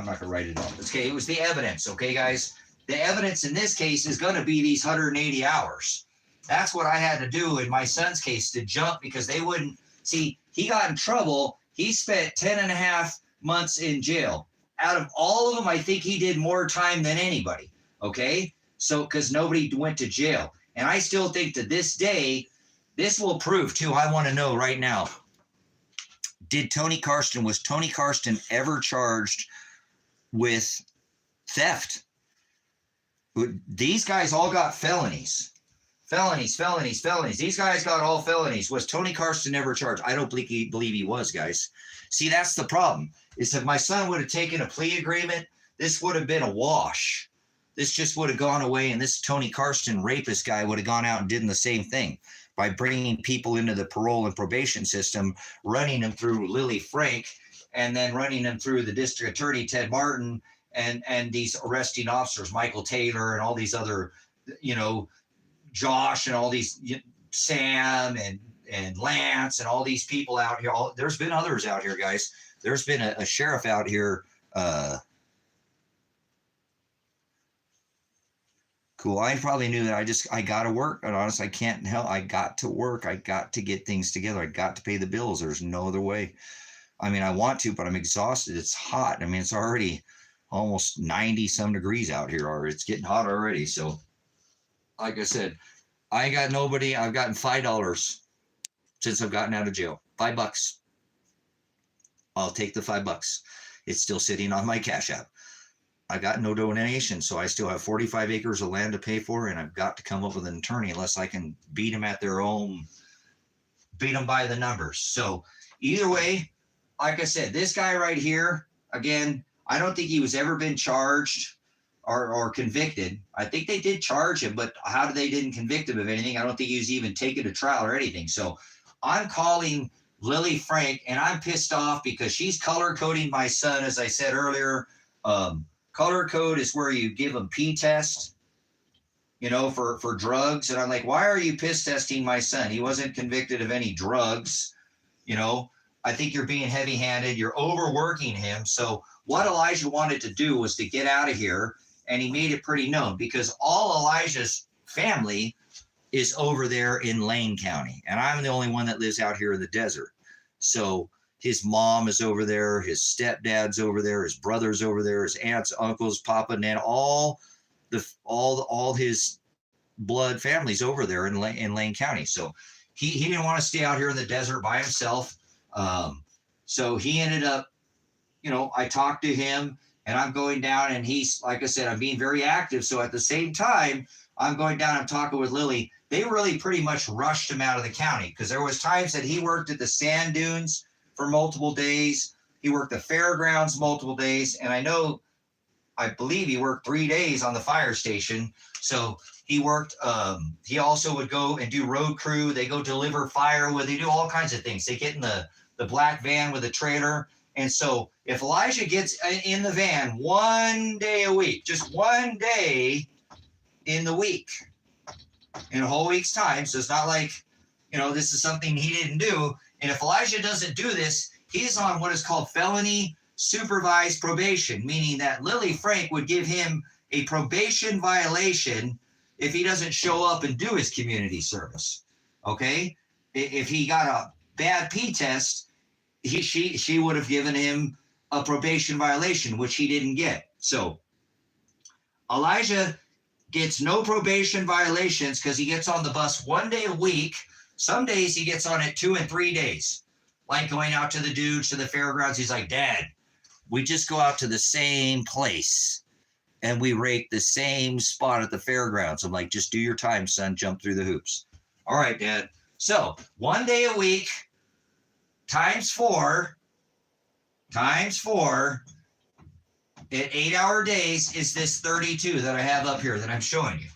not going to write it down. Okay, it was the evidence, okay, guys? The evidence in this case is going to be these 180 hours. That's what I had to do in my son's case, to jump, because they wouldn't see. He got in trouble. He spent 10 and a half months in jail. Out of all of them, I think he did more time than anybody. Okay. So, because nobody went to jail. And I still think to this day, this will prove too. I want to know right now. Was Tony Karsten ever charged with theft? These guys all got felonies. Felonies. These guys got all felonies. Was Tony Karsten ever charged? I don't believe he was, guys. See, that's the problem. Is if my son would have taken a plea agreement, this would have been a wash. This just would have gone away, and this Tony Karsten rapist guy would have gone out and did the same thing by bringing people into the parole and probation system, running them through Lily Frank, and then running them through the district attorney, Ted Martin, and these arresting officers, Michael Taylor, and all these other, Josh and all these, Sam and Lance and all these people out here. There's been others out here, guys. There's been a sheriff out here. Cool. I probably knew that I got to work. And honestly, I can't help. I got to work. I got to get things together. I got to pay the bills. There's no other way. I mean, I want to, but I'm exhausted. It's hot. I mean, it's already almost 90 some degrees out here, or it's getting hot already. So like I said, I ain't got nobody. I've gotten $5 since I've gotten out of jail. $5. I'll take the $5. It's still sitting on my Cash App. I got no donation, so I still have 45 acres of land to pay for, and I've got to come up with an attorney unless I can beat them by the numbers. So either way, like I said, this guy right here, again, I don't think he was ever been charged or convicted. I think they did charge him, but how they didn't convict him of anything? I don't think he was even taken to trial or anything. So I'm calling Lily Frank, and I'm pissed off because she's color coding my son, as I said earlier. Color code is where you give them P-test, for drugs. And I'm like, why are you piss testing my son? He wasn't convicted of any drugs. I think you're being heavy-handed. You're overworking him. So what Elijah wanted to do was to get out of here, and he made it pretty known because all Elijah's family is over there in Lane County, and I'm the only one that lives out here in the desert. So his mom is over there, his stepdad's over there, his brother's over there, his aunts, uncles, papa, and all his blood family's over there in Lane County. So he didn't want to stay out here in the desert by himself. So he ended up, I talked to him, and I'm going down, and he's, like I said, I'm being very active. So at the same time, I'm going down, I'm talking with Lily. They really pretty much rushed him out of the county because there was times that he worked at the sand dunes for multiple days. He worked the fairgrounds multiple days. And I believe he worked 3 days on the fire station. So he worked, he also would go and do road crew. They go deliver firewood. They do all kinds of things. They get in the black van with a trailer. And so if Elijah gets in the van 1 day a week, just 1 day in the week, in a whole week's time. So it's not like, this is something he didn't do. And if Elijah doesn't do this, he's on what is called felony supervised probation, meaning that Lily Frank would give him a probation violation if he doesn't show up and do his community service. Okay? If he got a bad P test, she would have given him a probation violation, which he didn't get. So Elijah gets no probation violations because he gets on the bus 1 day a week. Some days he gets on it 2 and 3 days, like going out to the dudes, to the fairgrounds. He's like, Dad, we just go out to the same place and we rate the same spot at the fairgrounds. I'm like, just do your time, son. Jump through the hoops. All right, Dad. So 1 day a week times 4 at 8-hour days is this 32 that I have up here that I'm showing you.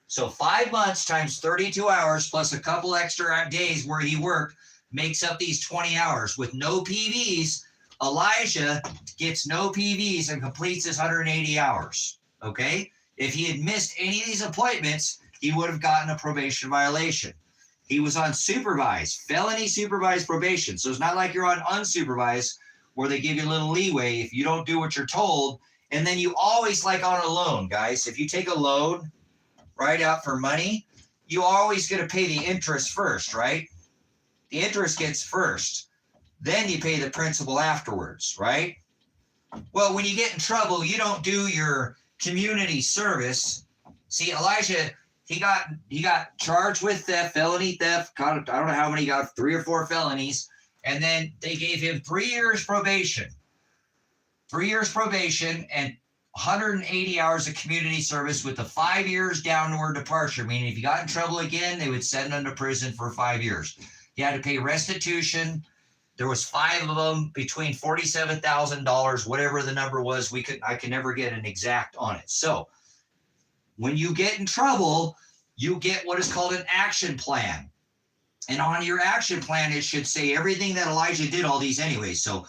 So 5 months times 32 hours plus a couple extra days where he worked makes up these 20 hours. With no PVs, Elijah gets no PVs and completes his 180 hours. Okay? If he had missed any of these appointments, he would have gotten a probation violation. He was on supervised, felony supervised probation. So it's not like you're on unsupervised where they give you a little leeway if you don't do what you're told. And then you always, like on a loan, guys, if you take a loan right out for money, you always going to pay the interest first, right? The interest gets first. Then you pay the principal afterwards, right? Well, when you get in trouble, you don't do your community service. See, Elijah, he got charged with theft, felony theft. I don't know how many, he got 3 or 4 felonies. And then they gave him 3 years probation. 3 years probation and 180 hours of community service with the 5 years downward departure, meaning if he got in trouble again, they would send him to prison for 5 years. He had to pay restitution. There was 5 of them, between $47,000, whatever the number was. I could never get an exact on it. So when you get in trouble, you get what is called an action plan. And on your action plan, it should say everything that Elijah did, all these anyways. So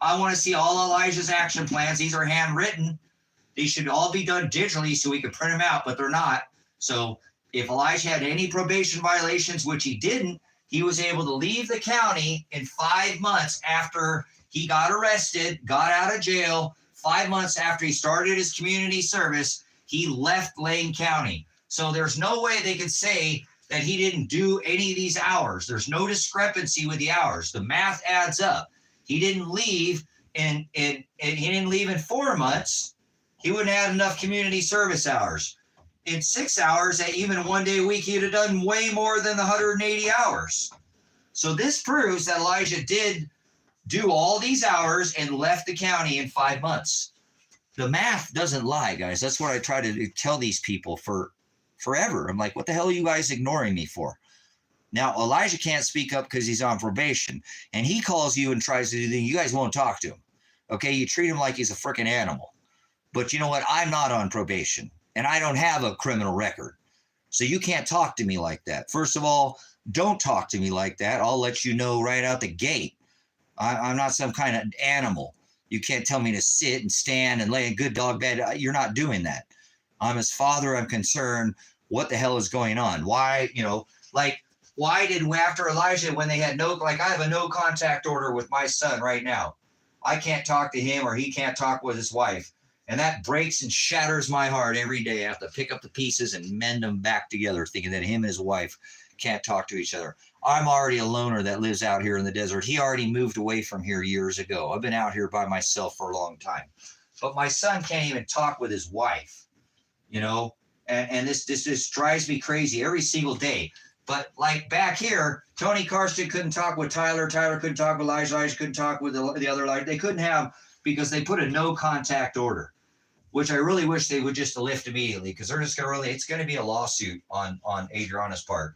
I want to see all Elijah's action plans. These are handwritten. These should all be done digitally so we could print them out, but they're not. So if Elijah had any probation violations, which he didn't, he was able to leave the county in 5 months after he got arrested, got out of jail. 5 months after he started his community service, he left Lane County. So there's no way they could say that he didn't do any of these hours. There's no discrepancy with the hours. The math adds up. He didn't leave and he didn't leave in 4 months. He wouldn't have enough community service hours. In 6 hours, even 1 day a week, he'd have done way more than the 180 hours. So this proves that Elijah did do all these hours and left the county in 5 months. The math doesn't lie, guys. That's what I try to tell these people forever. I'm like, what the hell are you guys ignoring me for? Now, Elijah can't speak up because he's on probation, and he calls you and tries to do things. You guys won't talk to him. Okay, you treat him like he's a freaking animal. But you know what? I'm not on probation, and I don't have a criminal record. So you can't talk to me like that. First of all, don't talk to me like that. I'll let you know right out the gate. I'm not some kind of animal. You can't tell me to sit and stand and lay in good dog bed. You're not doing that. I'm his father. I'm concerned. What the hell is going on? Why, why did after Elijah, when they had I have a no contact order with my son right now. I can't talk to him or he can't talk with his wife. And that breaks and shatters my heart every day. I have to pick up the pieces and mend them back together, thinking that him and his wife can't talk to each other. I'm already a loner that lives out here in the desert. He already moved away from here years ago. I've been out here by myself for a long time. But my son can't even talk with his wife, and this just drives me crazy every single day. But like back here, Tony Karsten couldn't talk with Tyler. Tyler couldn't talk with Elijah. Elijah couldn't talk with the other Elijah. They couldn't have, because they put a no contact order, which I really wish they would just lift immediately, because they're just going to really, it's going to be a lawsuit on Adriana's part.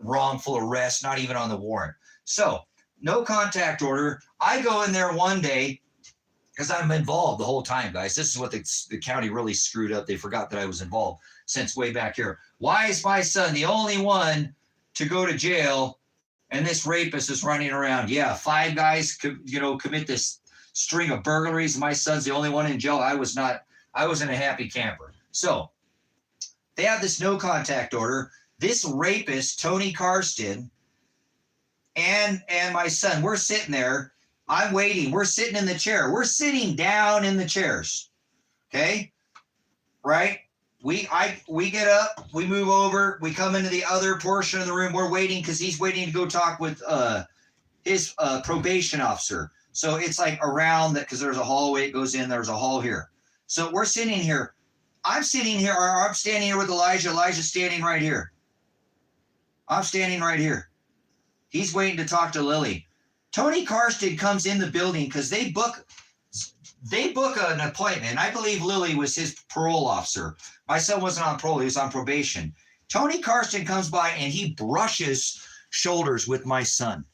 Wrongful arrest, not even on the warrant. So no contact order. I go in there one day, because I'm involved the whole time, guys. This is what the county really screwed up. They forgot that I was involved since way back here. Why is my son the only one to go to jail, and this rapist is running around? Yeah, 5 guys commit this string of burglaries. My son's the only one in jail. I wasn't a happy camper. So they have this no contact order. This rapist, Tony Karsten, and my son, we're sitting there. I'm waiting. We're sitting in the chair. We're sitting down in the chairs. Okay? Right? We get up, we move over, we come into the other portion of the room. We're waiting because he's waiting to go talk with his probation officer. So it's like around that, because there's a hallway, it goes in, there's a hall here. So we're sitting here. I'm sitting here, or I'm standing here with Elijah. Elijah's standing right here. I'm standing right here. He's waiting to talk to Lily. Tony Karsten comes in the building because they book an appointment. And I believe Lily was his parole officer. My son wasn't on parole, he was on probation. Tony Karsten comes by and he brushes shoulders with my son.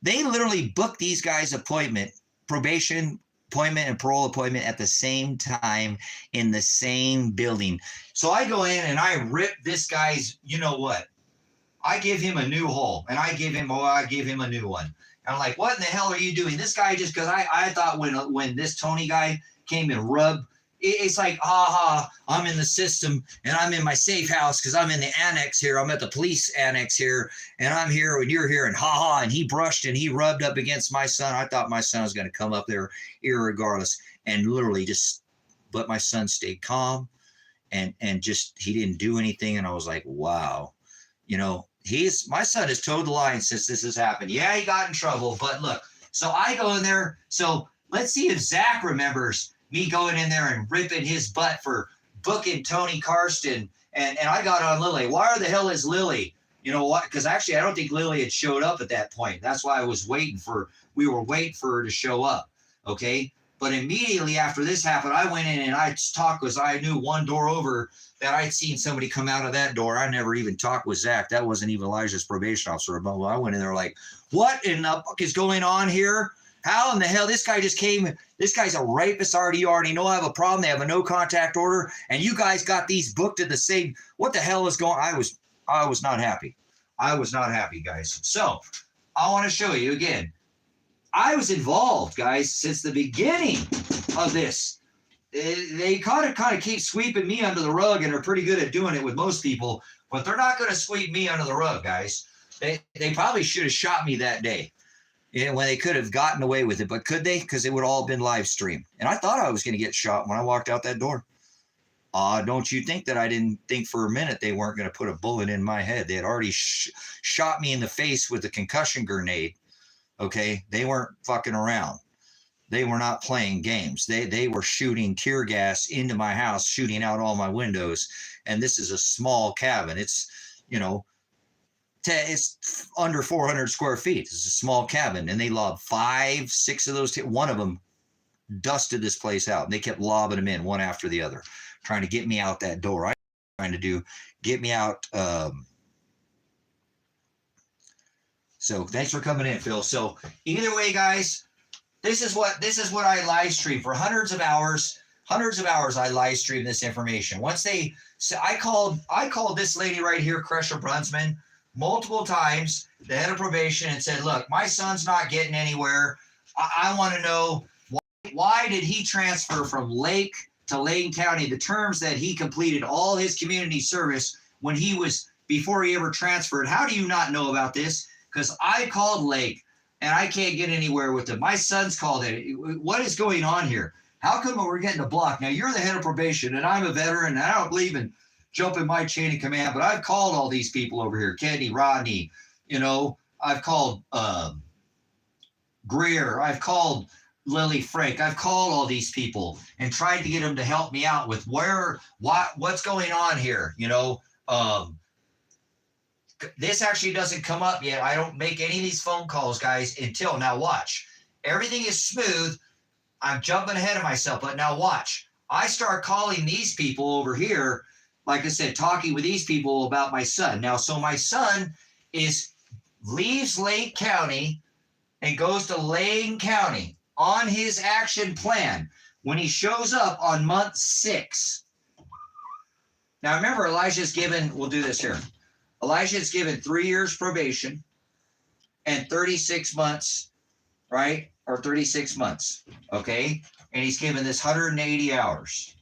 They literally book these guys' appointment, probation appointment and parole appointment at the same time in the same building. So I go in and I rip this guy's, you know what? I give him a new hole, and I give him a new one. And I'm like, what in the hell are you doing? This guy just, because I thought when this Tony guy came and rubbed, it's like, I'm in the system and I'm in my safe house because I'm in the annex here. I'm at the police annex here, and I'm here and you're here, and and he brushed and he rubbed up against my son. I thought my son was going to come up there irregardless, and literally just, but my son stayed calm and just, he didn't do anything. And I was like, wow, my son has towed the line since this has happened. Yeah, he got in trouble, but look, so I go in there. So let's see if Zach remembers me going in there and ripping his butt for booking Tony Karsten. And I got on Lily. Why the hell is Lily? You know what? Because actually, I don't think Lily had showed up at that point. That's why we were waiting for her to show up. Okay. But immediately after this happened, I went in and I talked, because I knew one door over that I'd seen somebody come out of that door. I never even talked with Zach. That wasn't even Elijah's probation officer. But I went in there like, what in the fuck is going on here? How in the hell? This guy just came. This guy's a rapist already. You already know I have a problem. They have a no contact order. And you guys got these booked at the same. What the hell is going on? I was not happy. I was not happy, guys. So I want to show you again. I was involved, guys, since the beginning of this. They kind of keep sweeping me under the rug, and are pretty good at doing it with most people, but they're not going to sweep me under the rug, guys. They probably should have shot me that day, when they could have gotten away with it, but could they? Because it would all been live streamed. And I thought I was going to get shot when I walked out that door. Don't you think that I didn't think for a minute they weren't going to put a bullet in my head? They had already shot me in the face with a concussion grenade. Okay, they weren't fucking around. They were not playing games. They were shooting tear gas into my house, shooting out all my windows. And this is a small cabin. It's, it's under 400 square feet. It's a small cabin. And they lobbed 5, 6 of those. One of them dusted this place out. And they kept lobbing them in one after the other, trying to get me out that door. Get me out. So thanks for coming in, Phil. So either way, guys, this is what I live stream for hundreds of hours. I live stream this information. I called this lady right here, Crusher Brunsman, multiple times, the head of probation, and said, look, my son's not getting anywhere. I want to know why did he transfer from Lake to Lane County, the terms that he completed all his community service before he ever transferred. How do you not know about this? Because I called Lake and I can't get anywhere with him. My son's called it. What is going on here? How come we're getting a block? Now, you're the head of probation, and I'm a veteran, and I don't believe in jumping my chain of command, but I've called all these people over here, Kenny, Rodney, I've called Greer, I've called Lily Frank, I've called all these people and tried to get them to help me out with what's going on here, this actually doesn't come up yet. I don't make any of these phone calls, guys, until now. Watch. Everything is smooth. I'm jumping ahead of myself, but now watch. I start calling these people over here, like I said, talking with these people about my son. Now, so my son leaves Lake County and goes to Lane County on his action plan when he shows up on month 6. Now, remember, Elijah's given, we'll do this here. Elijah's given 3 years probation and 36 months, right? Or 36 months, okay? And he's given this 180 hours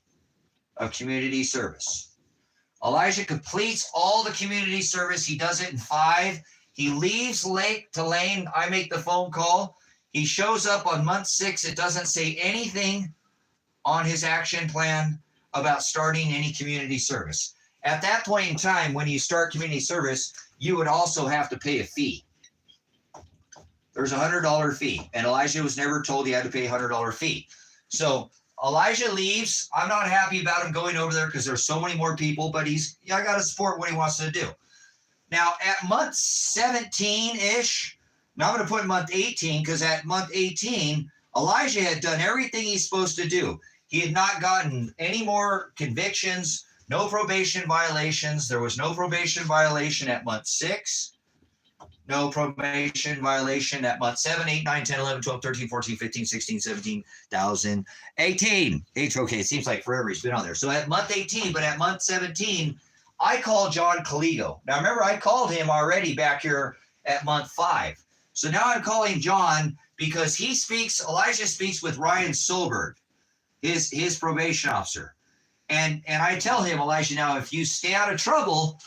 of community service. Elijah completes all the community service. He does it in 5. He leaves Lake to Lane. I make the phone call. He shows up on month 6. It doesn't say anything on his action plan about starting any community service. At that point in time, when you start community service, you would also have to pay a fee. There's a $100 fee, and Elijah was never told he had to pay a $100 fee. So Elijah leaves. I'm not happy about him going over there because there's so many more people, but I got to support what he wants to do. Now, at month 17-ish, now I'm going to put month 18 because at month 18, Elijah had done everything he's supposed to do. He had not gotten any more convictions, no probation violations. There was no probation violation at month 6. No probation violation at month 7, 8, 9, 10, 11, 12, 13, 14, 15, 16, 17, 18. Okay, it seems like forever he's been on there. So at month 18, but at month 17, I called John Caligo. Now, remember, I called him already back here at month 5. So now I'm calling John because Elijah speaks with Ryan Solberg, his probation officer. And I tell him, Elijah, now, if you stay out of trouble,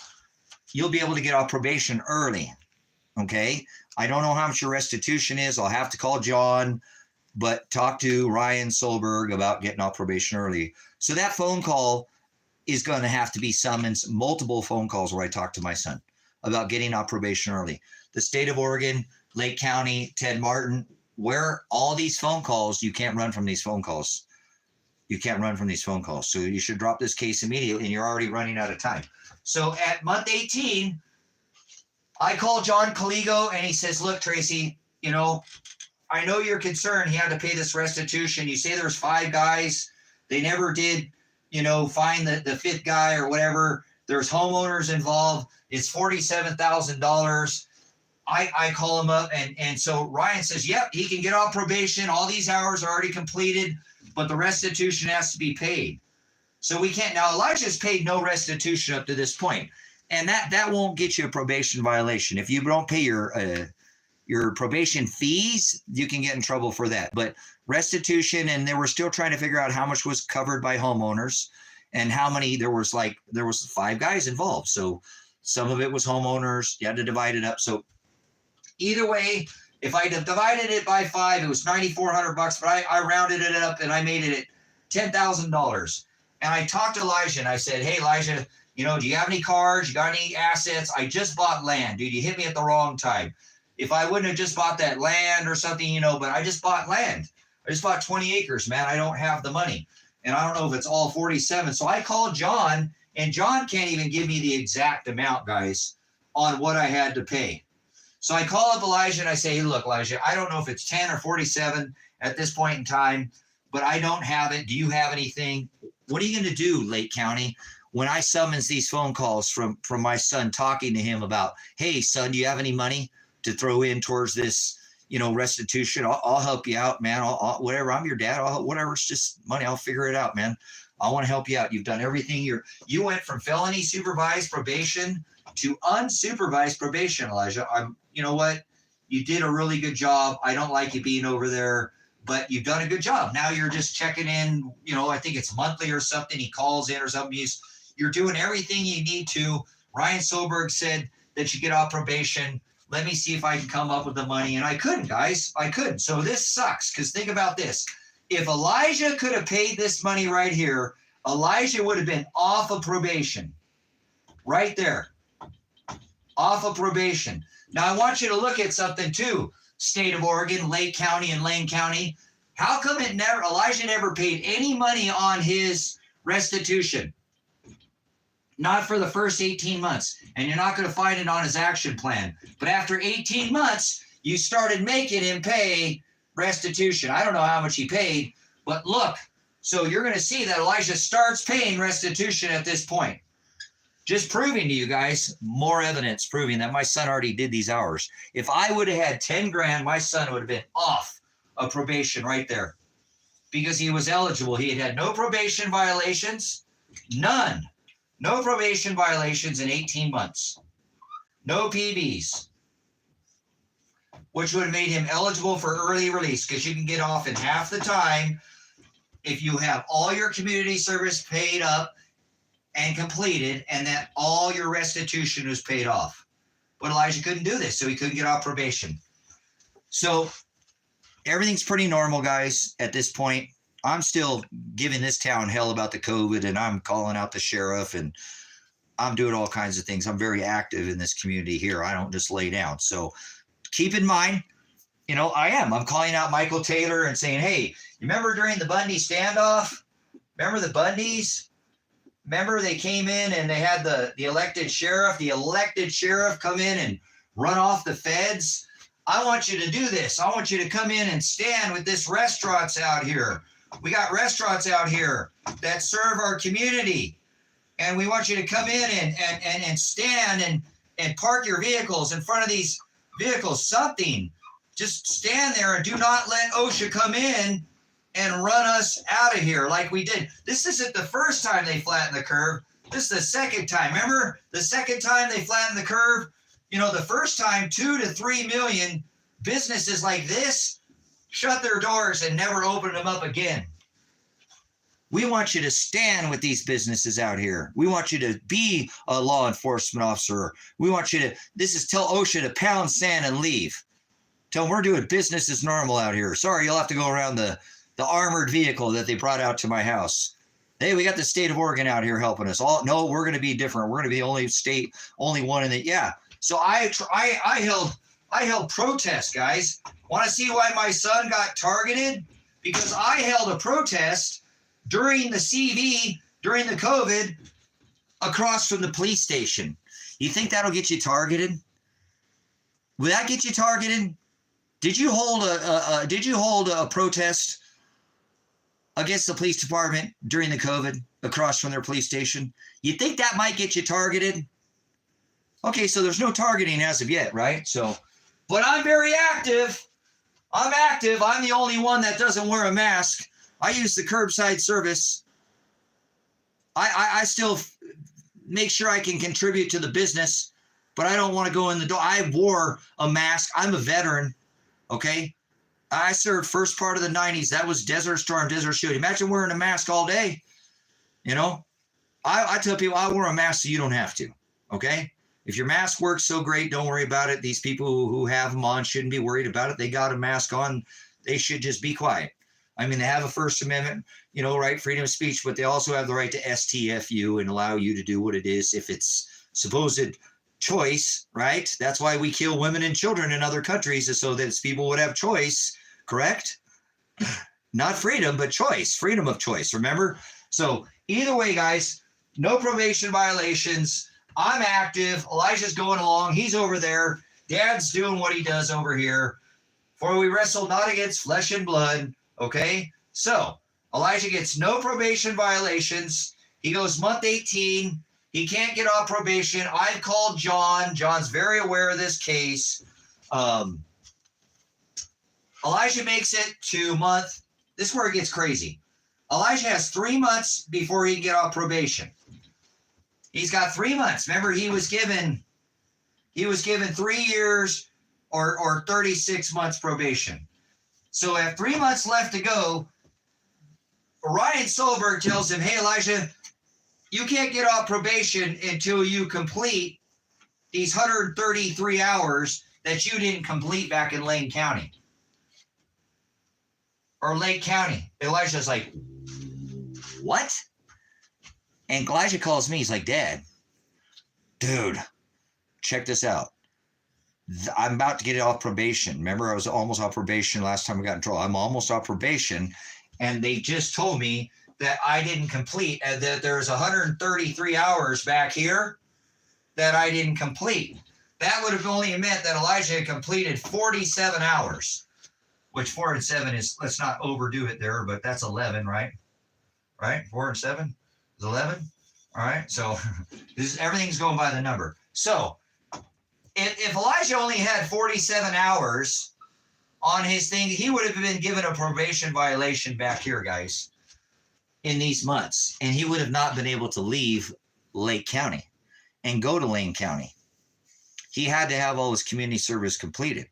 you'll be able to get off probation early. Okay, I don't know how much your restitution is. I'll have to call John, but talk to Ryan Solberg about getting off probation early. So that phone call is going to have to be summoned, multiple phone calls where I talk to my son about getting off probation early. The state of Oregon, Lake County, Ted Martin, where all these phone calls, you can't run from these phone calls. You can't run from these phone calls. So you should drop this case immediately, and you're already running out of time. So at month 18, I called John Caligo, and he says, look, Tracy, I know you're concerned he had to pay this restitution. You say there's 5 guys. They never did, find the 5th guy or whatever. There's homeowners involved. It's $47,000. I call him up, and so Ryan says, yep, he can get off probation. All these hours are already completed, but the restitution has to be paid. So we can't. Now, Elijah's paid no restitution up to this point. And that won't get you a probation violation. If you don't pay your probation fees, you can get in trouble for that. But restitution, and they were still trying to figure out how much was covered by homeowners and how many, there was 5 guys involved. So some of it was homeowners. You had to divide it up. So either way, if I divided it by 5, it was $9,400, but I rounded it up and I made it at $10,000. And I talked to Elijah and I said, hey, Elijah, do you have any cars? You got any assets? I just bought land, dude. You hit me at the wrong time. If I wouldn't have just bought that land or something, but I just bought land. I just bought 20 acres, man. I don't have the money. And I don't know if it's all 47. So I called John, and John can't even give me the exact amount, guys, on what I had to pay. So I call up Elijah and I say, hey, look, Elijah, I don't know if it's 10 or 47 at this point in time, but I don't have it. Do you have anything? What are you going to do, Lake County? When I summons these phone calls from my son talking to him about, hey, son, do you have any money to throw in towards this, restitution? I'll help you out, man. I'll whatever. I'm your dad. Whatever. It's just money. I'll figure it out, man. I want to help you out. You've done everything. You went from felony supervised probation to unsupervised probation, Elijah. You know what? You did a really good job. I don't like you being over there, but you've done a good job. Now you're just checking in. I think it's monthly or something. He calls in or something. You're doing everything you need to. Ryan Solberg said that you get off probation. Let me see if I can come up with the money. And I couldn't, guys. I couldn't. So this sucks, because think about this. If Elijah could have paid this money right here, Elijah would have been off of probation. Right there. Off of probation. Now, I want you to look at something too. State of Oregon, Lake County, and Lane County. How come Elijah never paid any money on his restitution? Not for the first 18 months. And you're not going to find it on his action plan. But after 18 months, you started making him pay restitution. I don't know how much he paid, but look. So you're going to see that Elijah starts paying restitution at this point. Just proving to you guys, more evidence proving that my son already did these hours. If I would have had 10 grand, my son would have been off of probation right there because he was eligible. He had no probation violations, none. No probation violations in 18 months. No PBs, which would have made him eligible for early release because you can get off in half the time if you have all your community service paid up and completed and that all your restitution was paid off. But Elijah couldn't do this, so he couldn't get off probation. So everything's pretty normal, guys, at this point. I'm still giving this town hell about the COVID, and I'm calling out the sheriff, and I'm doing all kinds of things. I'm very active in this community here. I don't just lay down. So keep in mind, I'm calling out Michael Taylor and saying, hey, you remember during the Bundy standoff? Remember the Bundys? Remember they came in and they had the elected sheriff come in and run off the feds? I want you to do this. I want you to come in and stand with this restaurants out here. We got restaurants out here that serve our community. And we want you to come in and stand and park your vehicles in front of these vehicles. Something. Just stand there and do not let OSHA come in and run us out of here like we did. This isn't the first time they flattened the curve. This is the second time. Remember the second time they flattened the curve? The first time 2 to 3 million businesses like this shut their doors and never opened them up again. We want you to stand with these businesses out here. We want you to be a law enforcement officer. We want you to, tell OSHA to pound sand and leave. Tell them we're doing business as normal out here. Sorry, you'll have to go around the armored vehicle that they brought out to my house. Hey, we got the state of Oregon out here helping us. No, we're going to be different. We're going to be the only state, only one in the, yeah. So I held protests, guys. Want to see why my son got targeted? Because I held a protest during the CV, during the COVID, across from the police station. You think that'll get you targeted? Will that get you targeted? Did you hold a protest against the police department during the COVID across from their police station? You think that might get you targeted? Okay, so there's no targeting as of yet, right? So, but I'm very active. I'm active. I'm the only one that doesn't wear a mask. I use the curbside service. I still make sure I can contribute to the business, but I don't want to go in the door. I wore a mask. I'm a veteran, okay? I served first part of the 90s. That was Desert Storm, Desert Shield. Imagine wearing a mask all day. I tell people I wear a mask so you don't have to, okay? If your mask works so great, don't worry about it. These people who have them on shouldn't be worried about it. They got a mask on. They should just be quiet. I mean, they have a First Amendment, right, freedom of speech, but they also have the right to STF you and allow you to do what it is if it's supposed choice, right? That's why we kill women and children in other countries, is so that people would have choice, correct? Not freedom, but choice, freedom of choice, remember? So either way, guys, no probation violations. I'm active. Elijah's going along. He's over there. Dad's doing what he does over here. For we wrestle not against flesh and blood. Okay? So Elijah gets no probation violations. He goes month 18. He can't get off probation. I've called John. John's very aware of this case. Elijah makes it to month. This is where it gets crazy. Elijah has 3 months before he can get off probation. He's got 3 months. Remember, he was given 3 years or 36 months probation. So at 3 months left to go, Ryan Solberg tells him, hey, Elijah, you can't get off probation until you complete these 133 hours that you didn't complete back in Lane County. Or Lake County. Elijah's like, what? And Elijah calls me. He's like, Dad, dude, check this out. I'm about to get off probation. Remember, I was almost off probation last time I got in trouble. I'm almost off probation. And they just told me that I didn't complete, and that there's 133 hours back here that I didn't complete. That would have only meant that Elijah had completed 47 hours, which 4 and 7 is, let's not overdo it there, but that's 11, right? Right? 4 and 7 is 11. All right. So everything's going by the number. So if Elijah only had 47 hours on his thing, he would have been given a probation violation back here, guys, in these months. And he would have not been able to leave Lake County and go to Lane County. He had to have all his community service completed.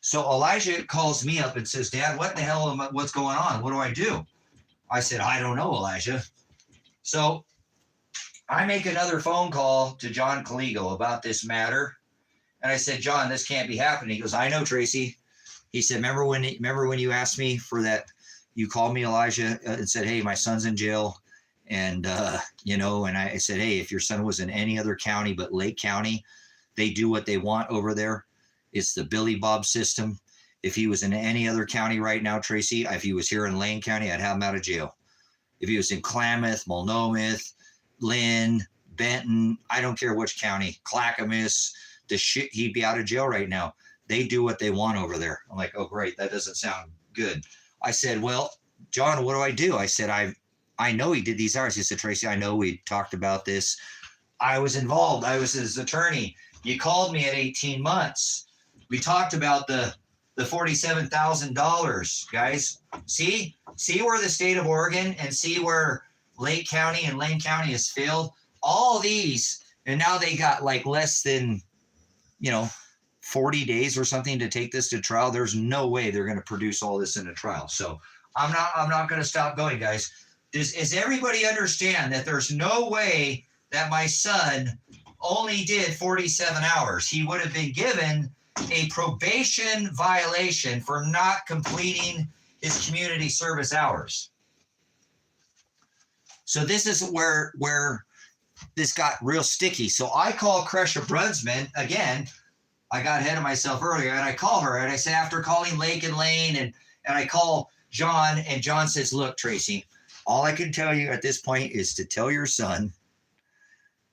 So Elijah calls me up and says, Dad, what the hell what's going on? What do I do? I said, I don't know, Elijah. So I make another phone call to John Caligo about this matter. And I said, John, this can't be happening. He goes, I know, Tracy. He said, remember when you asked me for that, you called me, Elijah, and said, hey, my son's in jail. And, and I said, hey, if your son was in any other county but Lake County, they do what they want over there. It's the Billy Bob system. If he was in any other county right now, Tracy, if he was here in Lane County, I'd have him out of jail. If he was in Klamath, Multnomah, Lynn, Benton, I don't care which county, Clackamas, he'd be out of jail right now. They do what they want over there. I'm like, oh, great. That doesn't sound good. I said, well, John, what do I do? I said, I know he did these hours. He said, Tracy, I know we talked about this. I was involved. I was his attorney. You called me at 18 months. We talked about the $47,000, guys. See where the state of Oregon and see where Lake County and Lane County has failed. All these, and now they got like less than, 40 days or something to take this to trial. There's no way they're going to produce all this in a trial. So I'm not going to stop going, guys. Does everybody understand that there's no way that my son only did 47 hours? He would have been given a probation violation for not completing his community service hours. So this is where this got real sticky. So I call Crusher Brunsman again. I got ahead of myself earlier, and I call her, and I say, after calling Lake and Lane, and I call John, and John says, look, Tracy, all I can tell you at this point is to tell your son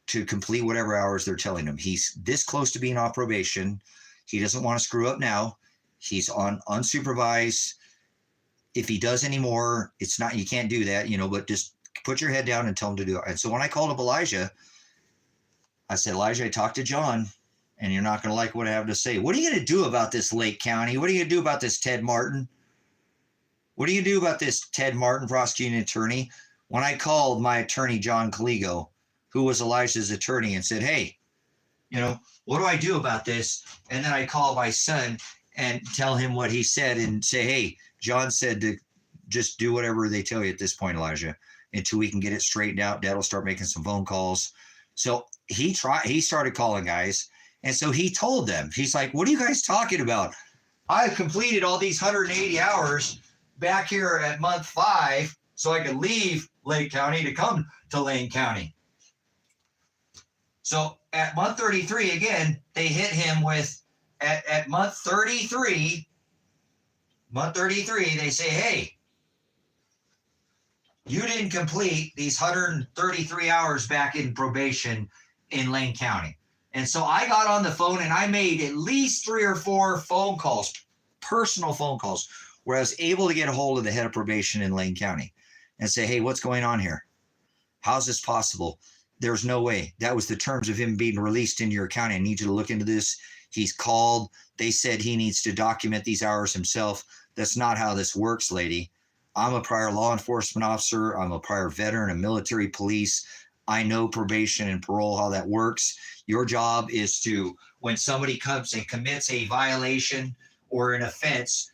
to complete whatever hours they're telling him. He's this close to being on probation. He doesn't want to screw up now. He's on unsupervised. If he does any more, it's not, you can't do that, but just put your head down and tell him to do it. And so when I called up Elijah, I said, Elijah, I talked to John, and you're not going to like what I have to say. What are you going to do about this Lake County? What are you going to do about this Ted Martin? What do you do about this Ted Martin prosecuting attorney? When I called my attorney, John Caligo, who was Elijah's attorney, and said, hey, what do I do about this? And then I call my son and tell him what he said and say, hey, John said to just do whatever they tell you at this point, Elijah, until we can get it straightened out. Dad'll start making some phone calls. So he started calling guys. And so he told them, he's like, what are you guys talking about? I've completed all these 180 hours back here at month 5 so I could leave Lake County to come to Lane County. So at month 33, again, they hit him with, at month 33, they say, hey, you didn't complete these 133 hours back in probation in Lane County. And so I got on the phone and I made at least 3 or 4 phone calls, personal phone calls, where I was able to get a hold of the head of probation in Lane County and say, hey, what's going on here? How's this possible? There's no way. That was the terms of him being released into your county. I need you to look into this. He's called. They said he needs to document these hours himself. That's not how this works, lady. I'm a prior law enforcement officer. I'm a prior veteran of military police. I know probation and parole, how that works. Your job is to, when somebody comes and commits a violation or an offense,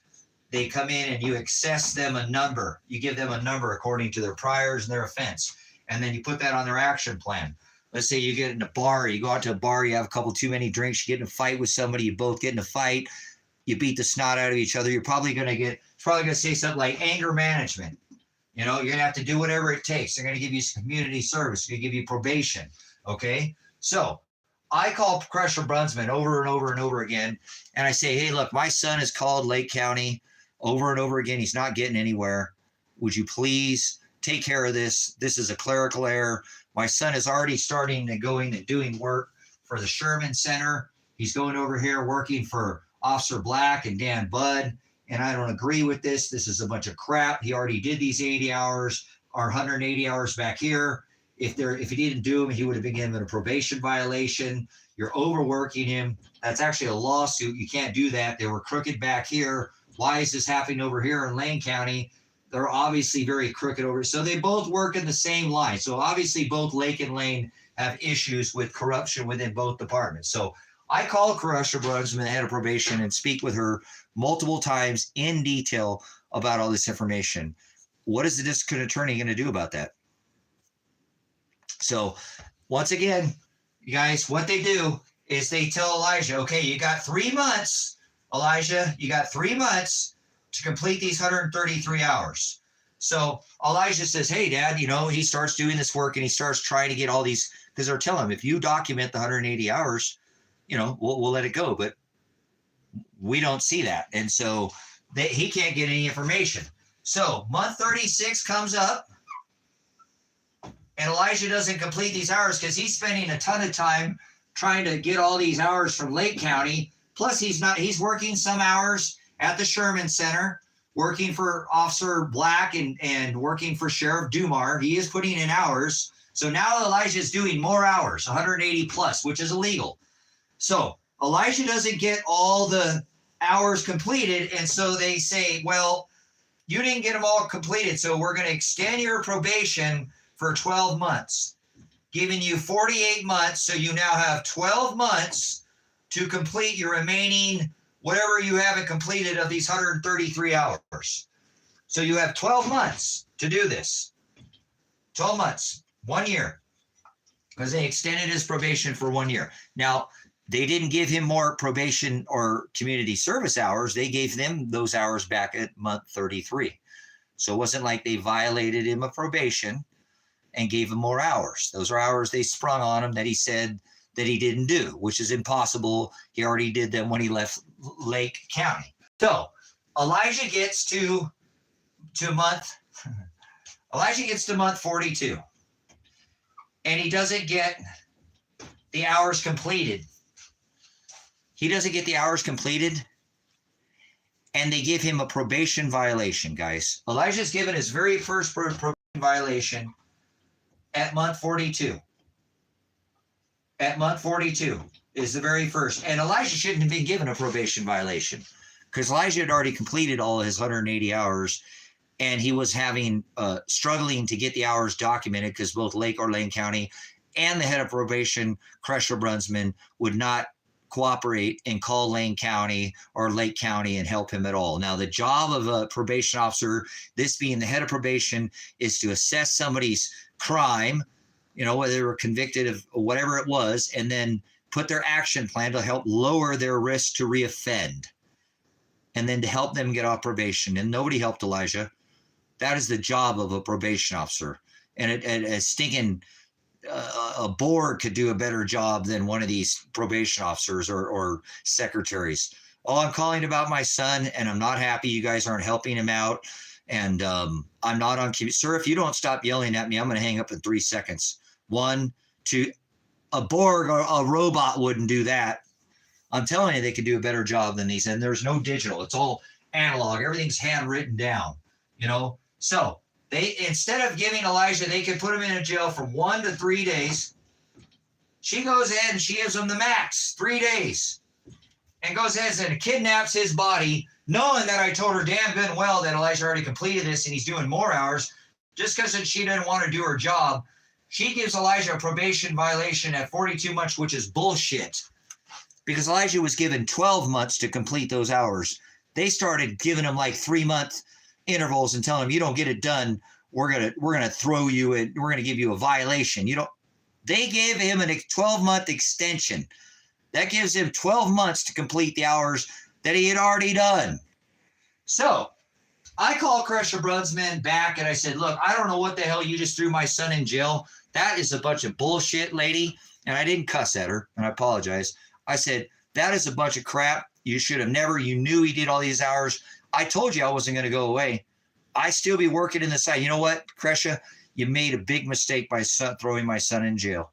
they come in and you assess them a number. You give them a number according to their priors and their offense. And then you put that on their action plan. Let's say you get in a bar, you go out to a bar, you have a couple too many drinks, you get in a fight with somebody, you both get in a fight, you beat the snot out of each other. You're probably going to say something like anger management. You're going to have to do whatever it takes. They're going to give you some community service. They're going to give you probation. Okay. So I call Crusher Brunsman over and over and over again. And I say, hey, look, my son has called Lake County over and over again. He's not getting anywhere. Would you please take care of this. This is a clerical error. My son is already starting to going and doing work for the Sherman Center. He's going over here working for Officer Black and Dan Budd, and I don't agree with this. This is a bunch of crap. He already did these 80 hours or 180 hours back here. If he didn't do them, he would have been given a probation violation. You're overworking him. That's actually a lawsuit. You can't do that. They were crooked back here. Why is this happening over here in Lane County? They're obviously very crooked over. So they both work in the same line. So obviously both Lake and Lane have issues with corruption within both departments. So I call Crusher Brunsman, the head of probation, and speak with her multiple times in detail about all this information. What is the district attorney going to do about that? So once again, you guys, what they do is they tell Elijah, okay, you got 3 months, Elijah, you got 3 months to complete these 133 hours. So Elijah says, hey, Dad, he starts doing this work and he starts trying to get all these, because they're telling him, if you document the 180 hours, we'll let it go. But we don't see that. And so he can't get any information. So month 36 comes up and Elijah doesn't complete these hours because he's spending a ton of time trying to get all these hours from Lake County. Plus he's working some hours at the Sherman Center, working for Officer Black and working for Sheriff Dumar. He is putting in hours. So now Elijah is doing more hours, 180 plus, which is illegal. So Elijah doesn't get all the hours completed. And so they say, well, you didn't get them all completed. So we're going to extend your probation for 12 months, giving you 48 months. So you now have 12 months to complete your remaining whatever you haven't completed of these 133 hours. So you have 12 months to do this. 12 months, 1 year, because they extended his probation for 1 year. Now, they didn't give him more probation or community service hours. They gave them those hours back at month 33. So it wasn't like they violated him of probation and gave him more hours. Those are hours they sprung on him that he said that he didn't do, which is impossible. He already did them when he left Lake County. So Elijah gets to month 42, and he doesn't get the hours completed. He doesn't get the hours completed, and they give him a probation violation, guys. Elijah's given his very first probation violation at month 42. At month 42 is the very first. And Elijah shouldn't have been given a probation violation because Elijah had already completed all of his 180 hours, and he was struggling to get the hours documented because both Lake or Lane County and the head of probation, Crusher Brunsman, would not cooperate and call Lane County or Lake County and help him at all. Now, the job of a probation officer, this being the head of probation, is to assess somebody's crime, whether they were convicted of whatever it was, and then put their action plan to help lower their risk to reoffend, and then to help them get off probation. And nobody helped Elijah. That is the job of a probation officer. And a stinking a board could do a better job than one of these probation officers or secretaries. Oh, I'm calling about my son, and I'm not happy you guys aren't helping him out. And I'm not on cue. Sir, if you don't stop yelling at me, I'm going to hang up in 3 seconds. 1, 2, a Borg or a robot wouldn't do that. I'm telling you, they could do a better job than these. And there's no digital. It's all analog. Everything's handwritten down, So they, instead of giving Elijah, they could put him in a jail for 1 to 3 days. She goes ahead and she gives him the max, 3 days, and goes ahead and kidnaps his body, knowing that I told her damn good and well that Elijah already completed this and he's doing more hours. Just because she didn't want to do her job, she gives Elijah a probation violation at 42 months, which is bullshit. Because Elijah was given 12 months to complete those hours. They started giving him like 3-month intervals and telling him, you don't get it done, we're gonna throw you in, we're gonna give you a violation. They gave him a 12-month extension. That gives him 12 months to complete the hours that he had already done. So I called Crusher Brunsman back and I said, look, I don't know what the hell you just threw my son in jail. That is a bunch of bullshit, lady. And I didn't cuss at her, and I apologize. I said, that is a bunch of crap. You should have never, you knew he did all these hours. I told you I wasn't going to go away. I still be working in the side. You know what, Kresha? You made a big mistake by throwing my son in jail.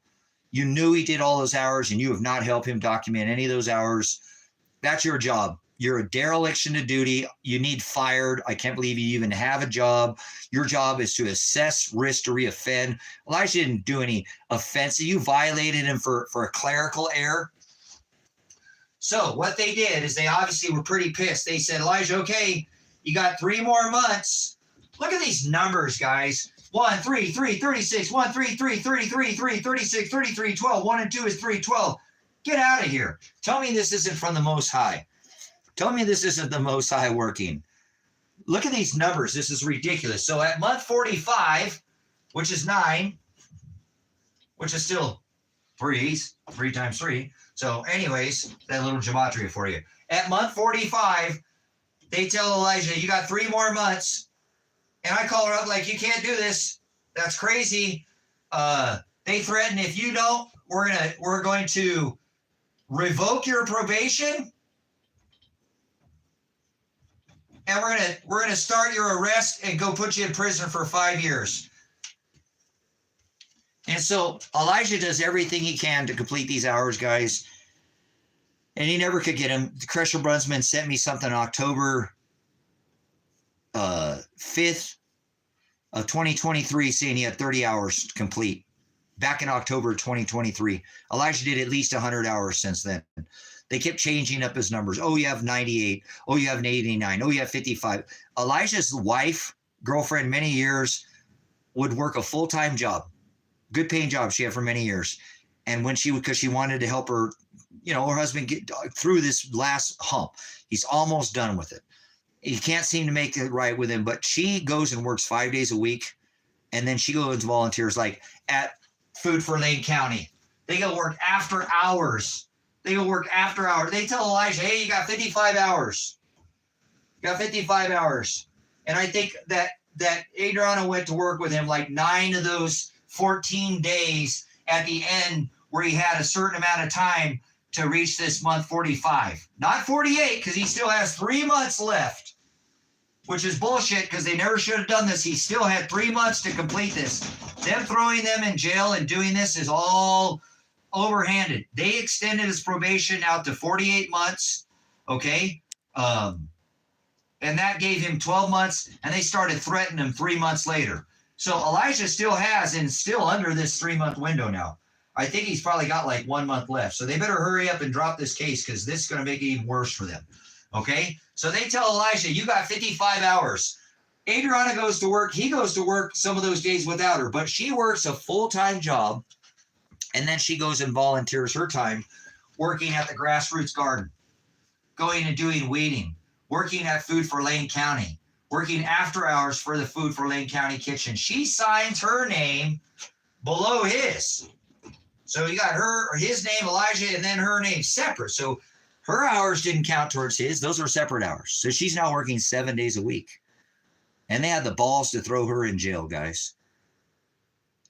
You knew he did all those hours, and you have not helped him document any of those hours. That's your job. You're a dereliction of duty. You need fired. I can't believe you even have a job. Your job is to assess risk to reoffend. Elijah didn't do any offense. You violated him for a clerical error. So what they did is they obviously were pretty pissed. They said, Elijah, okay, you got 3 more months. Look at these numbers, guys. 1, 3, 3, 36. 1, 3, 3, 33, 3, 36, 33, 12. 1 and 2 is 3, 12. Get out of here. Tell me this isn't from the Most High. Tell me this isn't the Most High working. Look at these numbers. This is ridiculous. So at month 45, which is 9, which is still 3 times 3. So anyways, that little gematria for you. At month 45, they tell Elijah, you got 3 more months. And I call her up like, you can't do this. That's crazy. They threaten, if you don't, we're going to revoke your probation. And we're gonna start your arrest and go put you in prison for 5 years. And so Elijah does everything he can to complete these hours, guys. And he never could get him. Kresha Brunsman sent me something October 5th of 2023 saying he had 30 hours complete. Back in October 2023. Elijah did at least 100 hours since then. They kept changing up his numbers. Oh, you have 98. Oh, you have 89. Oh, you have 55. Elijah's wife, girlfriend, many years, would work a full-time job. Good paying job she had for many years. And when because she wanted to help her, her husband get through this last hump. He's almost done with it. He can't seem to make it right with him, but she goes and works 5 days a week. And then she goes and volunteers like at Food for Lane County. They go work after hours. They tell Elijah, hey, you got 55 hours. You got 55 hours. And I think that Adriana went to work with him like 9 of those 14 days at the end where he had a certain amount of time to reach this month 45. Not 48, because he still has 3 months left, which is bullshit because they never should have done this. He still had 3 months to complete this. Them throwing them in jail and doing this is all overhanded. They extended his probation out to 48 months, okay? And that gave him 12 months, and they started threatening him 3 months later. So Elijah still has, and still under this 3-month window now. I think he's probably got like 1 month left. So they better hurry up and drop this case because this is going to make it even worse for them, okay? So they tell Elijah, you got 55 hours. Adriana goes to work. He goes to work some of those days without her, but she works a full-time job. And then she goes and volunteers her time working at the Grassroots Garden, going and doing weeding, working at Food for Lane County, working after hours for the Food for Lane County kitchen. She signs her name below his. So you got his name, Elijah, and then her name separate. So her hours didn't count towards his. Those are separate hours. So she's now working 7 days a week. And they had the balls to throw her in jail, guys.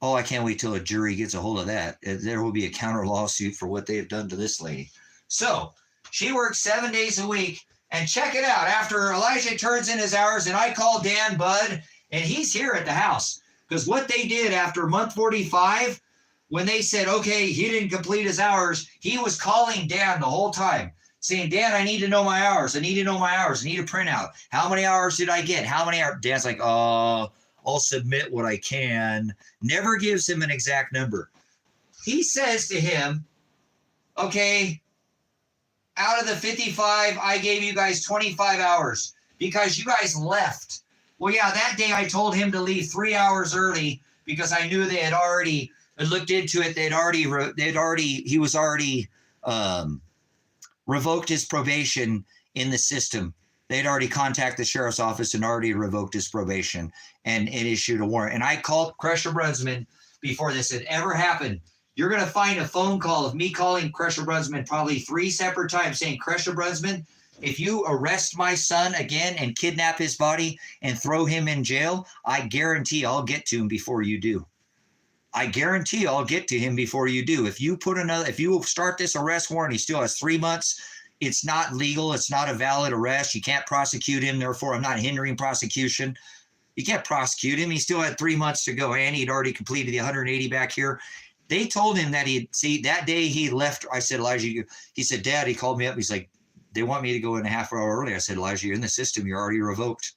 Oh, I can't wait till a jury gets a hold of that. There will be a counter lawsuit for what they have done to this lady. So she works 7 days a week. And check it out. After Elijah turns in his hours, and I call Dan Budd, and he's here at the house. Because what they did after month 45, when they said, okay, he didn't complete his hours, he was calling Dan the whole time, saying, Dan, I need to know my hours. I need to know my hours. I need a printout. How many hours did I get? How many hours? Dan's like, I'll submit what I can. Never gives him an exact number. He says to him, okay, out of the 55, I gave you guys 25 hours because you guys left. Well, yeah, that day I told him to leave 3 hours early because I knew they had already looked into it. He was already revoked his probation in the system. They'd already contacted the sheriff's office and already revoked his probation and issued a warrant. And I called Kresha Brunsman before this had ever happened. You're going to find a phone call of me calling Kresha Brunsman probably 3 separate times saying, Kresha Brunsman, if you arrest my son again and kidnap his body and throw him in jail, I guarantee I'll get to him before you do. I guarantee I'll get to him before you do. If you start this arrest warrant, he still has 3 months. It's not legal. It's not a valid arrest. You can't prosecute him. Therefore, I'm not hindering prosecution. You can't prosecute him. He still had 3 months to go, and he'd already completed the 180 back here. They told him that that day he left. I said, Elijah, he said, Dad, he called me up. He's like, they want me to go in a half hour early. I said, Elijah, you're in the system. You're already revoked.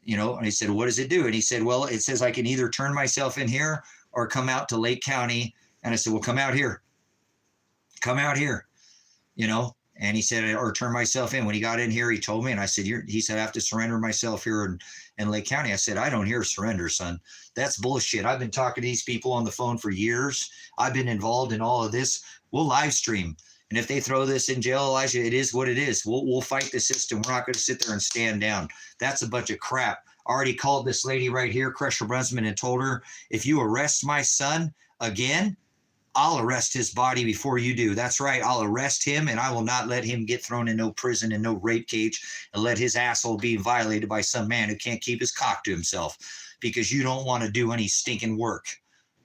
And he said, what does it do? And he said, well, it says I can either turn myself in here or come out to Lake County. And I said, well, come out here. Come out here, And he said, or turn myself in. When he got in here, he told me, and I said, he said, I have to surrender myself here in Lake County. I said, I don't hear surrender, son. That's bullshit. I've been talking to these people on the phone for years. I've been involved in all of this. We'll live stream. And if they throw this in jail, Elijah, it is what it is. We'll fight the system. We're not going to sit there and stand down. That's a bunch of crap. I already called this lady right here, Crusher Brunsman, and told her, if you arrest my son again, I'll arrest his body before you do. That's right. I'll arrest him, and I will not let him get thrown in no prison and no rape cage and let his asshole be violated by some man who can't keep his cock to himself because you don't want to do any stinking work.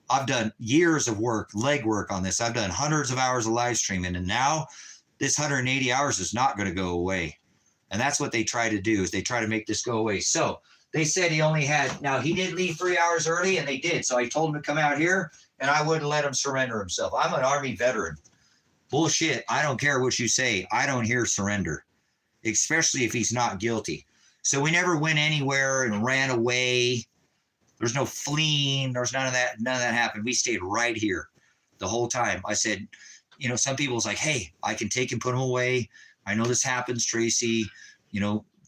I've done years of work, leg work on this. I've done hundreds of hours of live streaming, and now this 180 hours is not going to go away. And that's what they try to do, is they try to make this go away. So they said he only had, now he did leave 3 hours early, and they did. So I told him to come out here, and I wouldn't let him surrender himself. I'm an Army veteran. Bullshit. I don't care what you say. I don't hear surrender, especially if he's not guilty. So we never went anywhere and ran away. There's no fleeing. There's none of that. None of that happened. We stayed right here the whole time. I said, some people was like, hey, I can take and put him away. I know this happens, Tracy.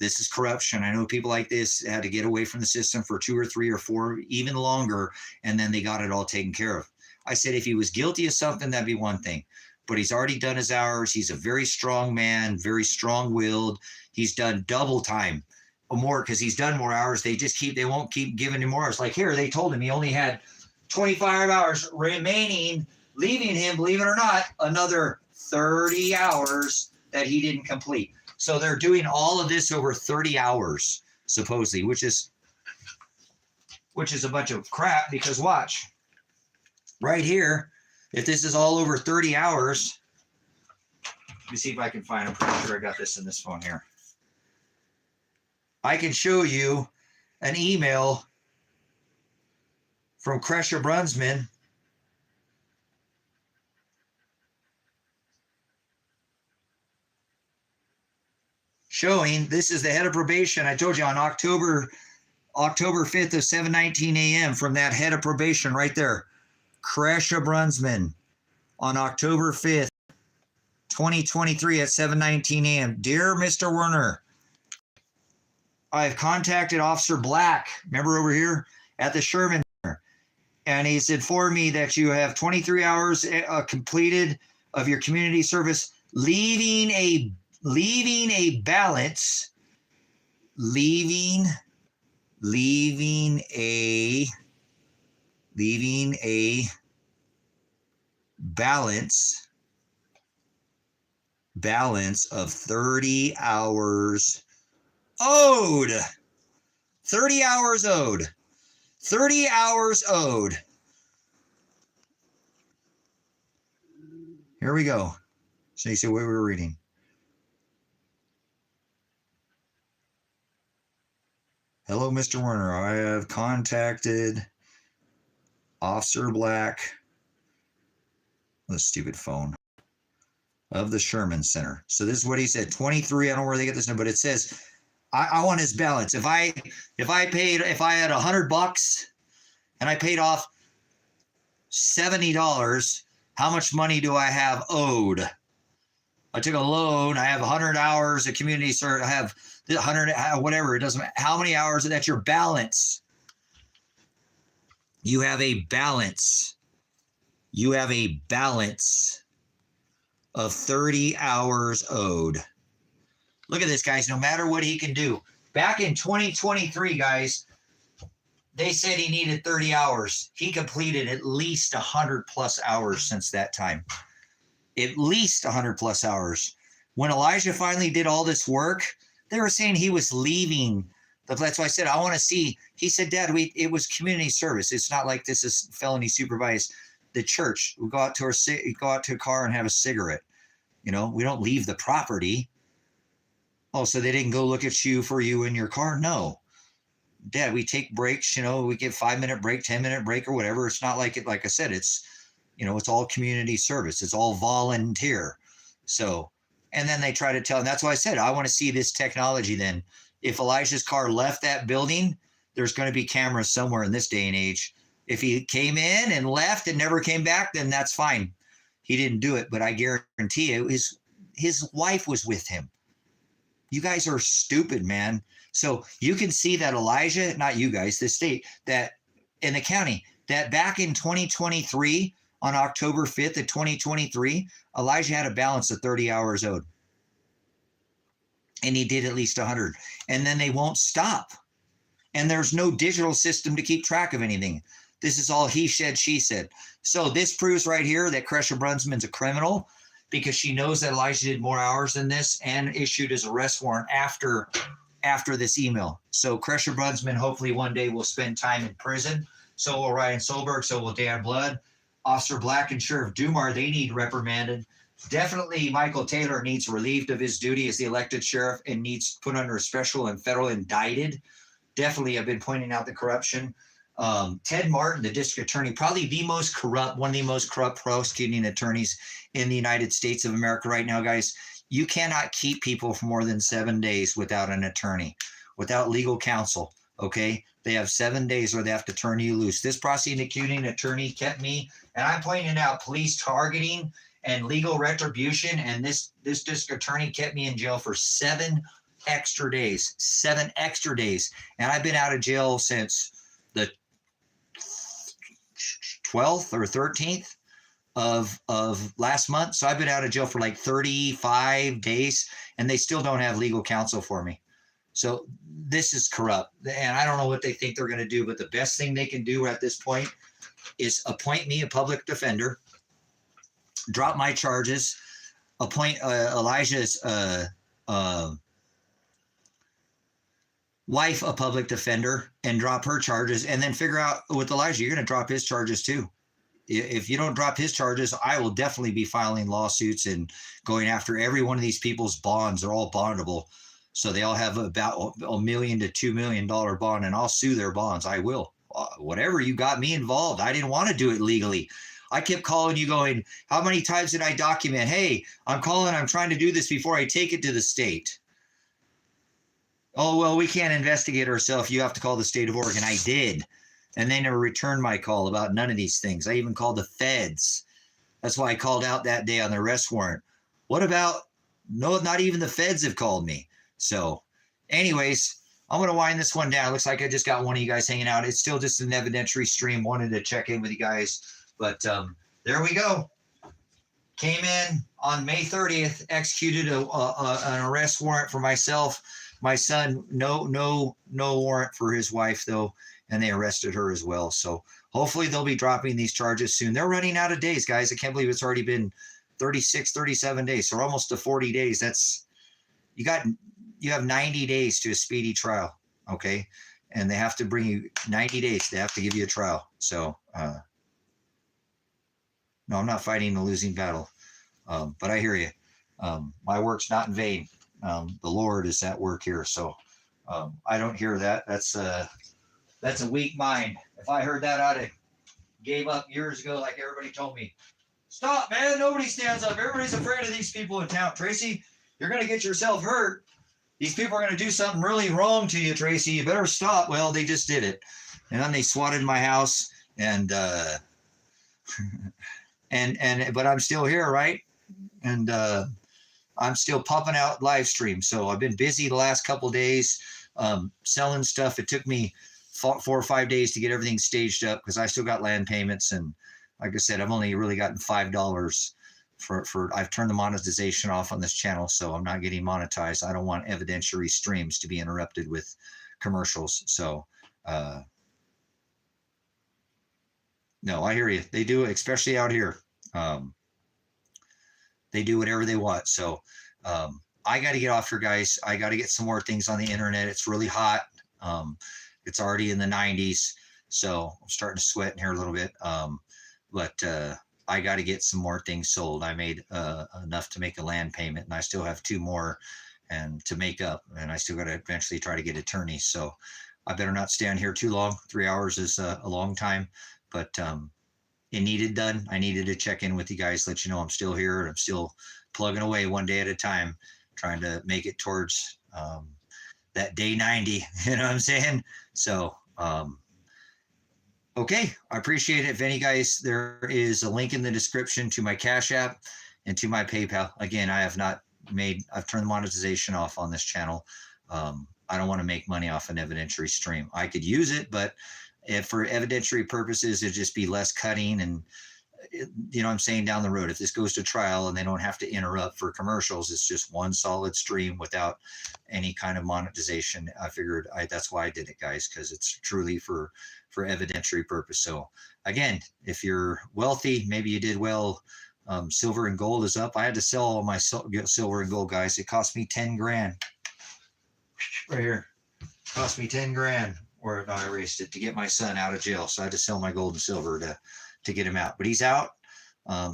This is corruption. I know people like this had to get away from the system for 2 or 3 or 4, even longer, and then they got it all taken care of. I said, if he was guilty of something, that'd be one thing. But he's already done his hours. He's a very strong man, very strong-willed. He's done double time or more because he's done more hours. They won't keep giving him more hours. Like here, they told him he only had 25 hours remaining, leaving him, believe it or not, another 30 hours that he didn't complete. So they're doing all of this over 30 hours, supposedly, which is a bunch of crap because watch, right here, if this is all over 30 hours, let me see if I can find, I'm pretty sure I got this in this phone here. I can show you an email from Crusher Brunsman showing this is the head of probation. I told you on October 5th of 7:19 a.m. from that head of probation right there, Crusher Brunsman, on October 5th, 2023 at 7:19 a.m. Dear Mr. Werner, I've contacted Officer Black, remember over here at the Sherman Center, and he's informed me that you have 23 hours completed of your community service, leaving a balance of 30 hours owed. 30 hours owed. 30 hours owed. Here we go. So you see what we were reading. Hello, Mr. Werner. I have contacted Officer Black, the stupid phone, of the Sherman Center. So this is what he said. 23. I don't know where they get this number, but it says, I want his balance. If I had $100 and I paid off $70, how much money do I have owed? I took a loan. I have 100 hours of community service. I have 100, whatever. It doesn't matter. How many hours? That's your balance. You have a balance. You have a balance of 30 hours owed. Look at this, guys. No matter what he can do. Back in 2023, guys, they said he needed 30 hours. He completed at least 100 plus hours since that time. At least 100 plus hours. When Elijah finally did all this work, they were saying he was leaving. That's why I said, I want to see. He said, Dad, it was community service. It's not like this is felony supervised. The church, we go out to a car and have a cigarette. We don't leave the property. Oh, so they didn't go look at you for you in your car? No. Dad, we take breaks, we get 5-minute break, 10-minute break or whatever. It's not like it, like I said, it's, it's all community service. It's all volunteer. So, and then they try to tell, and that's why I said, I want to see this technology then. If Elijah's car left that building, there's going to be cameras somewhere in this day and age. If he came in and left and never came back, then that's fine. He didn't do it, but I guarantee you, his wife was with him. You guys are stupid, man. So you can see that Elijah, not you guys, the state, that in the county, that back in 2023, on October 5th of 2023, Elijah had a balance of 30 hours owed. And he did at least 100. And then they won't stop. And there's no digital system to keep track of anything. This is all he said, she said. So this proves right here that Cresha Brunsman's a criminal, because she knows that Elijah did more hours than this and issued his arrest warrant after this email. So Cresha Brunsman hopefully one day will spend time in prison. So will Ryan Solberg. So will Dan Blood. Officer Black and Sheriff Dumar, they need reprimanded. Definitely Michael Taylor needs relieved of his duty as the elected sheriff and needs put under a special and federal indicted. Definitely, I've been pointing out the corruption. Ted Martin, the district attorney, probably one of the most corrupt prosecuting attorneys in the United States of America right now, guys. You cannot keep people for more than 7 days without an attorney, without legal counsel, okay? They have 7 days where they have to turn you loose. This prosecuting attorney kept me, and I'm pointing out police targeting and legal retribution, and this district attorney kept me in jail for 7 extra days, and I've been out of jail since the 12th or 13th of last month. So I've been out of jail for like 35 days, and they still don't have legal counsel for me. So this is corrupt, and I don't know what they think they're going to do, but the best thing they can do at this point is appoint me a public defender, drop my charges, appoint Elijah's wife a public defender and drop her charges, and then figure out with Elijah, you're going to drop his charges too. If you don't drop his charges, I will definitely be filing lawsuits and going after every one of these people's bonds. They're all bondable. So they all have about $1 million to $2 million bond, and I'll sue their bonds. I will. Whatever, you got me involved. I didn't want to do it legally. I kept calling you going, how many times did I document? Hey, I'm calling, I'm trying to do this before I take it to the state. Oh, well, we can't investigate ourselves. You have to call the state of Oregon. I did. And they never returned my call about none of these things. I even called the feds. That's why I called out that day on the arrest warrant. What about, no, not even the feds have called me. So anyways, I'm going to wind this one down. Looks like I just got one of you guys hanging out. It's still just an evidentiary stream. Wanted to check in with you guys. But there we go. Came in on May 30th, executed an arrest warrant for myself. My son, no warrant for his wife, though, and they arrested her as well. So hopefully they'll be dropping these charges soon. They're running out of days, guys. I can't believe it's already been 36, 37 days. So almost to 40 days. That's you have 90 days to a speedy trial, okay? And they have to bring you 90 days. They have to give you a trial. So no, I'm not fighting a losing battle, but I hear you. My work's not in vain. The Lord is at work here. So I don't hear that. That's a weak mind. If I heard that, I'd have gave up years ago, like everybody told me. Stop, man. Nobody stands up. Everybody's afraid of these people in town. Tracy, you're going to get yourself hurt. These people are going to do something really wrong to you, Tracy. You better stop. Well, they just did it. And then they swatted my house, and but I'm still here, right? And I'm still pumping out live streams. So I've been busy the last couple of days selling stuff. It took me 4 or 5 days to get everything staged up because I still got land payments. And like I said, I've only really gotten $5 for I've turned the monetization off on this channel. So I'm not getting monetized. I don't want evidentiary streams to be interrupted with commercials. So no, I hear you. They do, especially out here. They do whatever they want. So I got to get off here, guys. I got to get some more things on the internet. It's really hot. It's already in the 90s. So I'm starting to sweat in here a little bit. But I got to get some more things sold. I made enough to make a land payment, and I still have 2 more and to make up. And I still got to eventually try to get attorneys. So I better not stand here too long. 3 hours is a long time, but it needed done. I needed to check in with you guys, let you know I'm still here and I'm still plugging away one day at a time, trying to make it towards that day 90. You know what I'm saying? So, okay, I appreciate it. If any guys, there is a link in the description to my Cash App and to my PayPal. Again, I've turned the monetization off on this channel. I don't want to make money off an evidentiary stream. I could use it, but if for evidentiary purposes, it'd just be less cutting and, you know what I'm saying, down the road. If this goes to trial and they don't have to interrupt for commercials, it's just one solid stream without any kind of monetization. I figured that's why I did it, guys, because it's truly for evidentiary purpose. So again, if you're wealthy, maybe you did well. Silver and gold is up. I had to sell all my silver and gold, guys. It cost me 10 grand. Right here. Cost me 10 grand. Or no, I erased it to get my son out of jail. So I had to sell my gold and silver to get him out. But he's out.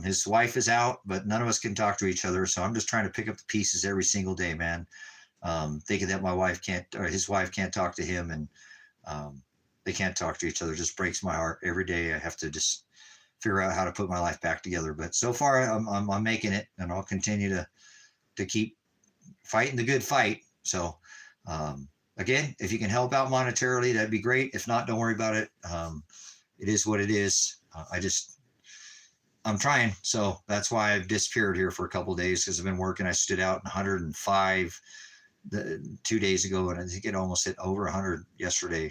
His wife is out, but none of us can talk to each other. So I'm just trying to pick up the pieces every single day, man. Thinking that his wife can't talk to him, and they can't talk to each other. It just breaks my heart every day. I have to just figure out how to put my life back together. But so far I'm making it, and I'll continue to keep fighting the good fight. So, again, if you can help out monetarily, that'd be great. If not, don't worry about it. It is what it is. I'm trying. So that's why I've disappeared here for a couple of days, because I've been working. I stood out in 105 2 days ago, and I think it almost hit over 100 yesterday,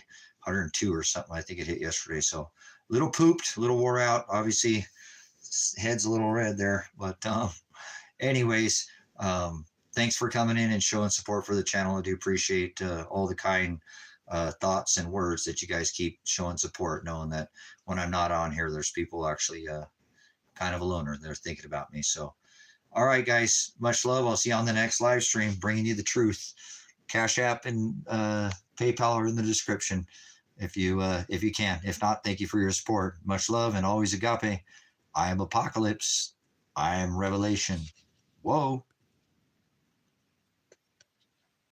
102 or something. I think it hit yesterday. So a little pooped, a little wore out. Obviously, head's a little red there. But anyways, thanks for coming in and showing support for the channel. I do appreciate all the kind thoughts and words that you guys keep showing support, knowing that when I'm not on here, there's people actually kind of a loner. They're thinking about me. So, all right, guys, much love. I'll see you on the next live stream, bringing you the truth. Cash App and PayPal are in the description if you can. If not, thank you for your support. Much love and always agape. I am Apocalypse. I am Revelation. Whoa.